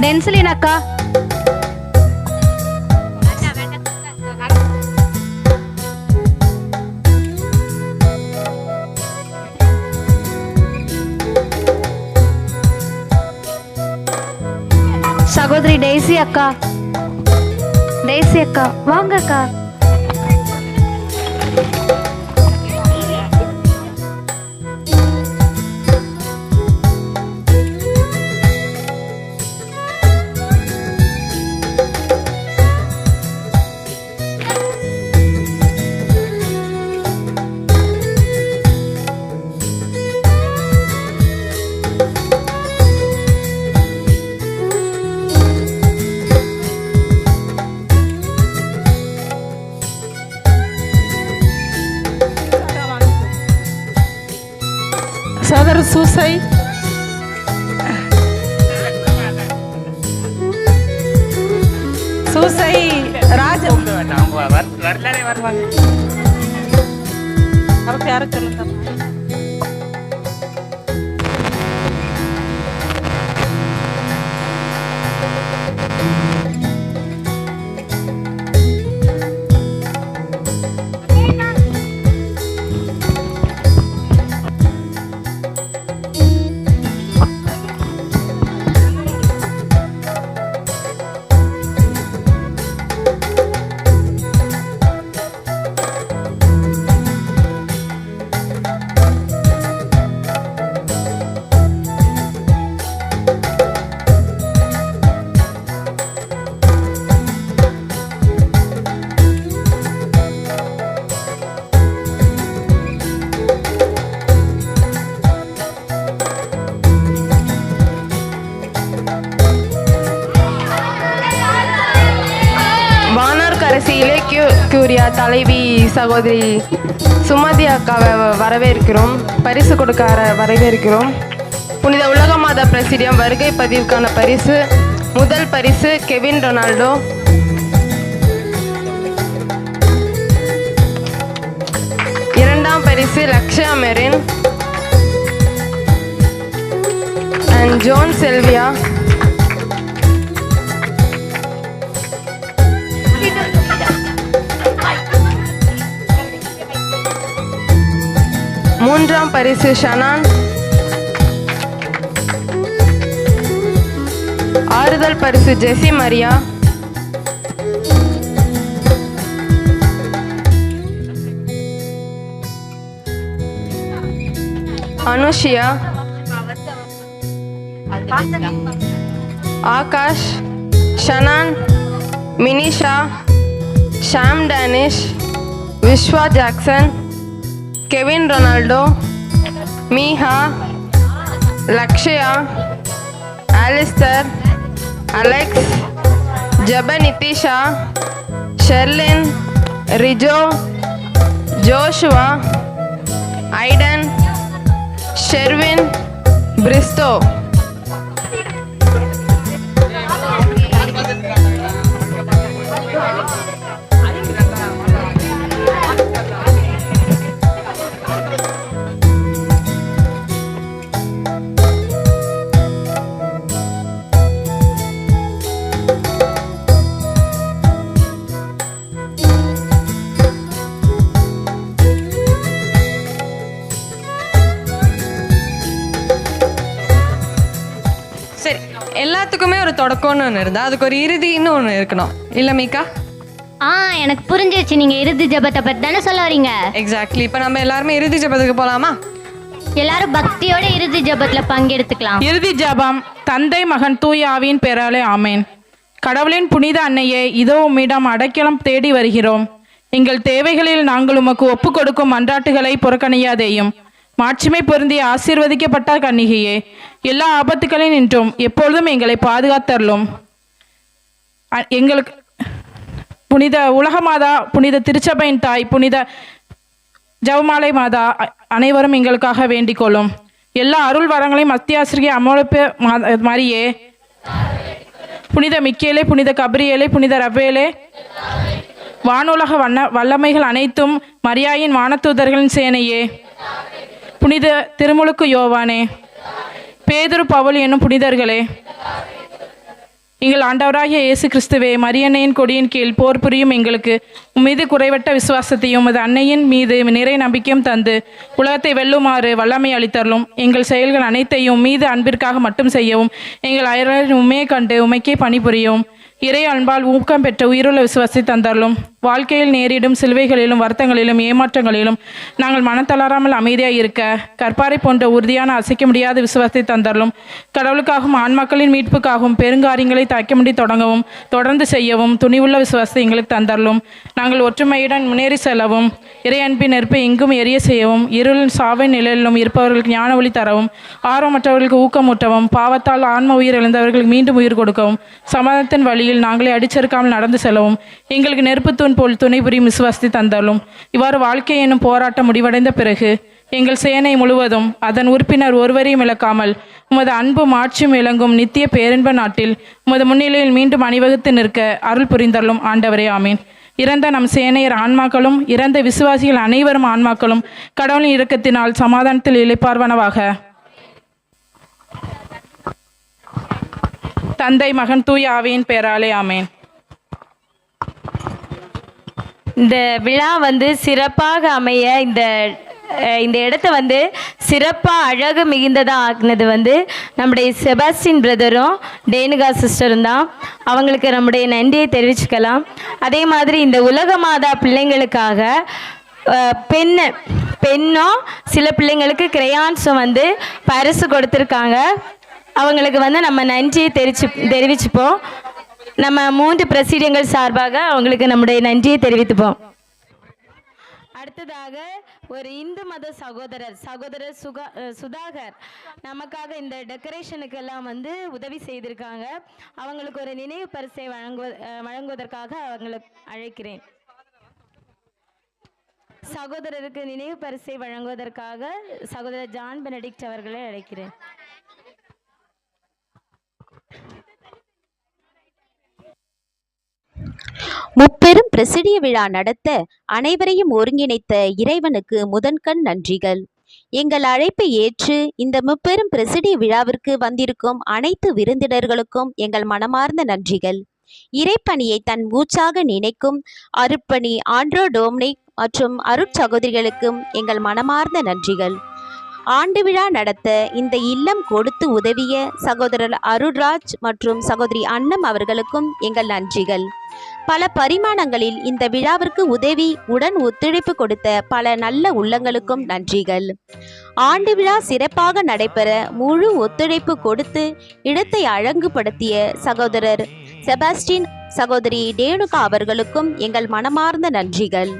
டென்சிலின் அக்கா, சகோதரி டெய்சி அக்கா, வாங்க அக்கா. சோதரர் சூசை, சூசை ராஜ வருவாங்க. அவங்க யாரும் சொல்லுங்க. கடைசியிலே கியூரியா தலைவி சகோதரி சுமதி அக்காவை வரவேற்கிறோம். பரிசு கொடுக்க வரவேற்கிறோம். புனித உலக மாதா பிரசிடியம் வருகை பதிவுக்கான பரிசு, முதல் பரிசு கெவின் ரொனால்டோ, இரண்டாம் பரிசு Lakshaya Merin and Joan Selvia, மூன்றாம் பரிசு ஷனான், ஆறுதல் பரிசு Jessie Maria, Anushiya, Akash, Shannon, Minisha, Sham Danish, Vishwa Jackson, Kevin Ronaldo, Meeha, Lakshaya, Alistair, Alex, ஜப Nithisha, Sherlin, Rijo, Joshua, Aidan, Sherwin, Bristo. சரி, எல்லாத்துக்குமே ஒரு தொடக்கம்னு ஒன்று இருந்தால் அதுக்கு ஒரு இறுதின்னு ஒன்று இருக்கணும் இல்லை மீக்கா? எனக்கு புரிஞ்சிருச்சு. நீங்கள் இறுதி ஜெபத்தை பற்றி தானே சொல்ல வரீங்க? எக்ஸாக்ட்லி. இப்போ நம்ம எல்லாருமே இறுதி ஜெபத்துக்கு போகலாமா? எல்லாரும் பக்தியோட இறுதி ஜெபத்தில் பங்கெடுத்துக்கலாம். இறுதி ஜெபம். தந்தை மகன் தூய ஆவியின் பெயராலே ஆமேன். கடவுளின் புனித அன்னையே, இதோ உம்மிடம் அடைக்கலம் தேடி வருகிறோம். எங்கள் தேவைகளில் நாங்கள் உமக்கு ஒப்பு கொடுக்கும் மன்றாட்டுகளை புறக்கணியாதேயும். மாட்சிமை பொருந்திய ஆசீர்வதிக்கப்பட்ட கன்னிகையே, எல்லா ஆபத்துகளில் நின்றும் எப்பொழுதும் எங்களை பாதுகாத்தருளும். எங்களுக்கு புனித உலக மாதா, புனித திருச்சபையின் தாய், புனித ஜெபமாலை மாதா அனைவரும் எங்களுக்காக வேண்டிக் கொள்ளும். எல்லா அருள் வரங்களையும் அத்தியாசிரியை அமலப்ப மாரியே, புனித மிக்கேலே, புனித கபிரியேலே, புனித ரவ்வேலே, வானுலக வல்லமைகள் அனைத்தும், மரியாயின் வானதூதர்களின் சேனையே, புனித திருமுழுக்கு யோவானே, பேதுரு பவுல் என்னும் புனிதர்களே, எங்கள் ஆண்டவராகிய இயேசு கிறிஸ்துவே, மரியன்னையின் கொடியின் கீழ் போர் புரியும் எங்களுக்கு உம்மீது குறைவட்ட விசுவாசத்தையும் உமது அன்னையின் மீது நிறை நம்பிக்கையும் தந்து உலகத்தை வெல்லுமாறு வல்லமை அளித்தரலும். எங்கள் செயல்கள் அனைத்தையும் மீது அன்பிற்காக மட்டும் செய்யவும், எங்கள் அயராரின் உண்மையை கண்டு உமைக்கே பணிபுரியவும், இறை அன்பால் ஊக்கம் பெற்ற உயிருள்ள விசுவாசத்தை தந்தாலும். வாழ்க்கையில் நேரிடும் சிலுவைகளிலும் வருத்தங்களிலும் ஏமாற்றங்களிலும் நாங்கள் மனத்தளராமல் அமைதியாக இருக்க கற்பாரை போன்ற உறுதியான அசைக்க முடியாத விசுவாசத்தை தந்தாலும். கடவுளுக்காகவும் ஆன்மாக்களின் மீட்புக்காகவும் பெருங்காரியங்களை தாய்க்கமுடி தொடங்கவும் தொடர்ந்து செய்யவும் துணிவுள்ள விசுவாசத்தை எங்களுக்கு தந்தாலும். நாங்கள் ஒற்றுமையுடன் முன்னேறி செல்லவும், இறை அன்பின் நெருப்பை எங்கும் எரிய செய்யவும், இருளின் சாவின் நிழலிலும் இருப்பவர்களுக்கு ஞான ஒளி தரவும், ஆர்வமற்றவர்களுக்கு ஊக்கமூட்டவும், பாவத்தால் ஆன்ம உயிர் இழந்தவர்களுக்கு மீண்டும் உயிர் கொடுக்கவும், சமாதானத்தின் வழியில் நாங்களே அடிச்சறுக்காமல் நடந்து செல்லவும் எங்களுக்கு நெருப்பு தூண் போல் துணை புரியும் விசுவாசத்தை தந்தாலும். இவ்வாறு வாழ்க்கை என்னும் போராட்டம் முடிவடைந்த பிறகு எங்கள் சேனை முழுவதும் அதன் உறுப்பினர் ஒருவரையும் இழக்காமல் உமது அன்பும் ஆட்சியும் விளங்கும் நித்திய பேரின்ப நாட்டில் உமது முன்னிலையில் மீண்டும் அணிவகுத்து நிற்க அருள் புரிந்தருளும் ஆண்டவரே, ஆமீன். இறந்த நம் சேனையர் ஆன்மாக்களும் இறந்த விசுவாசிகள் அனைவரும் ஆன்மாக்களும் கடவுளின் இரக்கத்தினால் சமாதானத்தில் இளைப்பார்வனவாக. தந்தை, மகன், தூய ஆவியின் பெயராலே, ஆமேன். இந்த விழா சிறப்பாக அமைய இந்த இடத்த சிறப்பாக அழகு மிகுந்ததாக ஆக்குனது நம்முடைய செபாஸ்டின் பிரதரும் டேனுகா சிஸ்டரும் தான். அவங்களுக்கு நம்முடைய நன்றியை தெரிவிச்சுக்கலாம். அதே மாதிரி இந்த உலக மாதா பிள்ளைங்களுக்காக பெண்ணும் சில பிள்ளைங்களுக்கு கிரையான்ஸும் பரிசு கொடுத்துருக்காங்க. அவங்களுக்கு நம்ம நன்றியை தெரிவிச்சுப்போம். நம்ம 3 பிரசிடங்கள் சார்பாக அவங்களுக்கு நம்முடைய நன்றியை தெரிவித்துப்போம். அடுத்ததாக ஒரு இந்து மத சகோதரர் சுதாகர் நமக்காக இந்த டெக்கரேஷனுக்கு எல்லாம் உதவி செய்திருக்காங்க. அவங்களுக்கு ஒரு நினைவு பரிசை வழங்குவதற்காக அவங்களுக்கு அழைக்கிறேன். சகோதரருக்கு நினைவு பரிசை வழங்குவதற்காக சகோதரர் ஜான் பெனடிக்ட் அவர்களை அழைக்கிறேன். முப்பெரும் பிரசிடிய விழா நடத்த அனைவரையும் ஒருங்கிணைத்த இறைவனுக்கு முதன்கண் நன்றிகள். எங்கள் அழைப்பை ஏற்று இந்த முப்பெரும் பிரசிடிய விழாவிற்கு வந்திருக்கும் அனைத்து விருந்தினர்களுக்கும் எங்கள் மனமார்ந்த நன்றிகள். இறைப்பணியை தன் மூச்சாக நினைக்கும் அருட்பணி ஆண்ட்ரோ டோம்னிக் மற்றும் அருட்சகோதரிகளுக்கும் எங்கள் மனமார்ந்த நன்றிகள். ஆண்டு விழா நடத்த இந்த இல்லம் கொடுத்து உதவிய சகோதரர் அருள்ராஜ் மற்றும் சகோதரி அன்னம் அவர்களுக்கும் எங்கள் நன்றிகள். பல பரிமாணங்களில் இந்த விழாவிற்கு உதவி உடன் ஒத்துழைப்பு கொடுத்த பல நல்ல உள்ளங்களுக்கும் நன்றிகள். ஆண்டு விழா சிறப்பாக நடைபெற முழு ஒத்துழைப்பு கொடுத்து இடத்தை அழகுபடுத்திய சகோதரர் செபாஸ்டின், சகோதரி டேனுகா அவர்களுக்கும் எங்கள் மனமார்ந்த நன்றிகள்.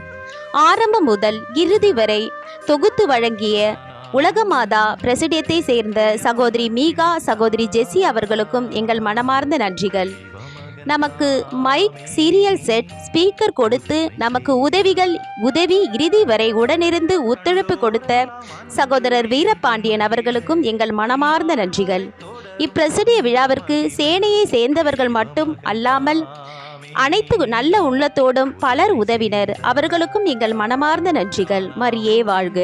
ஆரம்பம் முதல் இறுதி வரை தொகுத்து வழங்கிய உலகமாதா பிரசிடியத்தை சேர்ந்த சகோதரி மீகா, சகோதரி ஜெசி அவர்களுக்கும் எங்கள் மனமார்ந்த நன்றிகள். நமக்கு மைக், சீரியல் செட், ஸ்பீக்கர் கொடுத்து நமக்கு உதவி இறுதி வரை உடனிருந்து ஒத்துழைப்பு கொடுத்த சகோதரர் வீரபாண்டியன் அவர்களுக்கும் எங்கள் மனமார்ந்த நன்றிகள். இப்பிரசிடிய விழாவிற்கு சேனையை சேர்ந்தவர்கள் மட்டும் அல்லாமல் அனைத்து நல்ல உள்ளத்தோடும் பலர் உதவினர். அவர்களுக்கும் எங்கள் மனமார்ந்த நன்றிகள். மரியே வாழ்க.